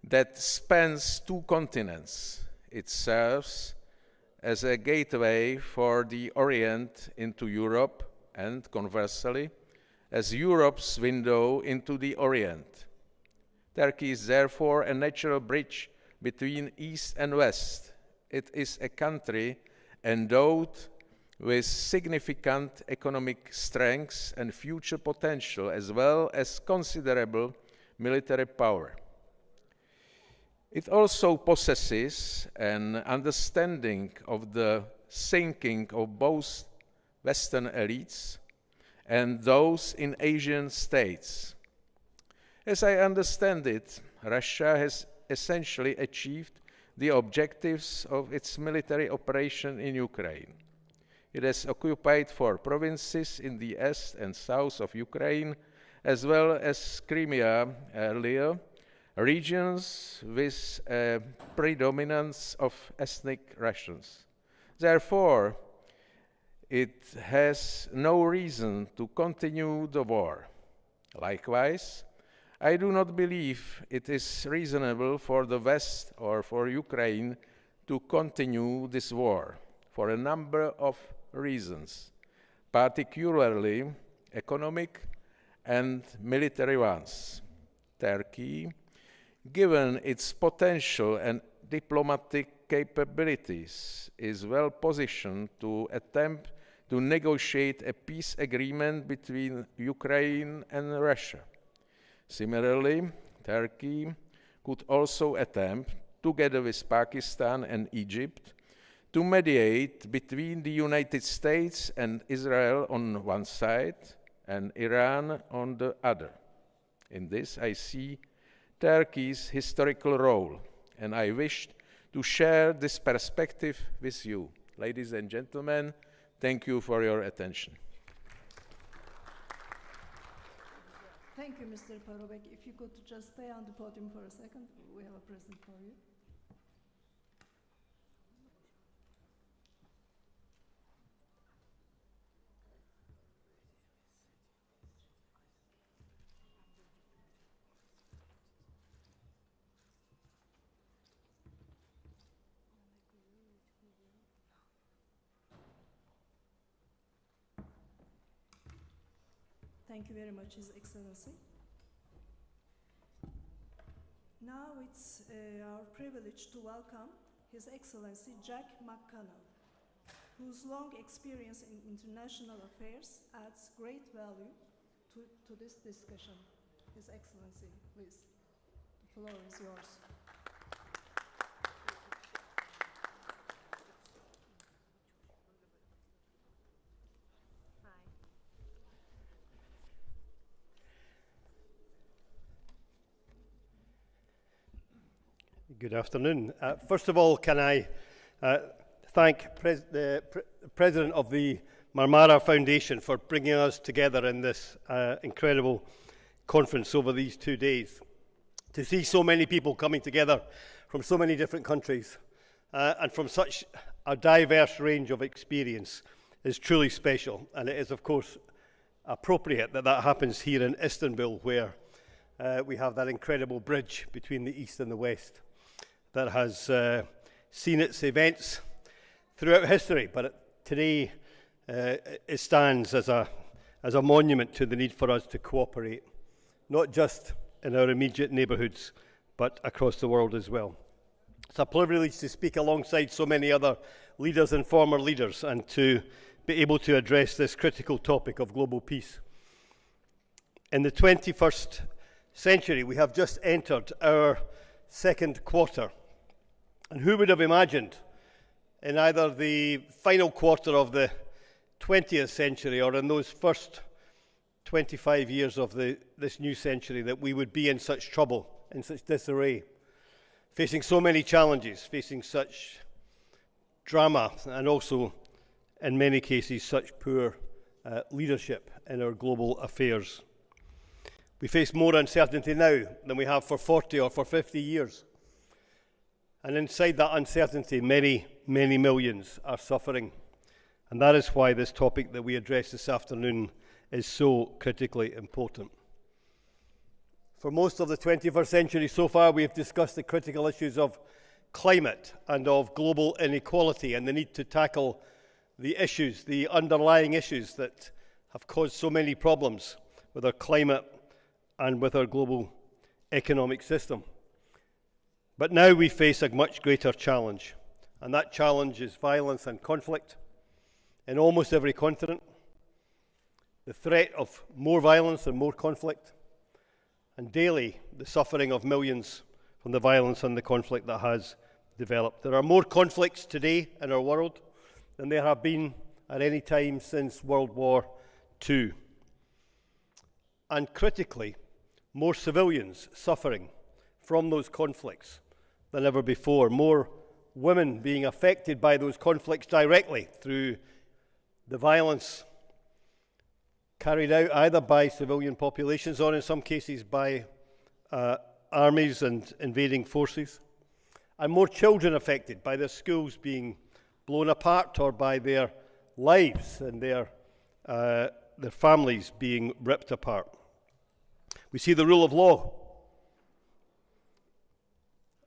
that spans 2 continents. It serves as a gateway for the Orient into Europe and, conversely, as Europe's window into the Orient. Turkey is therefore a natural bridge between East and West. It is a country endowed with significant economic strengths and future potential, as well as considerable military power. It also possesses an understanding of the thinking of both Western elites and those in Asian states. As I understand it, Russia has essentially achieved the objectives of its military operation in Ukraine. It has occupied 4 provinces in the east and south of Ukraine, as well as Crimea earlier, regions with a predominance of ethnic Russians. Therefore, it has no reason to continue the war. Likewise, I do not believe it is reasonable for the West or for Ukraine to continue this war for a number of reasons, particularly economic and military ones. Turkey, given its potential and diplomatic capabilities, is well positioned to attempt to negotiate a peace agreement between Ukraine and Russia. Similarly, Turkey could also attempt, together with Pakistan and Egypt, to mediate between the United States and Israel on one side and Iran on the other. In this, I see Turkey's historical role, and I wished to share this perspective with you. Ladies and gentlemen, thank you for your attention. Thank you, Mr. Parobek. If you could just stay on the podium for a second, we have a present for you. Thank you very much, His Excellency. Now it's our privilege to welcome His Excellency Jack McConnell, whose long experience in international affairs adds great value to this discussion. His Excellency, please, the floor is yours. Good afternoon. First of all, can I thank the President of the Marmara Foundation for bringing us together in this incredible conference over these 2 days. To see so many people coming together from so many different countries and from such a diverse range of experience is truly special. And it is, of course, appropriate that that happens here in Istanbul, where we have that incredible bridge between the East and the West that has seen its events throughout history, but today it stands as a monument to the need for us to cooperate, not just in our immediate neighbourhoods, but across the world as well. It's a privilege to speak alongside so many other leaders and former leaders and to be able to address this critical topic of global peace. In the 21st century, we have just entered our second quarter. And who would have imagined in either the final quarter of the 20th century or in those first 25 years of this new century that we would be in such trouble, in such disarray, facing so many challenges, facing such drama, and also, in many cases, such poor leadership in our global affairs. We face more uncertainty now than we have for 40 or for 50 years. And inside that uncertainty, many, many millions are suffering. And that is why this topic that we address this afternoon is so critically important. For most of the 21st century so far, we have discussed the critical issues of climate and of global inequality and the need to tackle the issues, the underlying issues that have caused so many problems with our climate and with our global economic system. But now we face a much greater challenge, and that challenge is violence and conflict in almost every continent, the threat of more violence and more conflict, and daily the suffering of millions from the violence and the conflict that has developed. There are more conflicts today in our world than there have been at any time since World War II. And critically, more civilians suffering from those conflicts than ever before, more women being affected by those conflicts directly through the violence carried out either by civilian populations or in some cases by armies and invading forces, and more children affected by their schools being blown apart or by their lives and their families being ripped apart. We see the rule of law.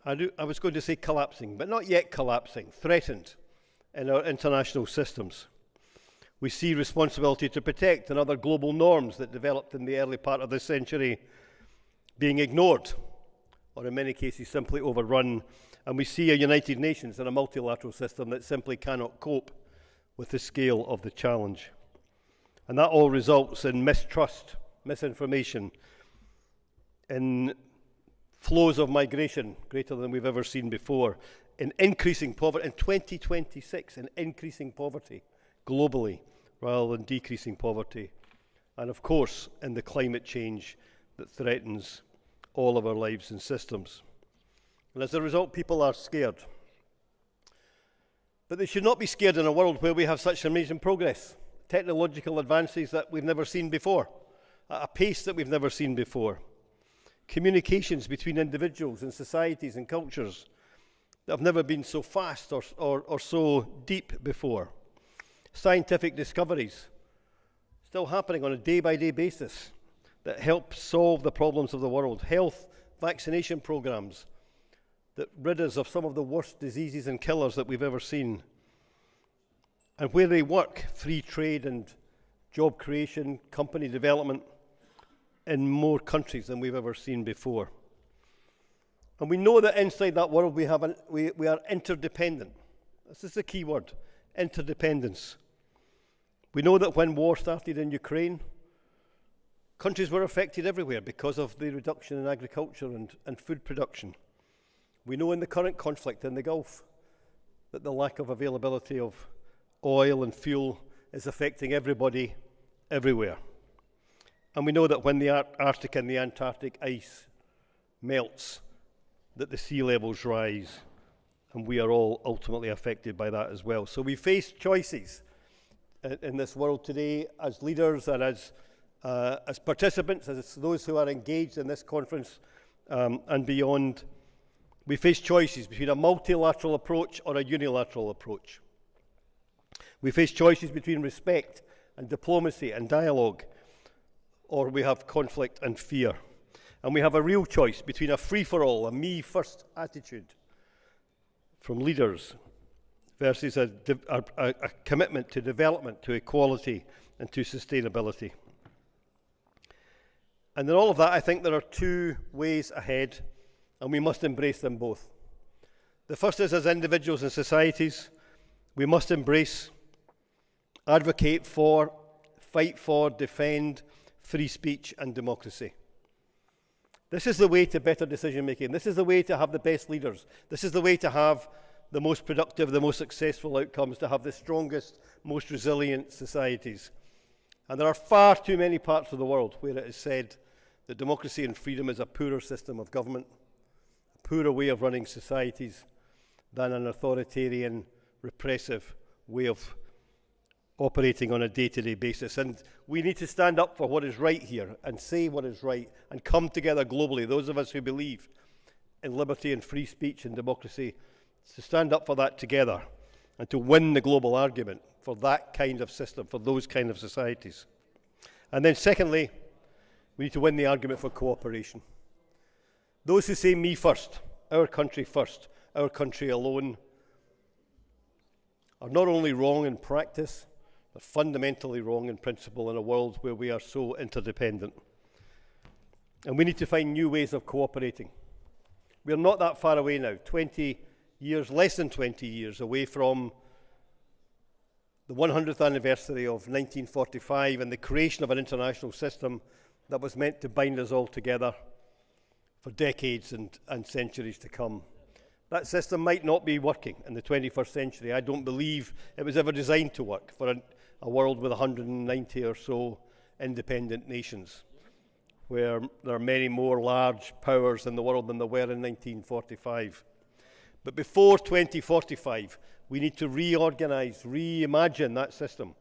I was going to say collapsing, but not yet collapsing, threatened in our international systems. We see responsibility to protect and other global norms that developed in the early part of this century being ignored, or in many cases simply overrun. And we see a United Nations and a multilateral system that simply cannot cope with the scale of the challenge. And that all results in mistrust, misinformation, in flows of migration greater than we've ever seen before, in increasing poverty, in 2026, in increasing poverty globally rather than decreasing poverty, and of course in the climate change that threatens all of our lives and systems. And as a result, people are scared. But they should not be scared in a world where we have such amazing progress, technological advances that we've never seen before, at a pace that we've never seen before. Communications between individuals and societies and cultures that have never been so fast or so deep before. Scientific discoveries still happening on a day-by-day basis that help solve the problems of the world. Health vaccination programs that rid us of some of the worst diseases and killers that we've ever seen. And where they work, free trade and job creation, company development in more countries than we've ever seen before. And we know that inside that world we are interdependent. This is the key word, interdependence. We know that when war started in Ukraine, countries were affected everywhere because of the reduction in agriculture and food production. We know in the current conflict in the Gulf that the lack of availability of oil and fuel is affecting everybody everywhere. And we know that when the Arctic and the Antarctic ice melts, that the sea levels rise, and we are all ultimately affected by that as well. So we face choices in this world today as leaders and as participants, as those who are engaged in this conference and beyond. We face choices between a multilateral approach or a unilateral approach. We face choices between respect and diplomacy and dialogue, or we have conflict and fear. And we have a real choice between a free-for-all, a me-first attitude from leaders versus a commitment to development, to equality, and to sustainability. And in all of that, I think there are two ways ahead, and we must embrace them both. The first is, as individuals and societies, we must embrace, advocate for, fight for, defend free speech and democracy. This is the way to better decision making. This is the way to have the best leaders. This is the way to have the most productive, the most successful outcomes, to have the strongest, most resilient societies. And there are far too many parts of the world where it is said that democracy and freedom is a poorer system of government, a poorer way of running societies than an authoritarian, repressive way of operating on a day-to-day basis. And we need to stand up for what is right here and say what is right and come together globally, those of us who believe in liberty and free speech and democracy, to stand up for that together and to win the global argument for that kind of system, for those kind of societies. And then secondly, we need to win the argument for cooperation. Those who say me first, our country alone, are not only wrong in practice, but fundamentally wrong in principle in a world where we are so interdependent. And we need to find new ways of cooperating. We are not that far away now, 20 years, less than 20 years away from the 100th anniversary of 1945 and the creation of an international system that was meant to bind us all together for decades and centuries to come. That system might not be working in the 21st century. I don't believe it was ever designed to work for a world with 190 or so independent nations, where there are many more large powers in the world than there were in 1945. But before 2045, we need to reorganize, reimagine that system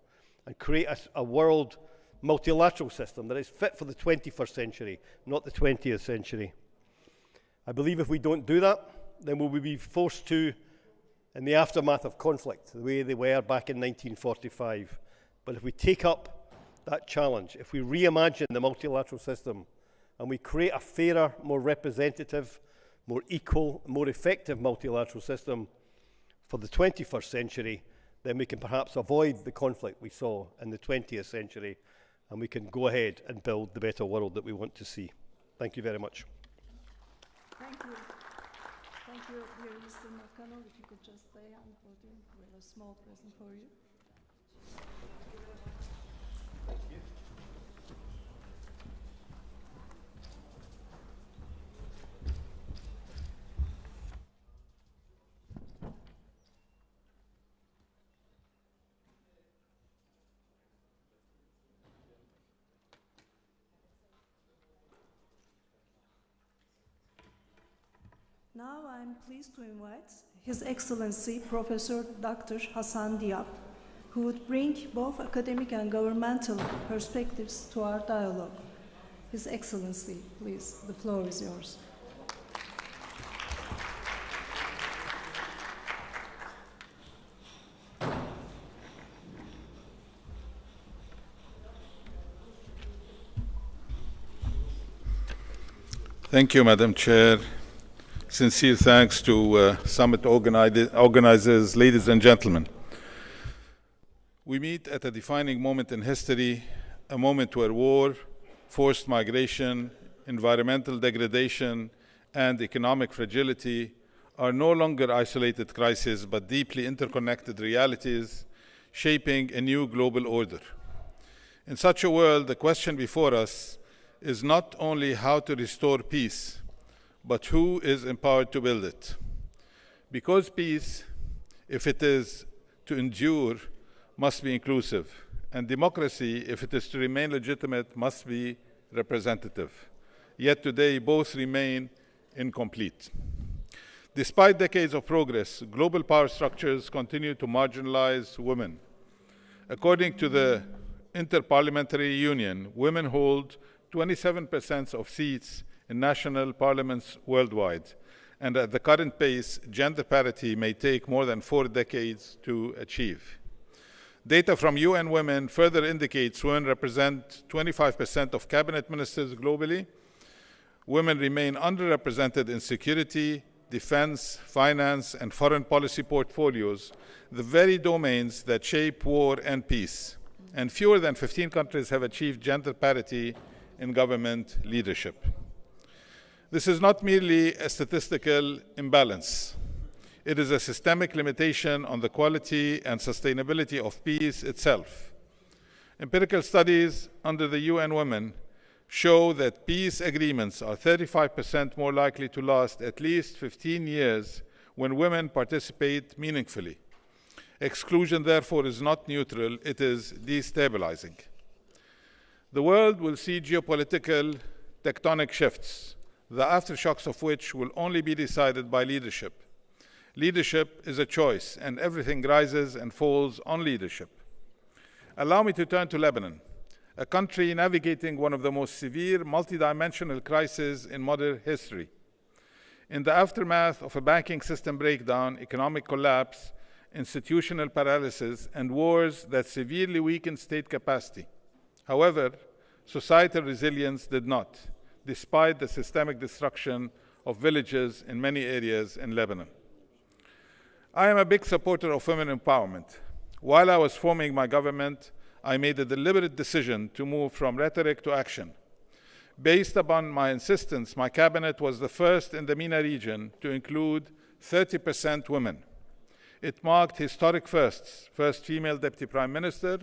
and create a world multilateral system that is fit for the 21st century, not the 20th century. I believe if we don't do that, then we will be forced to, in the aftermath of conflict, the way they were back in 1945. But if we take up that challenge, if we reimagine the multilateral system and we create a fairer, more representative, more equal, more effective multilateral system for the 21st century, then we can perhaps avoid the conflict we saw in the 20th century, and we can go ahead and build the better world that we want to see. Thank you very much. Thank you. Thank you, dear Mr. McConnell. If you could just stay on the podium, we have a small present for you. Now I'm pleased to invite His Excellency Professor Dr. Hasan Diab, who would bring both academic and governmental perspectives to our dialogue. His Excellency, please, the floor is yours. Thank you, Madam Chair. Sincere thanks to summit organizers, ladies and gentlemen. We meet at a defining moment in history, a moment where war, forced migration, environmental degradation, and economic fragility are no longer isolated crises, but deeply interconnected realities shaping a new global order. In such a world, the question before us is not only how to restore peace, but who is empowered to build it. Because peace, if it is to endure, must be inclusive, and democracy, if it is to remain legitimate, must be representative. Yet today, both remain incomplete. Despite decades of progress, global power structures continue to marginalize women. According to the Inter-Parliamentary Union, women hold 27% of seats in national parliaments worldwide, and at the current pace, gender parity may take more than 4 decades to achieve. Data from UN Women further indicates women represent 25% of cabinet ministers globally. Women remain underrepresented in security, defense, finance, and foreign policy portfolios, the very domains that shape war and peace. And fewer than 15 countries have achieved gender parity in government leadership. This is not merely a statistical imbalance. It is a systemic limitation on the quality and sustainability of peace itself. Empirical studies under the UN Women show that peace agreements are 35% more likely to last at least 15 years when women participate meaningfully. Exclusion, therefore, is not neutral, it is destabilizing. The world will see geopolitical tectonic shifts, the aftershocks of which will only be decided by leadership. Leadership is a choice, and everything rises and falls on leadership. Allow me to turn to Lebanon, a country navigating one of the most severe multidimensional crises in modern history. In the aftermath of a banking system breakdown, economic collapse, institutional paralysis, and wars that severely weakened state capacity. However, societal resilience did not, despite the systemic destruction of villages in many areas in Lebanon. I am a big supporter of women empowerment. While I was forming my government, I made a deliberate decision to move from rhetoric to action. Based upon my insistence, my cabinet was the first in the MENA region to include 30% women. It marked historic firsts: first female deputy prime minister,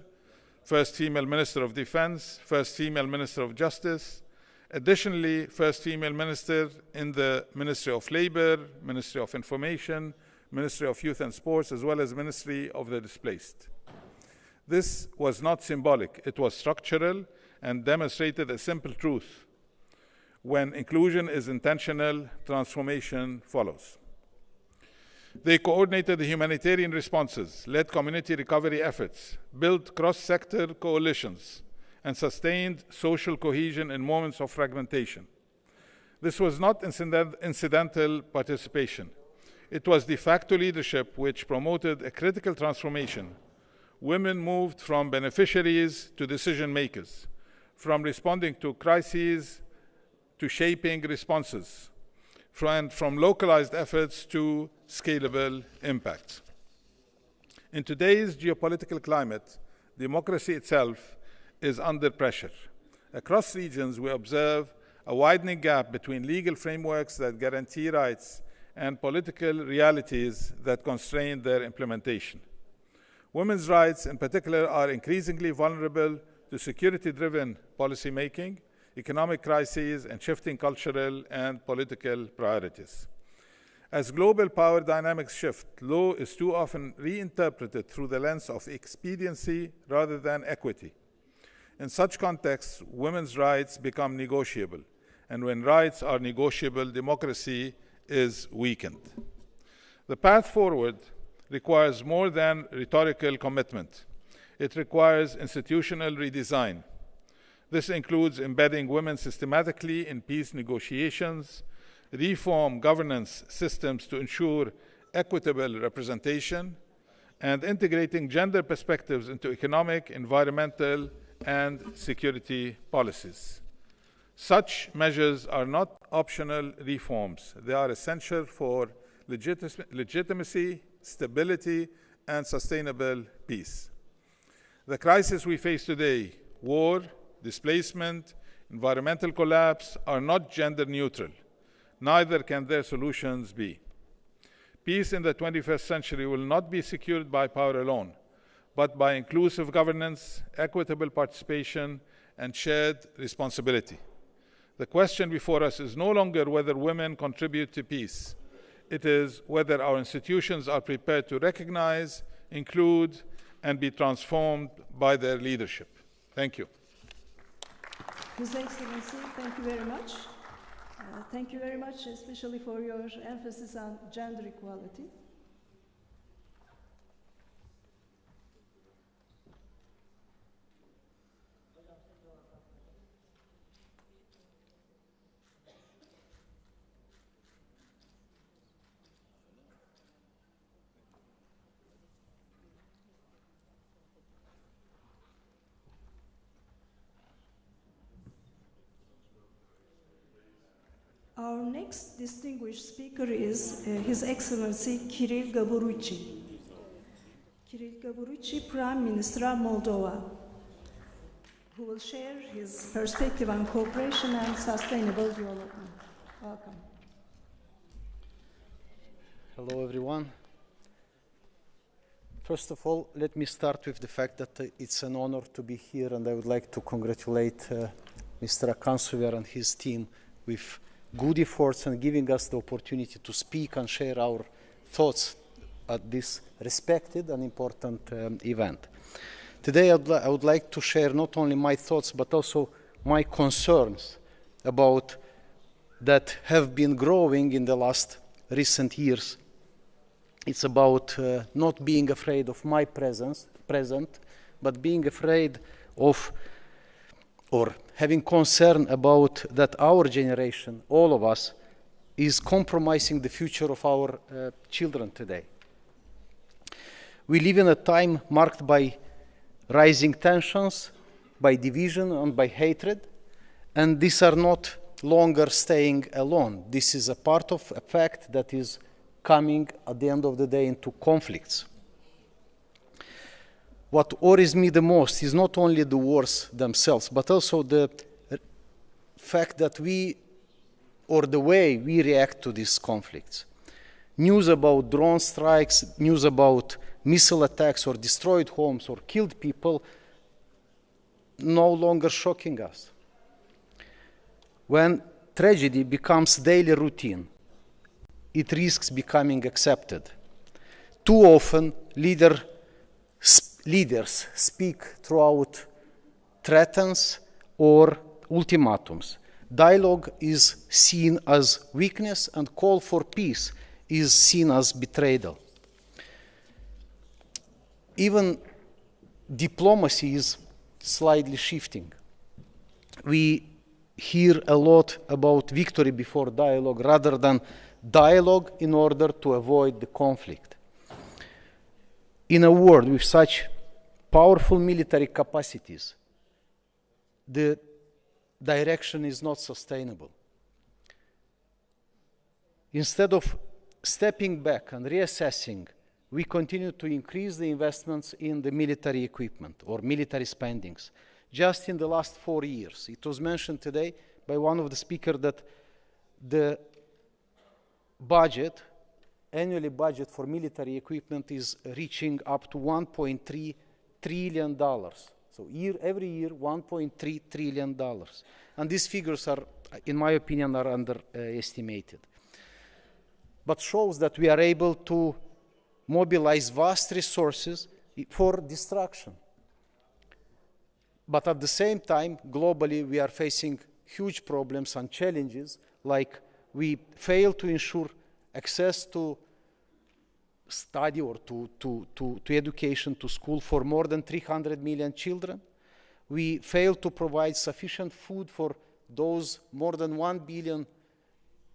first female minister of defense, first female minister of justice, additionally, first female minister in the Ministry of Labor, Ministry of Information, Ministry of Youth and Sports, as well as Ministry of the Displaced. This was not symbolic, it was structural and demonstrated a simple truth. When inclusion is intentional, transformation follows. They coordinated the humanitarian responses, led community recovery efforts, built cross-sector coalitions, and sustained social cohesion in moments of fragmentation. This was not incidental participation. It was de facto leadership which promoted a critical transformation. Women moved from beneficiaries to decision makers, from responding to crises to shaping responses, from localized efforts to scalable impact. In today's geopolitical climate, democracy itself is under pressure. Across regions, we observe a widening gap between legal frameworks that guarantee rights and political realities that constrain their implementation. Women's rights, in particular, are increasingly vulnerable to security-driven policymaking, economic crises, and shifting cultural and political priorities. As global power dynamics shift, law is too often reinterpreted through the lens of expediency rather than equity. In such contexts, women's rights become negotiable, and when rights are negotiable, democracy is weakened. The path forward requires more than rhetorical commitment. It requires institutional redesign. This includes embedding women systematically in peace negotiations, reform governance systems to ensure equitable representation, and integrating gender perspectives into economic, environmental, and security policies. Such measures are not optional reforms. They are essential for legitimacy, stability, and sustainable peace. The crisis we face today, war, displacement, environmental collapse, are not gender neutral. Neither can their solutions be. Peace in the 21st century will not be secured by power alone, but by inclusive governance, equitable participation, and shared responsibility. The question before us is no longer whether women contribute to peace. It is whether our institutions are prepared to recognize, include, and be transformed by their leadership. Thank you. His Excellency, thank you very much. Thank you very much, especially for your emphasis on gender equality. Our next distinguished speaker is His Excellency Kirill Gaborucci. Kirill Gaborucci, Prime Minister of Moldova, who will share his perspective on cooperation and sustainable development. Welcome. Hello, everyone. First of all, let me start with the fact that it's an honor to be here, and I would like to congratulate Mr. Akansuver and his team with good efforts and giving us the opportunity to speak and share our thoughts at this respected and important event. Today I would like to share not only my thoughts but also my concerns about that have been growing in the last recent years. It's about not being afraid of my present, but being afraid of or having concern about that our generation, all of us, is compromising the future of our children today. We live in a time marked by rising tensions, by division and by hatred, and these are not longer staying alone. This is a part of a fact that is coming at the end of the day into conflicts. What worries me the most is not only the wars themselves, but also the fact that the way we react to these conflicts. News about drone strikes, news about missile attacks or destroyed homes or killed people no longer shocking us. When tragedy becomes daily routine, it risks becoming accepted. Too often, leaders speak throughout threats or ultimatums. Dialogue is seen as weakness, and call for peace is seen as betrayal. Even diplomacy is slightly shifting. We hear a lot about victory before dialogue rather than dialogue in order to avoid the conflict. In a world with such powerful military capacities, the direction is not sustainable. Instead of stepping back and reassessing, we continue to increase the investments in the military equipment or military spendings. Just in the last 4 years, it was mentioned today by one of the speakers that the annual budget for military equipment is reaching up to $1.3 trillion. So every year, $1.3 trillion. And these figures are, in my opinion, are underestimated. But shows that we are able to mobilize vast resources for destruction. But at the same time, globally, we are facing huge problems and challenges, like we fail to ensure access to study or to education, to school for more than 300 million children. We fail to provide sufficient food for those more than 1 billion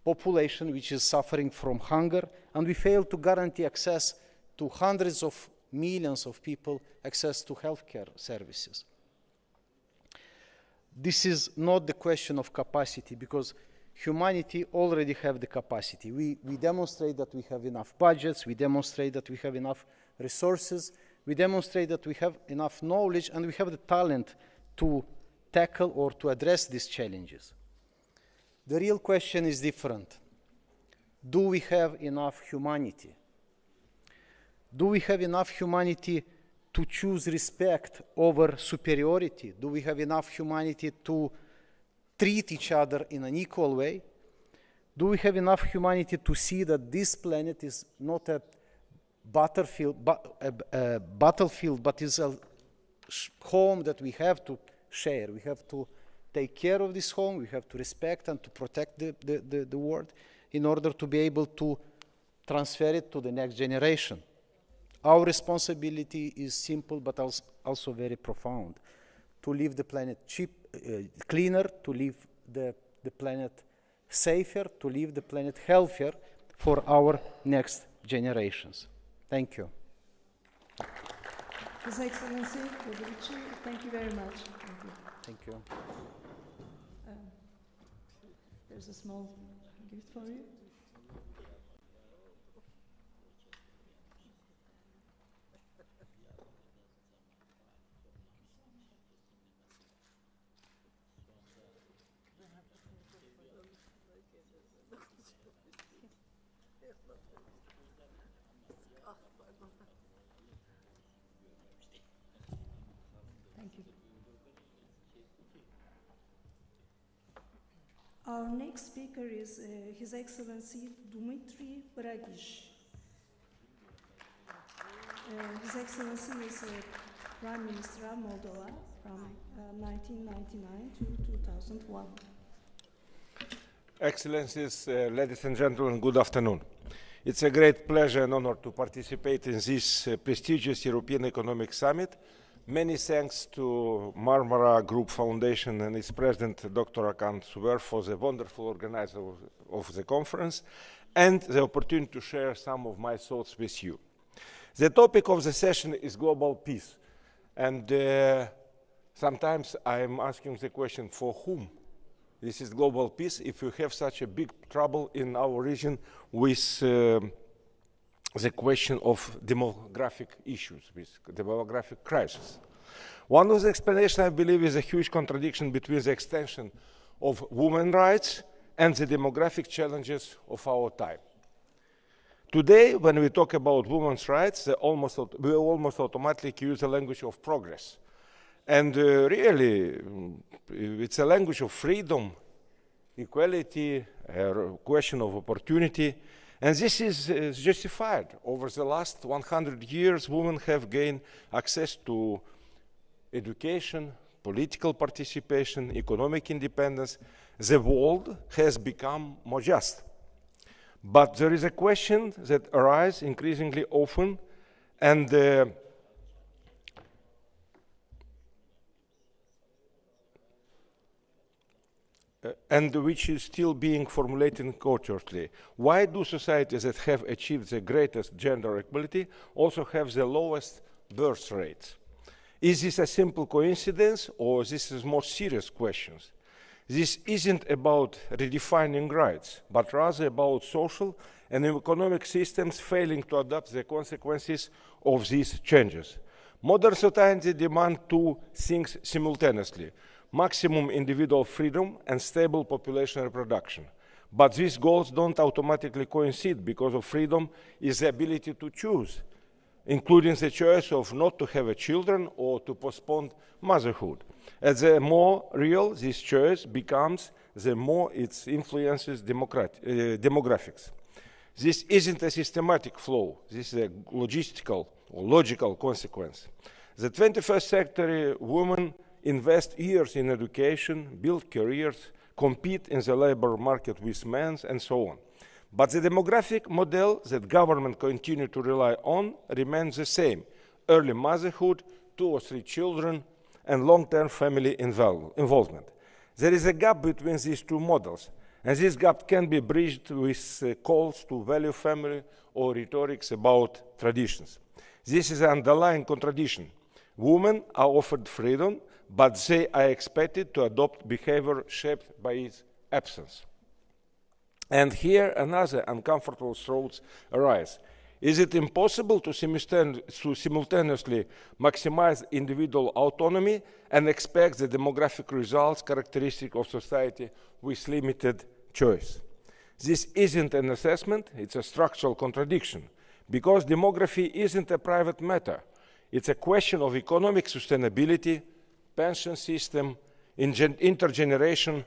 population which is suffering from hunger, and we fail to guarantee access to hundreds of millions of people access to healthcare services. This is not the question of capacity, because humanity already have the capacity. We demonstrate that we have enough budgets, we demonstrate that we have enough resources, we demonstrate that we have enough knowledge, and we have the talent to tackle or to address these challenges. The real question is different. Do we have enough humanity? Do we have enough humanity to choose respect over superiority? Do we have enough humanity to treat each other in an equal way? Do we have enough humanity to see that this planet is not a battlefield, but is a home that we have to share? We have to take care of this home, we have to respect and to protect the world in order to be able to transfer it to the next generation. Our responsibility is simple but also very profound: to leave the planet cleaner, to leave the planet safer, to leave the planet healthier for our next generations. Thank you. His Excellency, thank you very much. Thank you. Thank you. There's a small gift for you. Our next speaker is His Excellency Dmitry Bragish. His Excellency is Prime Minister of Moldova from 1999 to 2001. Excellencies, ladies and gentlemen, good afternoon. It's a great pleasure and honor to participate in this prestigious European Economic Summit. Many thanks to Marmara Group Foundation and its president, Dr. Akan Suver, for the wonderful organizer of the conference and the opportunity to share some of my thoughts with you. The topic of the session is global peace. And sometimes I'm asking the question, for whom this is global peace if we have such a big trouble in our region with the question of demographic issues, with demographic crisis. One of the explanations, I believe, is a huge contradiction between the extension of women's rights and the demographic challenges of our time. Today, when we talk about women's rights, we almost automatically use the language of progress. And really, it's a language of freedom, equality, a question of opportunity. And this is justified. Over the last 100 years, women have gained access to education, political participation, economic independence. The world has become more just. But there is a question that arises increasingly often, and which is still being formulated cautiously. Why do societies that have achieved the greatest gender equality also have the lowest birth rates? Is this a simple coincidence, or this is more serious questions? This isn't about redefining rights, but rather about social and economic systems failing to adapt the consequences of these changes. Modern society demands two things simultaneously: maximum individual freedom and stable population reproduction. But these goals don't automatically coincide, because of freedom is the ability to choose, including the choice of not to have children or to postpone motherhood. As the more real this choice becomes, the more it influences demographics. This isn't a systematic flaw, this is a logistical or logical consequence. The 21st century women invest years in education, build careers, compete in the labor market with men, and so on. But the demographic model that government continue to rely on remains the same: early motherhood, 2 or 3 children, and long-term family involvement. There is a gap between these two models, and this gap can be bridged with calls to value family or rhetorics about traditions. This is an underlying contradiction. Women are offered freedom, but they are expected to adopt behavior shaped by its absence. And here another uncomfortable thoughts arise. Is it impossible to simultaneously maximize individual autonomy and expect the demographic results characteristic of society with limited choice? This isn't an assessment, it's a structural contradiction, because demography isn't a private matter. It's a question of economic sustainability, pension system, intergenerational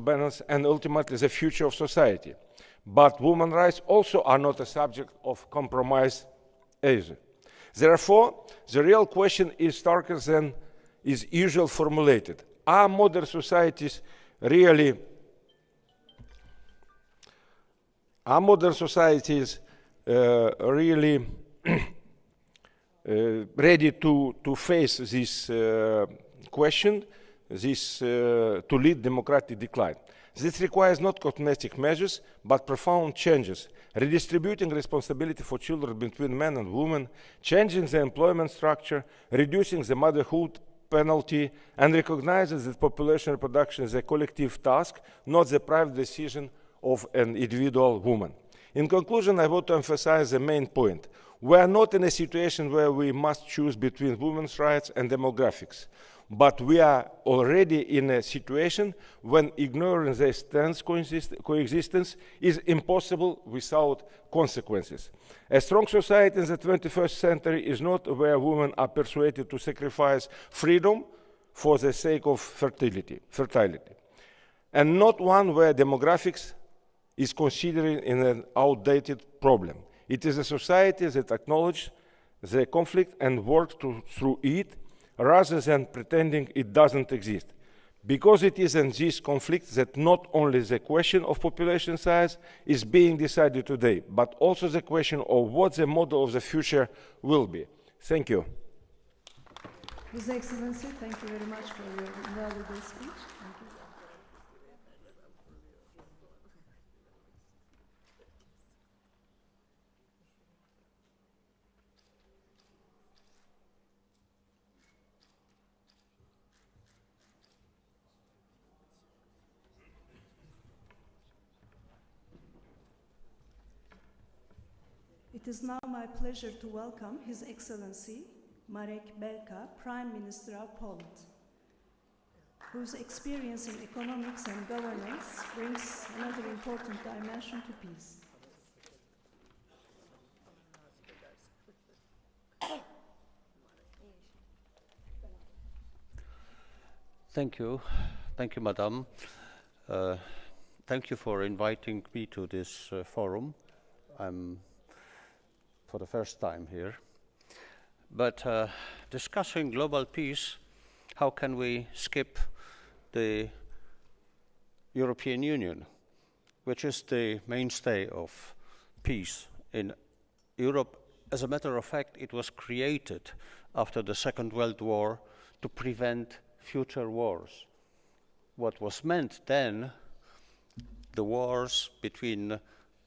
balance, and ultimately the future of society. But women's rights also are not a subject of compromise either. Therefore, the real question is starker than is usually formulated. Are modern societies really ready to face this question, to lead democratic decline? This requires not cosmetic measures, but profound changes, redistributing responsibility for children between men and women, changing the employment structure, reducing the motherhood penalty, and recognizing that population reproduction is a collective task, not the private decision of an individual woman. In conclusion, I want to emphasize the main point. We are not in a situation where we must choose between women's rights and demographics. But we are already in a situation when ignoring their stance coexistence is impossible without consequences. A strong society in the 21st century is not where women are persuaded to sacrifice freedom for the sake of fertility, and not one where demographics is considered in an outdated problem. It is a society that acknowledges the conflict and works through it, rather than pretending it doesn't exist. Because it is in this conflict that not only the question of population size is being decided today, but also the question of what the model of the future will be. Thank you. His Excellency, thank you very much for your valuable speech. Thank you. It is now my pleasure to welcome His Excellency Marek Belka, Prime Minister of Poland, whose experience in economics and governance brings another important dimension to peace. Thank you, Madam. Thank you for inviting me to this forum. I'm for the first time here. But discussing global peace, how can we skip the European Union, which is the mainstay of peace in Europe? As a matter of fact, it was created after the Second World War to prevent future wars. What was meant then, the wars between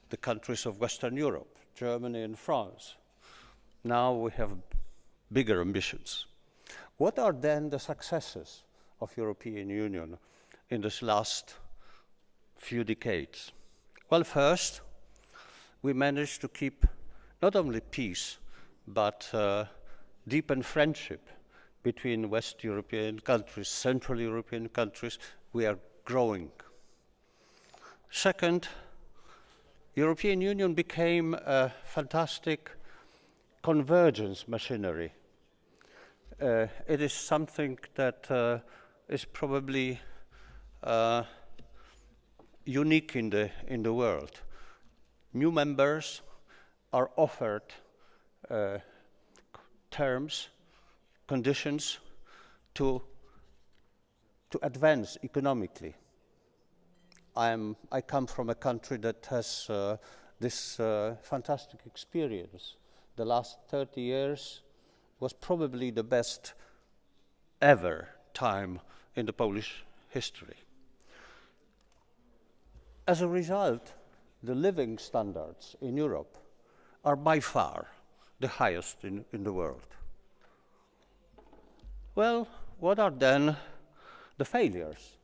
the countries of Western Europe, Germany and France. Now we have bigger ambitions. What are then the successes of European Union in this last few decades? Well, first, we managed to keep not only peace, but deepen friendship between West European countries, Central European countries. We are growing. Second, European Union became a fantastic convergence machinery. It is something that is probably unique in the world. New members are offered terms, conditions to advance economically. I come from a country that has this fantastic experience. The last 30 years was probably the best ever time in the Polish history. As a result, the living standards in Europe are by far the highest in the world. Well, what are then the failures?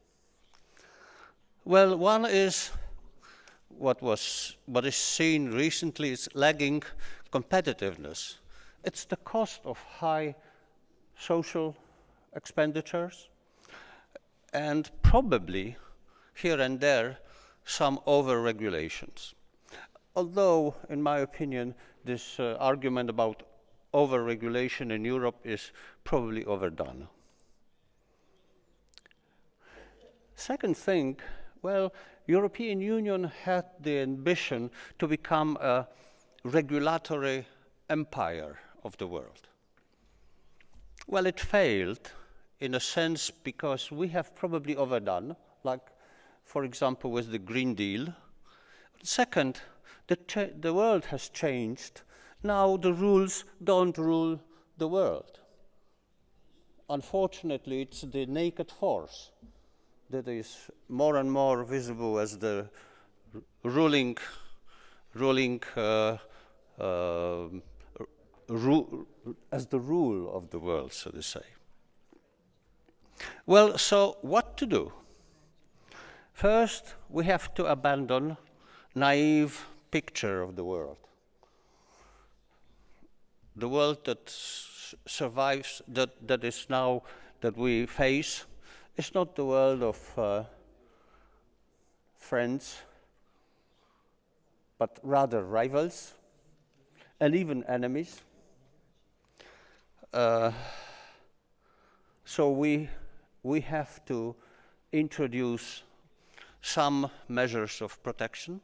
Well, one is what is seen recently is lagging competitiveness. It's the cost of high social expenditures and probably here and there some over-regulations. Although, in my opinion, this argument about over-regulation in Europe is probably overdone. Second thing, well, European Union had the ambition to become a regulatory empire of the world. Well, it failed in a sense because we have probably overdone, like, for example, with the Green Deal. Second, the world has changed. Now the rules don't rule the world. Unfortunately, it's the naked force that is more and more visible as the ruling as the rule of the world, so to say. Well, so what to do? First, we have to abandon naive picture of the world. The world that survives, that is now, that we face, is not the world of friends, but rather rivals and even enemies. So we have to introduce some measures of protection,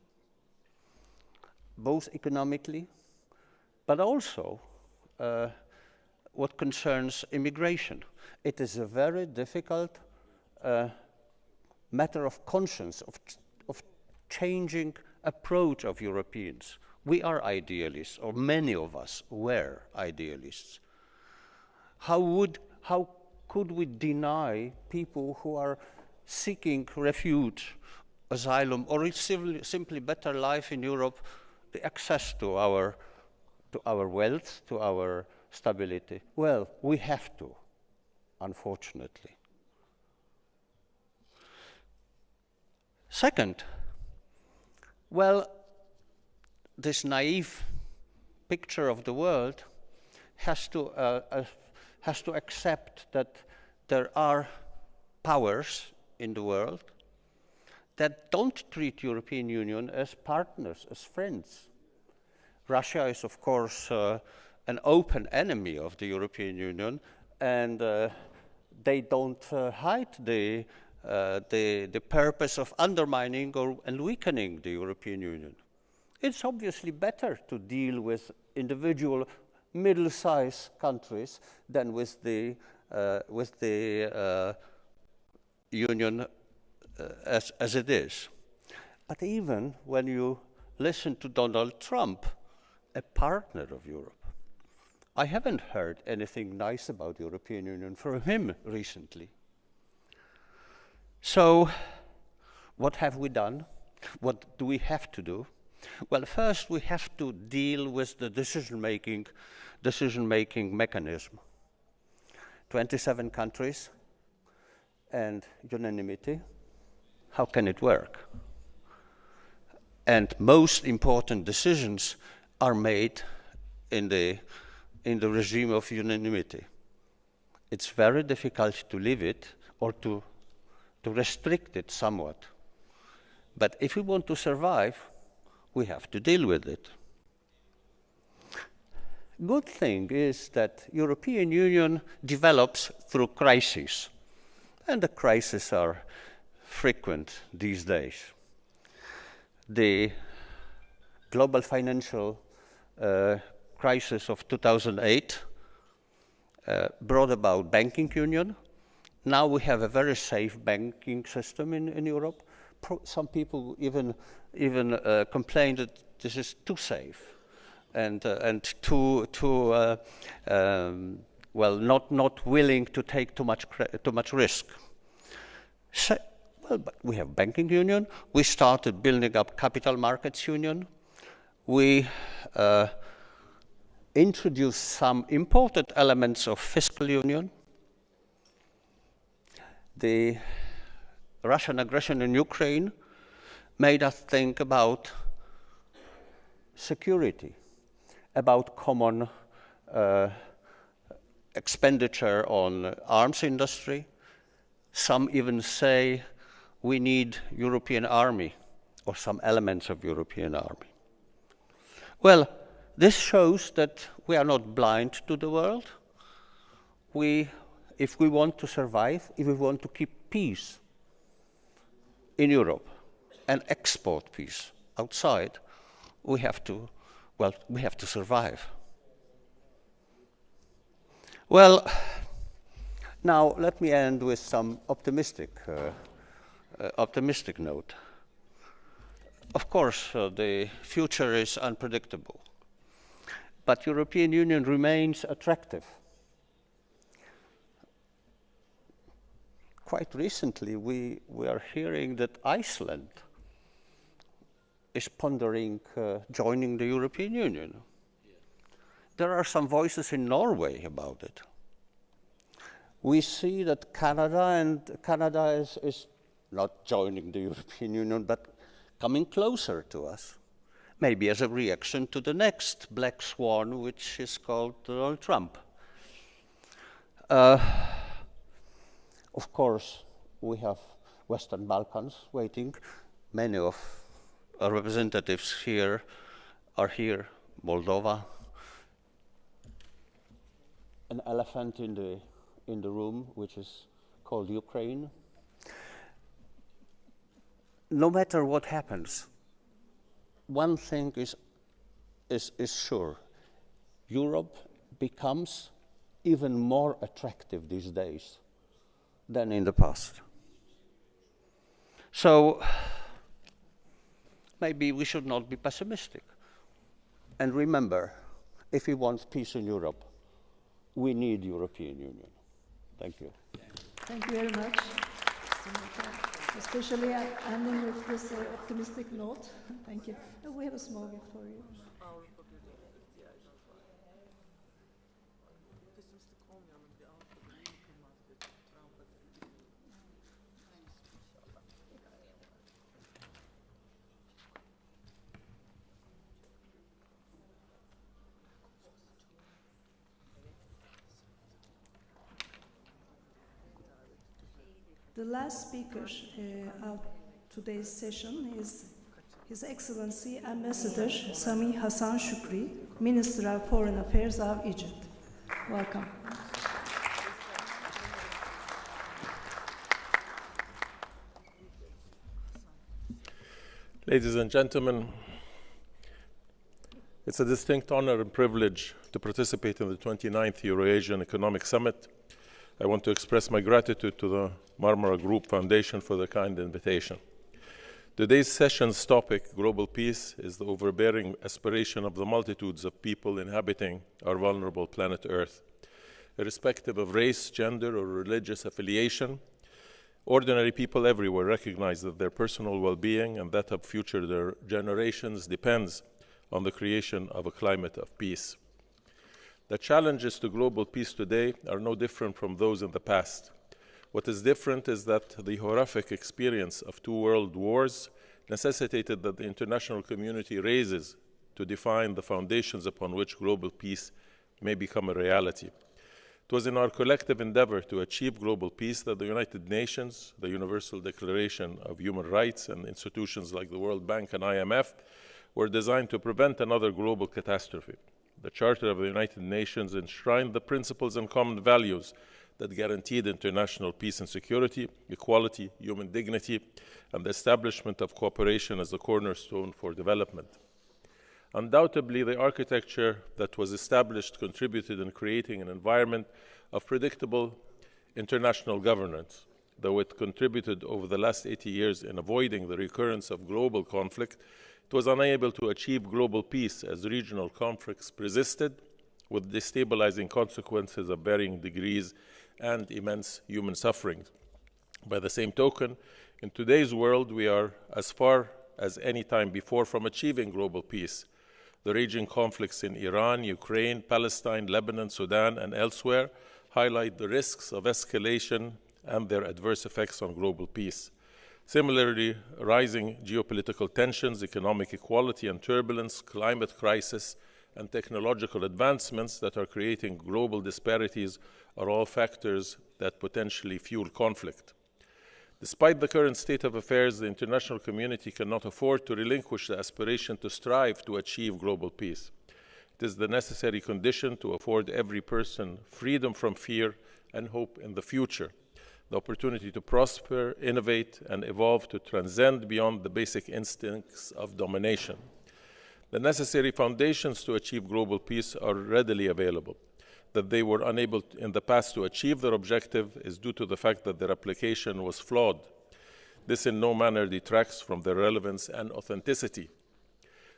both economically, but also what concerns immigration. It is a very difficult matter of conscience, of changing approach of Europeans. We are idealists, or many of us were idealists. How could we deny people who are seeking refuge, asylum, or simply better life in Europe, the access to our wealth, to our stability? Well, we have to, unfortunately. Second, well, this naive picture of the world has to accept that there are powers in the world that don't treat European Union as partners, as friends. Russia is, of course, an open enemy of the European Union, and they don't hide the purpose of undermining and weakening the European Union. It's obviously better to deal with individual middle-sized countries than with the Union as it is. But even when you listen to Donald Trump, a partner of Europe, I haven't heard anything nice about the European Union from him recently. So, what have we done? What do we have to do? Well, first we have to deal with the decision-making mechanism. 27 countries and unanimity. How can it work? And most important decisions are made in the regime of unanimity. It's very difficult to leave it or to restrict it somewhat. But if we want to survive, we have to deal with it. Good thing is that European Union develops through crises, and the crises are frequent these days. The global financial crisis of 2008 brought about banking union. Now we have a very safe banking system in Europe. Some people even complain that this is too safe and too well, not willing to take too much risk. So, well, but we have banking union. We started building up capital markets union. We introduced some important elements of fiscal union. The Russian aggression in Ukraine made us think about security, about common expenditure on arms industry. Some even say we need European army or some elements of European army. Well, this shows that we are not blind to the world. If we want to survive, if we want to keep peace in Europe and export peace outside, we have to survive. Well, now let me end with some optimistic note. Of course, the future is unpredictable, but European Union remains attractive. Quite recently, we are hearing that Iceland is pondering joining the European Union. There are some voices in Norway about it. We see that Canada is not joining the European Union, but coming closer to us, maybe as a reaction to the next black swan, which is called Donald Trump. Of course, we have Western Balkans waiting. Many of our representatives here are here, Moldova. An elephant in the room, which is called Ukraine. No matter what happens, one thing is sure. Europe becomes even more attractive these days than in the past. So maybe we should not be pessimistic. And remember, if we want peace in Europe, we need European Union. Thank you. Thank you very much. Especially ending with this optimistic note. Thank you. We have a small gift for you. The last speaker of today's session is His Excellency Ambassador Sami Hasan Shukri, Minister of Foreign Affairs of Egypt. Welcome. Ladies and gentlemen, it's a distinct honor and privilege to participate in the 29th Euro-Asian Economic Summit. I want to express my gratitude to the Marmara Group Foundation for the kind invitation. Today's session's topic, global peace, is the overbearing aspiration of the multitudes of people inhabiting our vulnerable planet Earth. Irrespective of race, gender, or religious affiliation, ordinary people everywhere recognize that their personal well-being and that of future generations depends on the creation of a climate of peace. The challenges to global peace today are no different from those in the past. What is different is that the horrific experience of 2 world wars necessitated that the international community raises to define the foundations upon which global peace may become a reality. It was in our collective endeavor to achieve global peace that the United Nations, the Universal Declaration of Human Rights, and institutions like the World Bank and IMF were designed to prevent another global catastrophe. The Charter of the United Nations enshrined the principles and common values that guaranteed international peace and security, equality, human dignity, and the establishment of cooperation as the cornerstone for development. Undoubtedly, the architecture that was established contributed in creating an environment of predictable international governance. Though it contributed over the last 80 years in avoiding the recurrence of global conflict, it was unable to achieve global peace as regional conflicts persisted, with destabilizing consequences of varying degrees and immense human suffering. By the same token, in today's world, we are as far as any time before from achieving global peace. The raging conflicts in Iran, Ukraine, Palestine, Lebanon, Sudan, and elsewhere highlight the risks of escalation and their adverse effects on global peace. Similarly, rising geopolitical tensions, economic equality and turbulence, climate crisis, and technological advancements that are creating global disparities are all factors that potentially fuel conflict. Despite the current state of affairs, the international community cannot afford to relinquish the aspiration to strive to achieve global peace. It is the necessary condition to afford every person freedom from fear and hope in the future, the opportunity to prosper, innovate, and evolve to transcend beyond the basic instincts of domination. The necessary foundations to achieve global peace are readily available. That they were unable in the past to achieve their objective is due to the fact that their application was flawed. This in no manner detracts from their relevance and authenticity.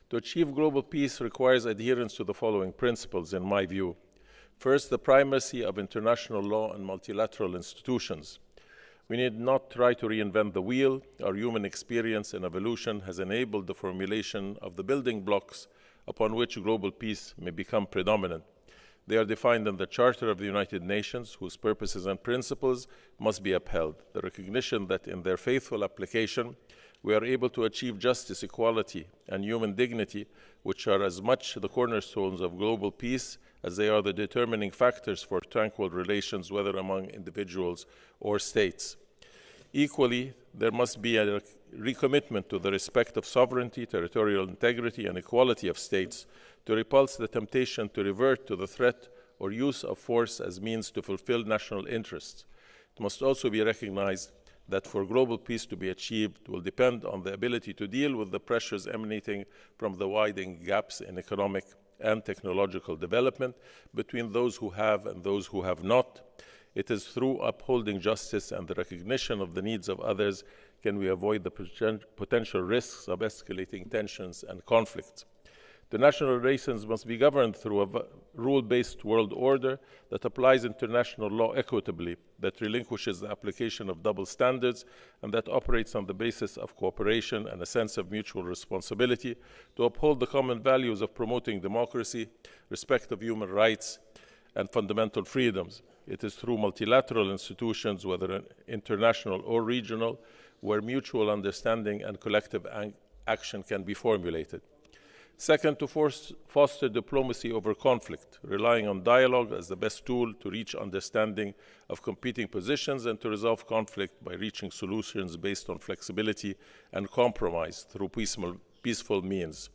To achieve global peace requires adherence to the following principles, in my view. First, the primacy of international law and multilateral institutions. We need not try to reinvent the wheel. Our human experience and evolution has enabled the formulation of the building blocks upon which global peace may become predominant. They are defined in the Charter of the United Nations, whose purposes and principles must be upheld. The recognition that in their faithful application, we are able to achieve justice, equality, and human dignity, which are as much the cornerstones of global peace as they are the determining factors for tranquil relations, whether among individuals or states. Equally, there must be a recommitment to the respect of sovereignty, territorial integrity, and equality of states, to repulse the temptation to revert to the threat or use of force as means to fulfill national interests. It must also be recognized that for global peace to be achieved will depend on the ability to deal with the pressures emanating from the widening gaps in economic and technological development between those who have and those who have not. It is through upholding justice and the recognition of the needs of others can we avoid the potential risks of escalating tensions and conflicts. International relations must be governed through a rule-based world order that applies international law equitably, that relinquishes the application of double standards, and that operates on the basis of cooperation and a sense of mutual responsibility to uphold the common values of promoting democracy, respect of human rights, and fundamental freedoms. It is through multilateral institutions, whether international or regional, where mutual understanding and collective action can be formulated. Second, to foster diplomacy over conflict, relying on dialogue as the best tool to reach understanding of competing positions and to resolve conflict by reaching solutions based on flexibility and compromise through peaceful means.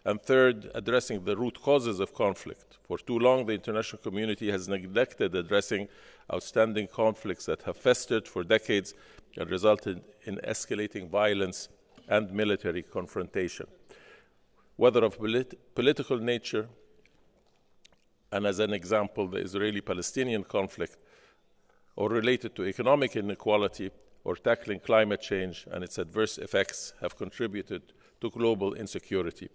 And third, addressing the root causes of conflict. For too long, the international community has neglected addressing outstanding conflicts that have festered for decades and resulted in escalating violence and military confrontation. Whether of political nature, and as an example, the Israeli-Palestinian conflict, or related to economic inequality, or tackling climate change and its adverse effects, have contributed to global insecurity.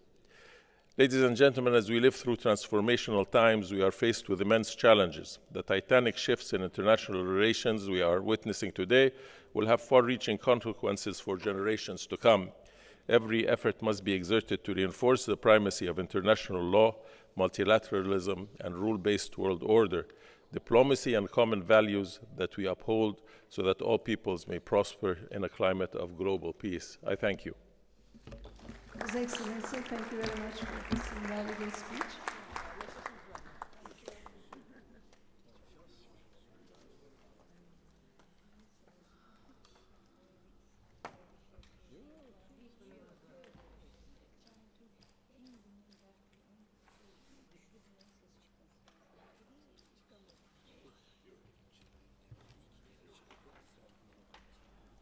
Ladies and gentlemen, as we live through transformational times, we are faced with immense challenges. The titanic shifts in international relations we are witnessing today will have far-reaching consequences for generations to come. Every effort must be exerted to reinforce the primacy of international law, multilateralism, and rule-based world order, diplomacy and common values that we uphold so that all peoples may prosper in a climate of global peace. I thank you. His Excellency, thank you very much for this invaluable speech.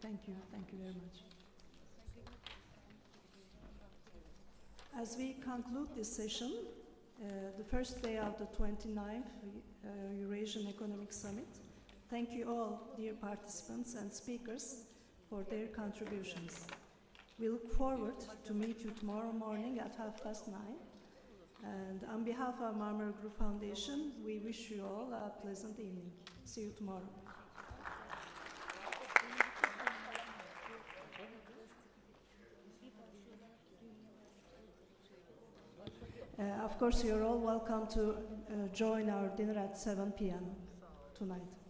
Thank you very much. As we conclude this session, the first day of the 29th Eurasian Economic Summit, thank you all, dear participants and speakers, for their contributions. We look forward to meet you tomorrow morning at 9:30. And on behalf of Marmara Group Foundation, we wish you all a pleasant evening. See you tomorrow. Of course, you're all welcome to join our dinner at 7 p.m. tonight.